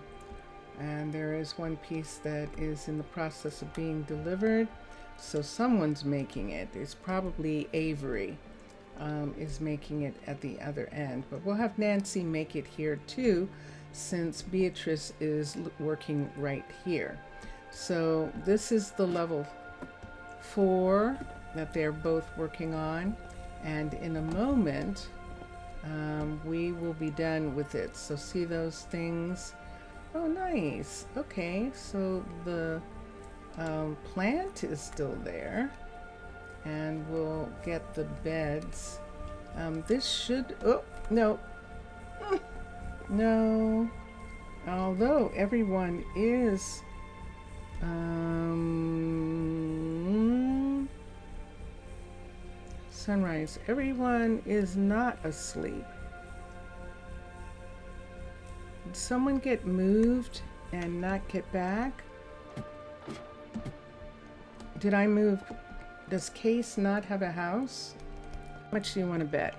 S1: And there is one piece that is in the process of being delivered. So someone's making it. It's probably Avery. Is making it at the other end, but we'll have Nancy make it here too, since Beatrice is working right here. So this is the level 4 that they're both working on, and in a moment we will be done with it. So see those things? Oh, nice. Okay, so the plant is still there. And we'll get the beds. This should, oh, no. No. Although everyone is, sunrise, everyone is not asleep. Did someone get moved and not get back? Did I move? Does Case not have a house? How much do you want to bet?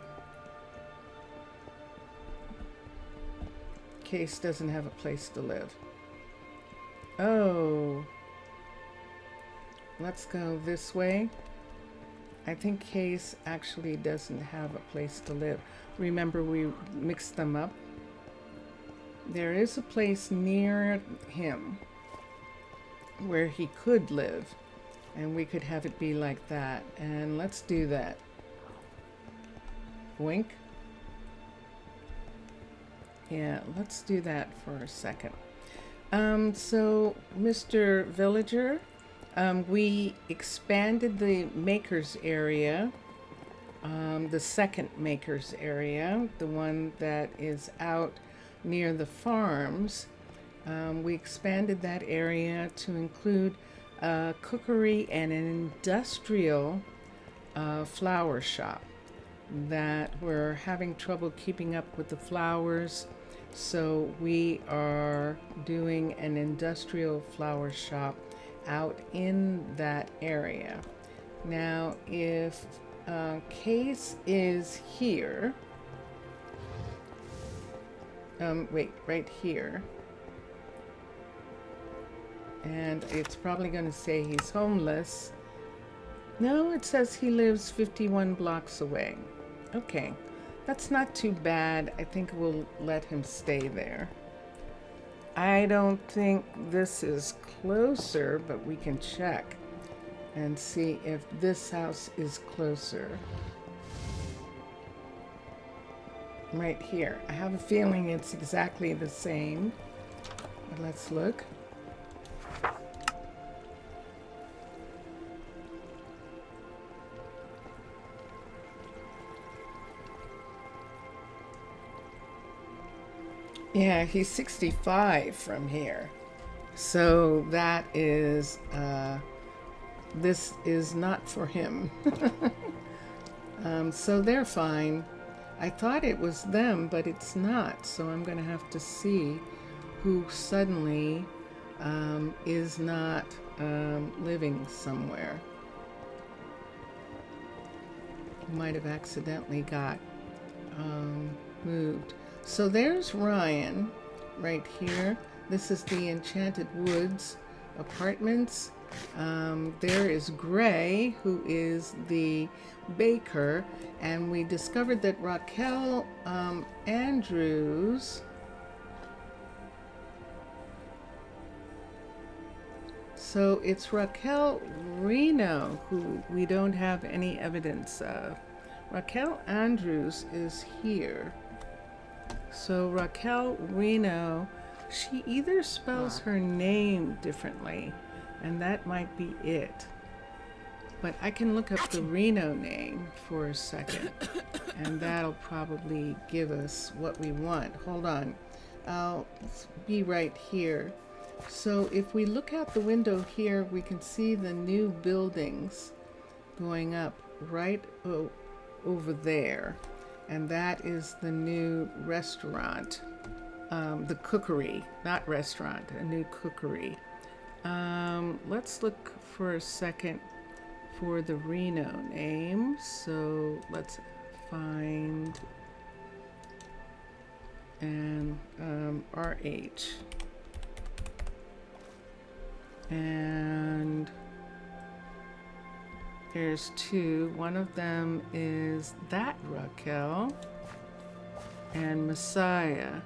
S1: Case doesn't have a place to live. Oh. Let's go this way. I think Case actually doesn't have a place to live. Remember, we mixed them up. There is a place near him where he could live. And we could have it be like that. And let's do that. Wink. Yeah, let's do that for a second. So, Mr. Villager, we expanded the maker's area. The second maker's area, the one that is out near the farms. We expanded that area to include cookery and an industrial flower shop that we're having trouble keeping up with the flowers. So we are doing an industrial flower shop out in that area. Now, if Case is here, wait, right here, and it's probably going to say he's homeless. No, it says he lives 51 blocks away. Okay, that's not too bad. I think we'll let him stay there. I don't think this is closer, but we can check and see if this house is closer. Right here. I have a feeling it's exactly the same. But let's look. Yeah, he's 65 from here. So that is, this is not for him. So they're fine. I thought it was them, but it's not. So I'm going to have to see who suddenly is not living somewhere. Who might have accidentally got moved. So there's Ryan right here. This is the Enchanted Woods Apartments. There is Gray, who is the baker, and we discovered that Raquel Andrews, so it's Raquel Reno who we don't have any evidence of. Raquel Andrews is here. So Raquel Reno, she either spells her name differently, and that might be it. But I can look up the Reno name for a second, and that'll probably give us what we want. Hold on. I'll be right here. So if we look out the window here, we can see the new buildings going up right over there. And that is the new restaurant, the cookery, not restaurant, a new cookery. Let's look for a second for the Reno name. So let's find and RH. And there's two. One of them is that Raquel and Messiah.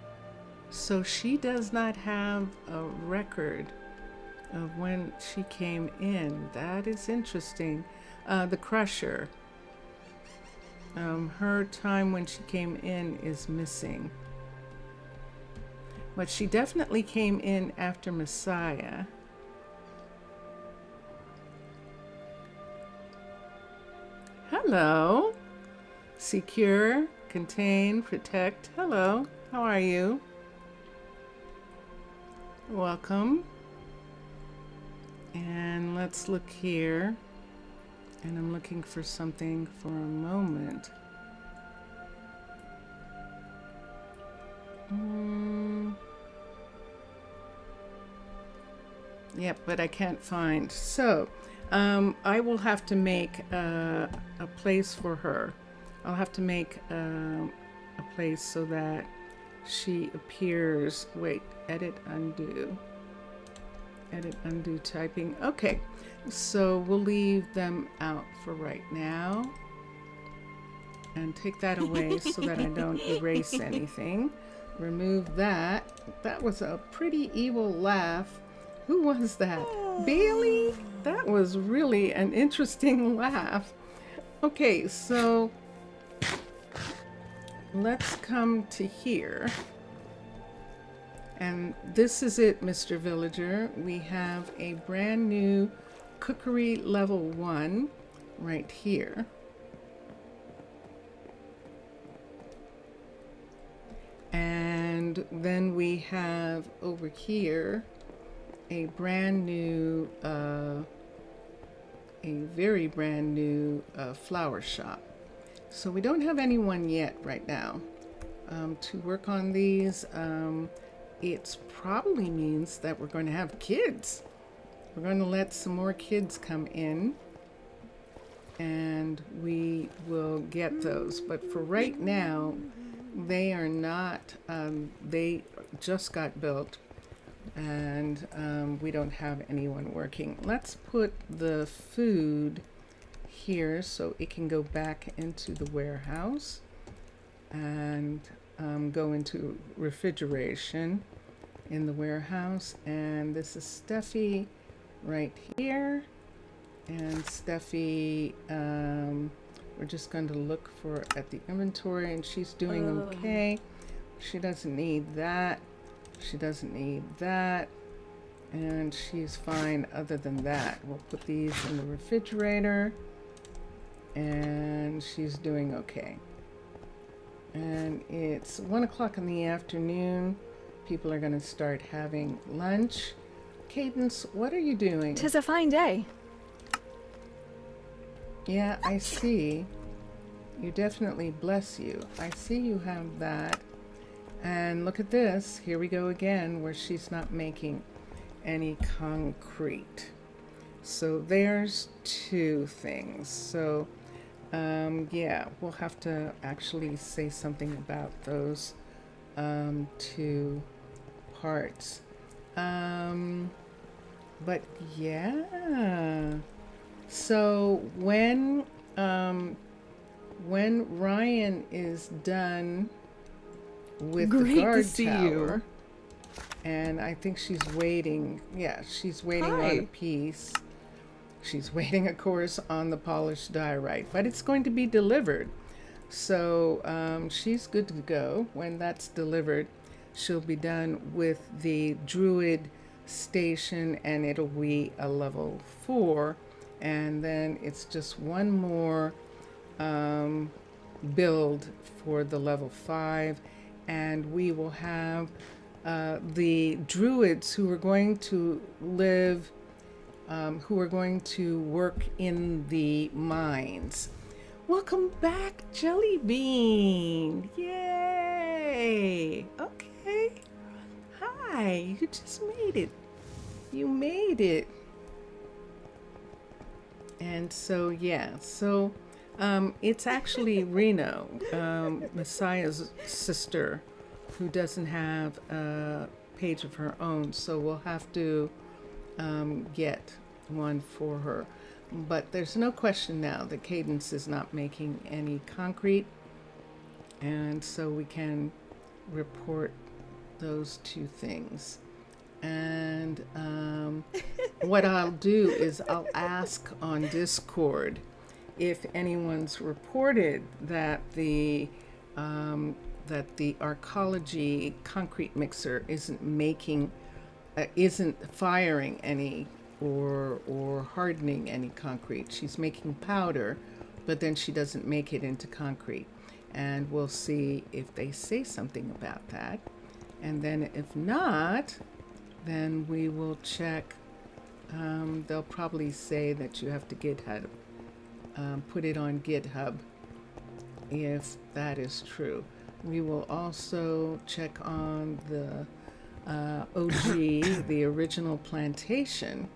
S1: So she does not have a record of when she came in. That is interesting. The Crusher. Her time when she came in is missing. But she definitely came in after Messiah. Hello. Secure, contain, protect. Hello. How are you? Welcome. And let's look here. And I'm looking for something for a moment. Yep, but I can't find. So, I will have to make a place for her. I'll have to make a place so that she appears. Wait, edit, undo. Edit, undo typing. Okay, so we'll leave them out for right now. And take that away so that I don't erase anything. Remove that. That was a pretty evil laugh. Who was that? Bailey? That was really an interesting laugh. Okay, so let's come to here. And this is it, Mr. Villager. We have a brand new cookery level 1 right here. And then we have over here a brand new, a very brand new flower shop. So we don't have anyone yet right now. to work on these. It probably means that we're going to have kids. We're going to let some more kids come in, and we will get those. But for right now, they are not, they just got built, and we don't have anyone working. Let's put the food here so it can go back into the warehouse and go into refrigeration in the warehouse. And this is Steffi right here. And Steffi, we're just going to look for at the inventory, and she's doing okay. She doesn't need that. She doesn't need that. And she's fine other than that. We'll put these in the refrigerator. And she's doing okay. And it's 1 o'clock in the afternoon. People are going to start having lunch. Cadence, what are you doing?
S3: 'Tis a fine day.
S1: Yeah, I see. You definitely, bless you. I see you have that. And look at this. Here we go again, where she's not making any concrete. So there's two things. So, yeah, we'll have to actually say something about those two parts. But yeah. So when Ryan is done with the guard tower, and I think she's waiting. Yeah, she's waiting on a piece. She's waiting, of course, on the polished diorite, but it's going to be delivered. So she's good to go. When that's delivered, she'll be done with the Druid station, and it'll be a level 4. And then it's just one more build for the level 5. And we will have the Druids who are going to live, who are going to work in the mines. Welcome back, Jelly Bean. Yay. Okay. Hi. You just made it. You made it. And so, yeah, so it's actually Reno, Messiah's sister, who doesn't have a page of her own. So we'll have to get one for her. But there's no question now that Cadence is not making any concrete. And so we can report those two things. And what I'll do is I'll ask on Discord if anyone's reported that the Arcology concrete mixer isn't firing any or hardening any concrete. She's making powder, but then she doesn't make it into concrete. And we'll see if they say something about that. And then if not, then we will check. They'll probably say that you have to GitHub, put it on GitHub if that is true. We will also check on the OG, the original plantation,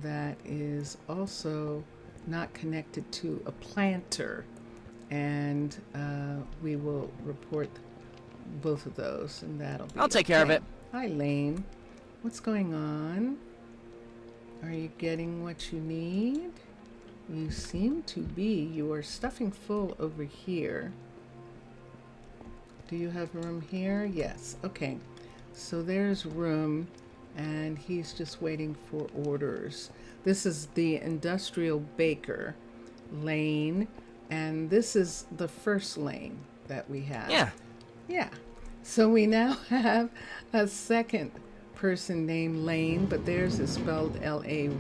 S1: that is also not connected to a planter. And we will report both of those, and that'll be
S4: I'll take care of it.
S1: Hi, Lane. What's going on? Are you getting what you need? You seem to be. You are stuffing full over here. Do you have room here? Yes. Okay. So there's room, and he's just waiting for orders. This is the industrial baker lane, and this is the first lane that we have.
S4: Yeah.
S1: Yeah. So we now have a second person named Lane, but theirs is spelled Layne.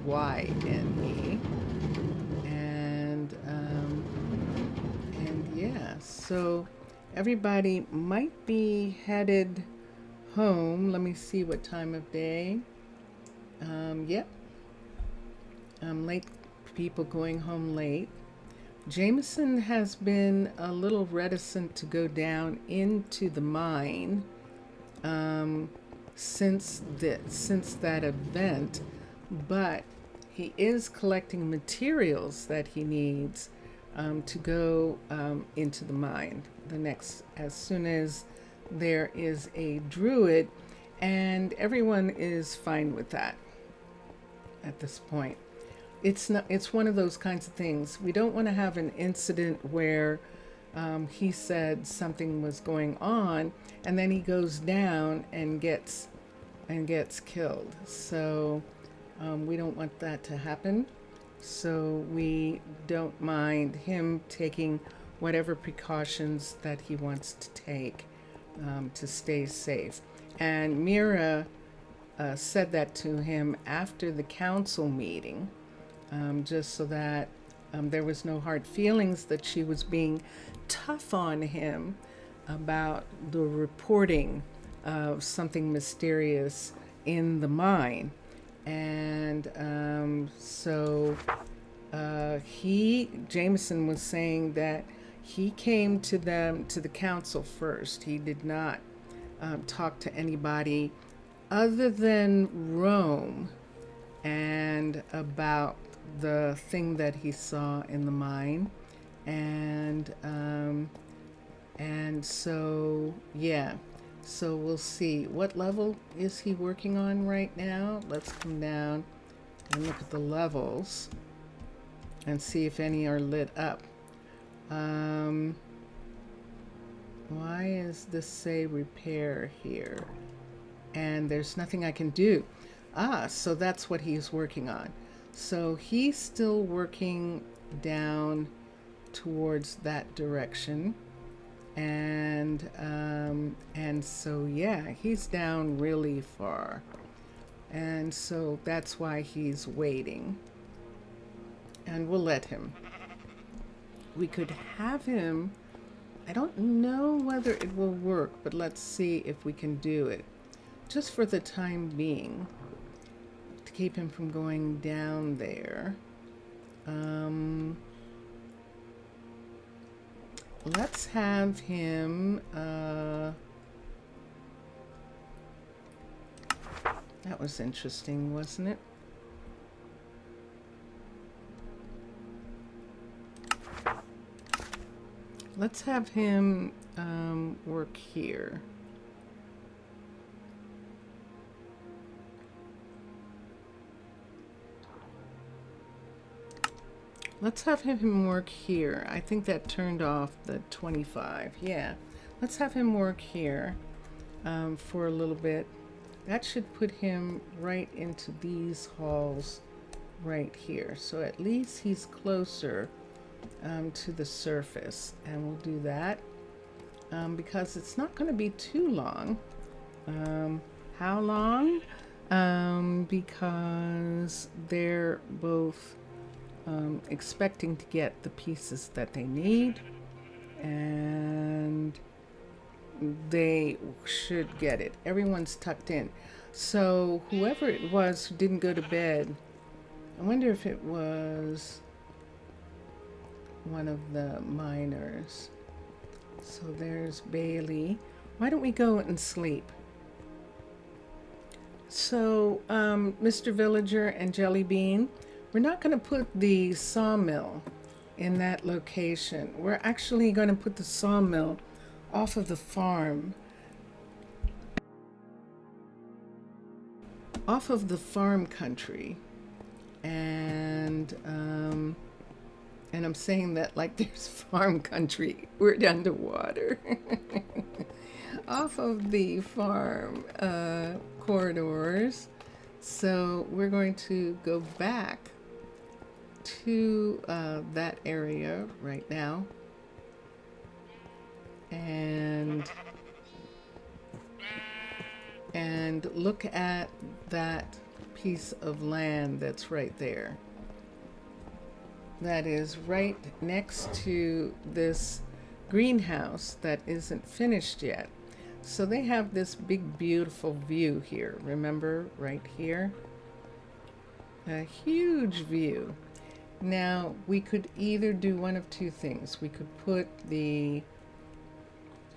S1: And yeah, so everybody might be headed home. Let me see what time of day. Yep. Late people going home late. Jameson has been a little reticent to go down into the mine since that event, but he is collecting materials that he needs to go into the mine as soon as there is a druid, and everyone is fine with that at this point. It's one of those kinds of things. We don't want to have an incident where he said something was going on and then he goes down and gets killed. So we don't want that to happen. So we don't mind him taking whatever precautions that he wants to take to stay safe. And Mira said that to him after the council meeting, just so that there was no hard feelings that she was being tough on him about the reporting of something mysterious in the mine. And so Jameson was saying that he came to the council first. He did not talk to anybody other than Rome and about the thing that he saw in the mine. And so yeah, so we'll see. What level is he working on right now? Let's come down and look at the levels and see if any are lit up. Why is this say repair here? And there's nothing I can do. So that's what he's working on. So he's still working down towards that direction. And so yeah, he's down really far. And so that's why he's waiting. And we'll let him. We could have him, I don't know whether it will work, but let's see if we can do it. Just for the time being, to keep him from going down there. Let's have him, that was interesting, wasn't it? Let's have him work here. Let's have him work here. I think that turned off the 25. Yeah, let's have him work here for a little bit. That should put him right into these halls right here. So at least he's closer to the surface, and we'll do that because it's not going to be too long. How long? Because they're both expecting to get the pieces that they need, and they should get it. Everyone's tucked in. So whoever it was who didn't go to bed, I wonder if it was one of the miners. So there's Bailey. Why don't we go and sleep? So Mr. Villager and Jelly Bean, we're not going to put the sawmill in that location. We're actually going to put the sawmill off of the farm. Off of the farm country. And I'm saying that like there's farm country. We're underwater. Off of the farm corridors. So we're going to go back to that area right now. And look at that piece of land that's right there. That is right next to this greenhouse that isn't finished yet. So they have this big, beautiful view here. Remember, right here? A huge view. Now, we could either do one of two things. We could put the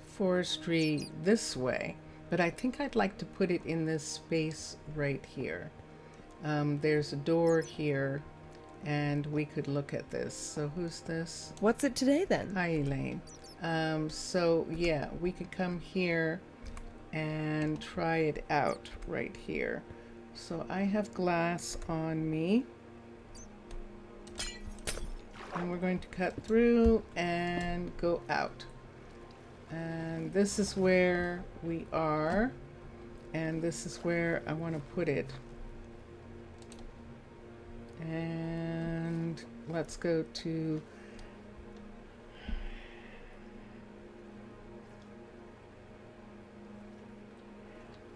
S1: forestry this way, but I think I'd like to put it in this space right here. There's a door here, and we could look at this. So who's this?
S6: What's it today then?
S1: Hi, Elaine. So yeah, we could come here and try it out right here. So I have glass on me, and we're going to cut through and go out. And this is where we are, and this is where I want to put it. And let's go to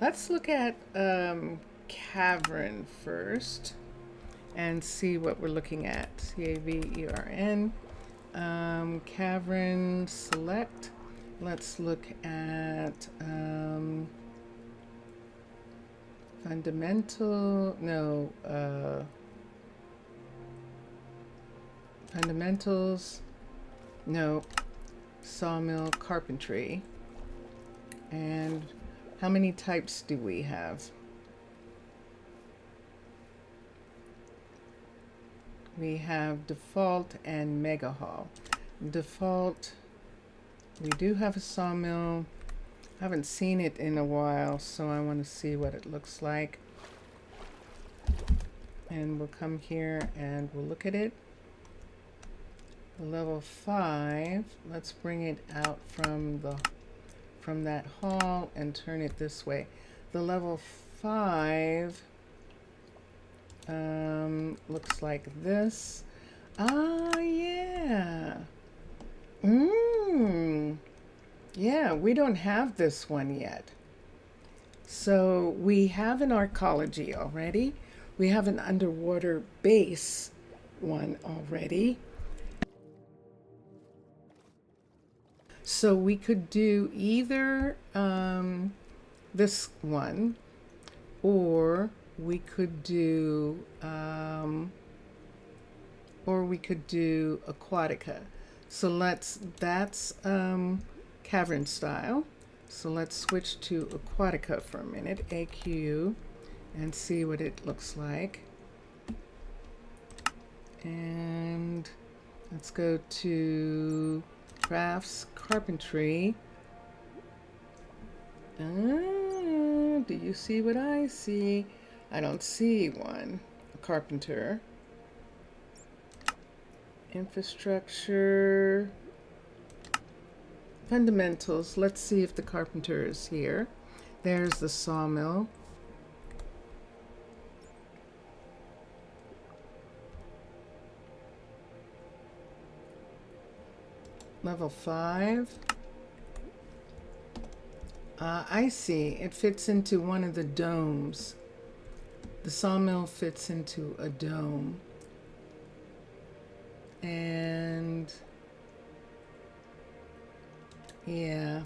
S1: let's look at cavern first and see what we're looking at. Cavern. Cavern select. Let's look at fundamental. No. Fundamentals. No. Sawmill carpentry. And how many types do we have? We have default and mega hall. Default, we do have a sawmill. I haven't seen it in a while, so I want to see what it looks like. And we'll come here and we'll look at it. The level 5, let's bring it out from that hall and turn it this way. The level 5 looks like this. Ah, yeah. Yeah, we don't have this one yet. So we have an arcology already. We have an underwater base one already. So we could do either this one, or we could do Aquatica. So that's cavern style. So let's switch to Aquatica for a minute, AQ, and see what it looks like. And let's go to crafts, carpentry. Do you see what I see? I don't see one. A carpenter. Infrastructure. Fundamentals. Let's see if the carpenter is here. There's the sawmill. Level 5. I see. It fits into one of the domes. The sawmill fits into a dome. And yeah,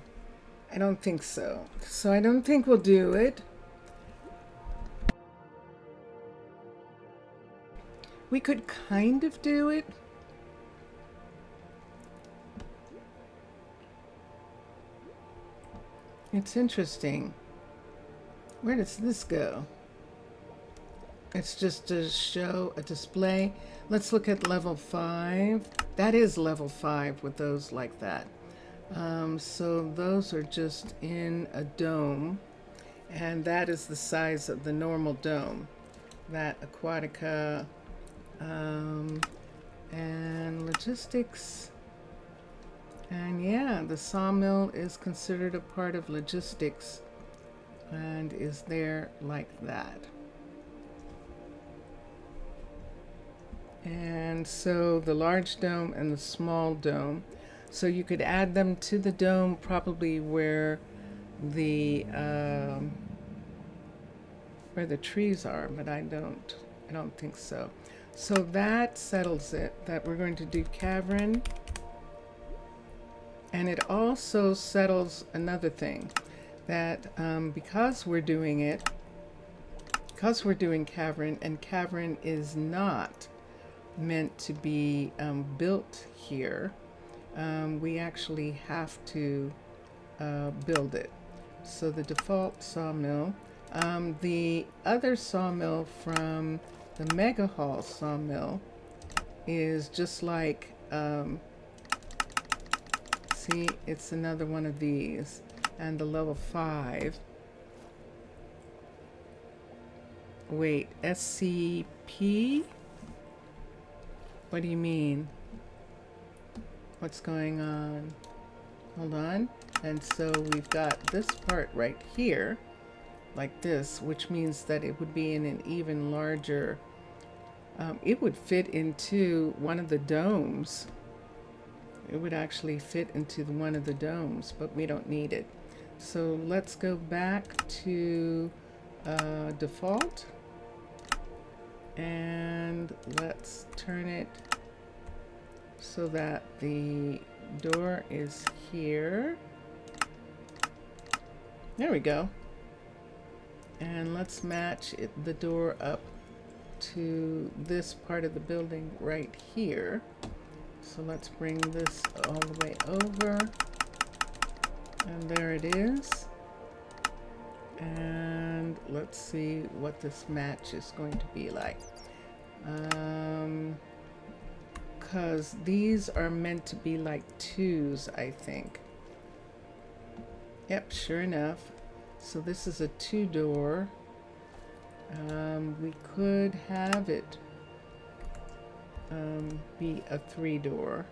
S1: I don't think so. So I don't think we'll do it. We could kind of do it. It's interesting. Where does this go? It's just to show a display. Let's look at level 5. That is level 5 with those like that. So those are just in a dome, and that is the size of the normal dome. That Aquatica and logistics. And yeah, the sawmill is considered a part of logistics and is there like that. And so the large dome and the small dome. So you could add them to the dome probably where the trees are, but I don't think so. So that settles it, that we're going to do cavern. And it also settles another thing, that because we're doing cavern, and cavern is not meant to be built here, we actually have to build it. So the default sawmill, the other sawmill from the Mega Hall sawmill is just like, see, it's another one of these, and the level 5. Wait, SCP? What do you mean? What's going on? Hold on. And so we've got this part right here, like this, which means that it would be in an even larger, it would fit into one of the domes. It would actually fit into one of the domes, but we don't need it. So let's go back to default, and let's turn it so that the door is here. There we go. And let's match the door up to this part of the building right here. So let's bring this all the way over. And there it is. And let's see what this match is going to be like. Because these are meant to be like 2s, I think. Yep, sure enough. So this is a 2-door. We could have it be a 3-door.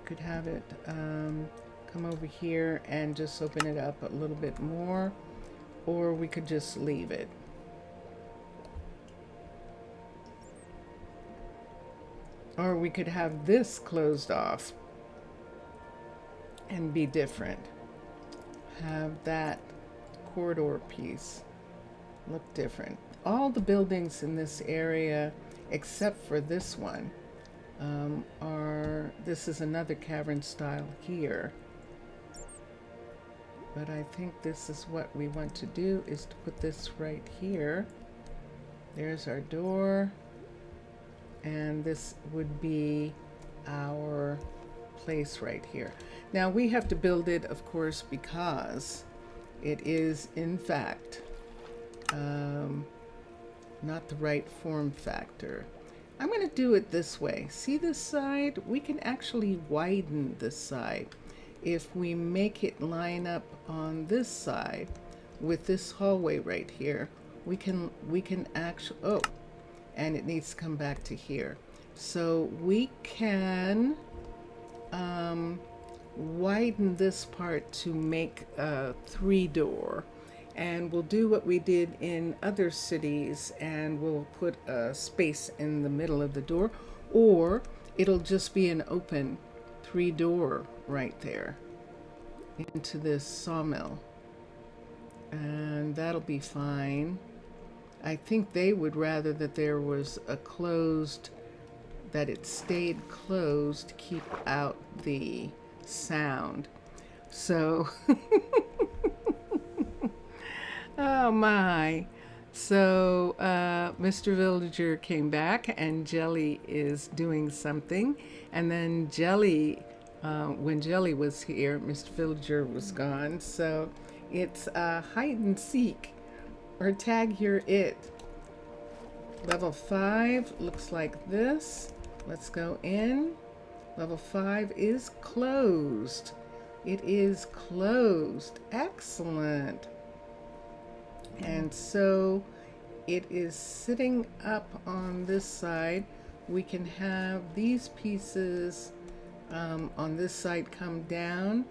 S1: Could have it come over here and just open it up a little bit more, or we could just leave it. Or we could have this closed off and be different. Have that corridor piece look different. All the buildings in this area, except for this one, this is another cavern style here. But I think this is what we want to do, is to put this right here. There's our door. And this would be our place right here. Now we have to build it, of course, because it is in fact not the right form factor. I'm going to do it this way. See this side? We can actually widen this side. If we make it line up on this side with this hallway right here, we can actually, oh, and it needs to come back to here. So we can widen this part to make a 3-door, and we'll do what we did in other cities, and we'll put a space in the middle of the door, or it'll just be an open 3-door right there into this sawmill, and that'll be fine. I think they would rather that there was a closed, that it stayed closed to keep out the sound. So, oh my. So, Mr. Villager came back and Jelly is doing something. And then Jelly, when Jelly was here, Mr. Villager was gone. So it's hide and seek, or tag your it. Level 5 looks like this. Let's go in. Level 5 is closed. It is closed. Excellent. And so it is sitting up on this side. We can have these pieces on this side come down.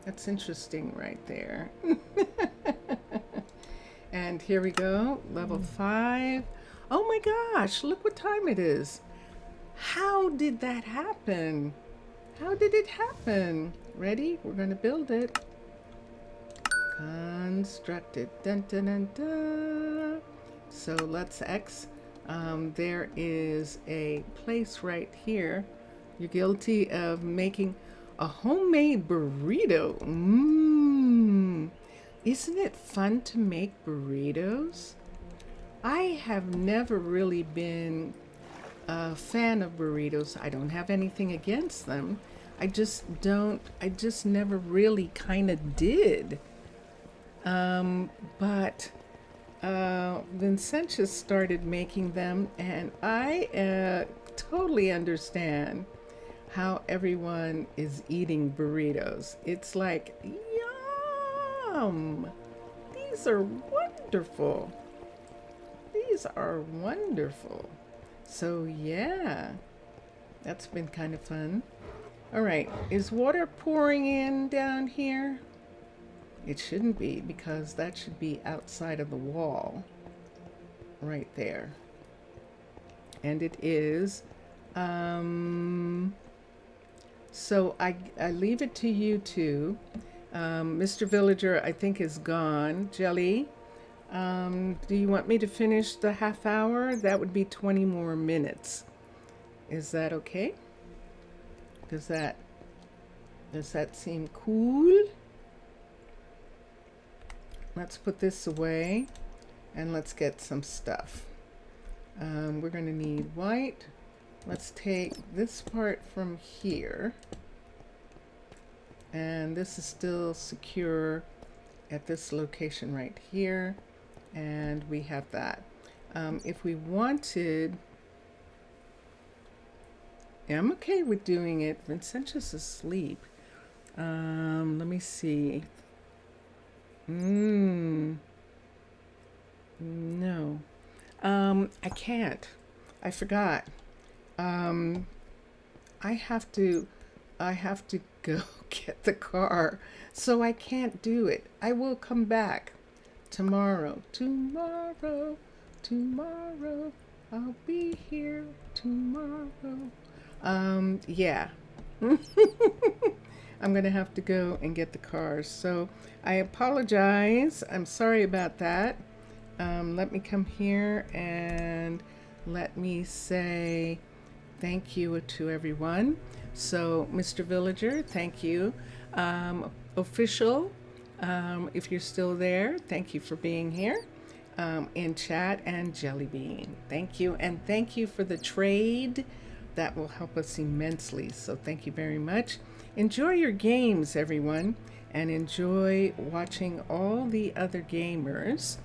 S1: That's interesting right there. And here we go, level 5. Oh my gosh, look what time it is. How did that happen? How did it happen? Ready? We're going to build it. Construct it. Dun, dun, dun, dun. So let's X. There is a place right here. You're guilty of making a homemade burrito. Isn't it fun to make burritos? I have never really been a fan of burritos. I don't have anything against them. I just never really kind of did. But Vincentius started making them, and I totally understand how everyone is eating burritos. It's like, yum! These are wonderful. These are wonderful. So yeah, that's been kind of fun. All right, is water pouring in down here? It shouldn't be, because that should be outside of the wall right there. And it is. So I leave it to you two. Mr. Villager, I think, is gone. Jelly, do you want me to finish the half hour? That would be 20 more minutes. Is that okay? Does that seem cool? Let's put this away and let's get some stuff. We're going to need white. Let's take this part from here. And this is still secure at this location right here. And we have that. If we wanted, I'm okay with doing it. Vincentius is asleep. Let me see. No. I can't. I forgot. I have to go get the car, so I can't do it. I will come back tomorrow. Tomorrow. I'll be here tomorrow. Yeah. I'm gonna have to go and get the car. So I apologize. I'm sorry about that. Let me come here and let me say thank you to everyone. So, Mr. Villager, thank you. Official, if you're still there, thank you for being here in chat, and Jelly Bean, thank you. And thank you for the trade. That will help us immensely. So thank you very much. Enjoy your games, everyone, and enjoy watching all the other gamers.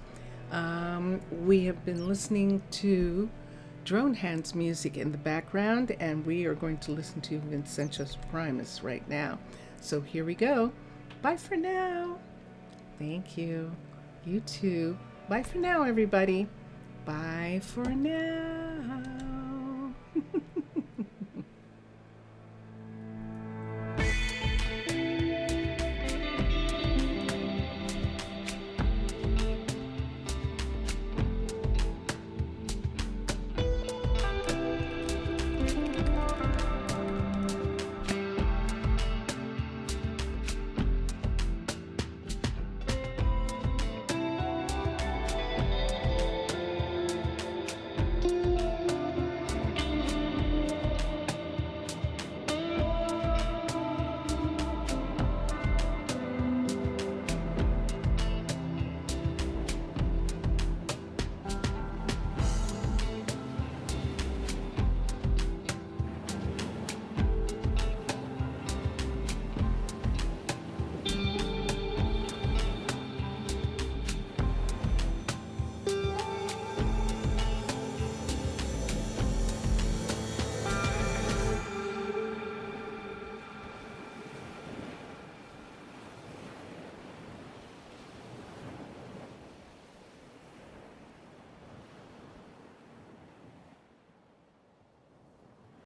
S1: We have been listening to Drone Hands music in the background, and we are going to listen to Vincentius Primus right now. So here we go. Bye for now. Thank you. You too. Bye for now, everybody. Bye for now.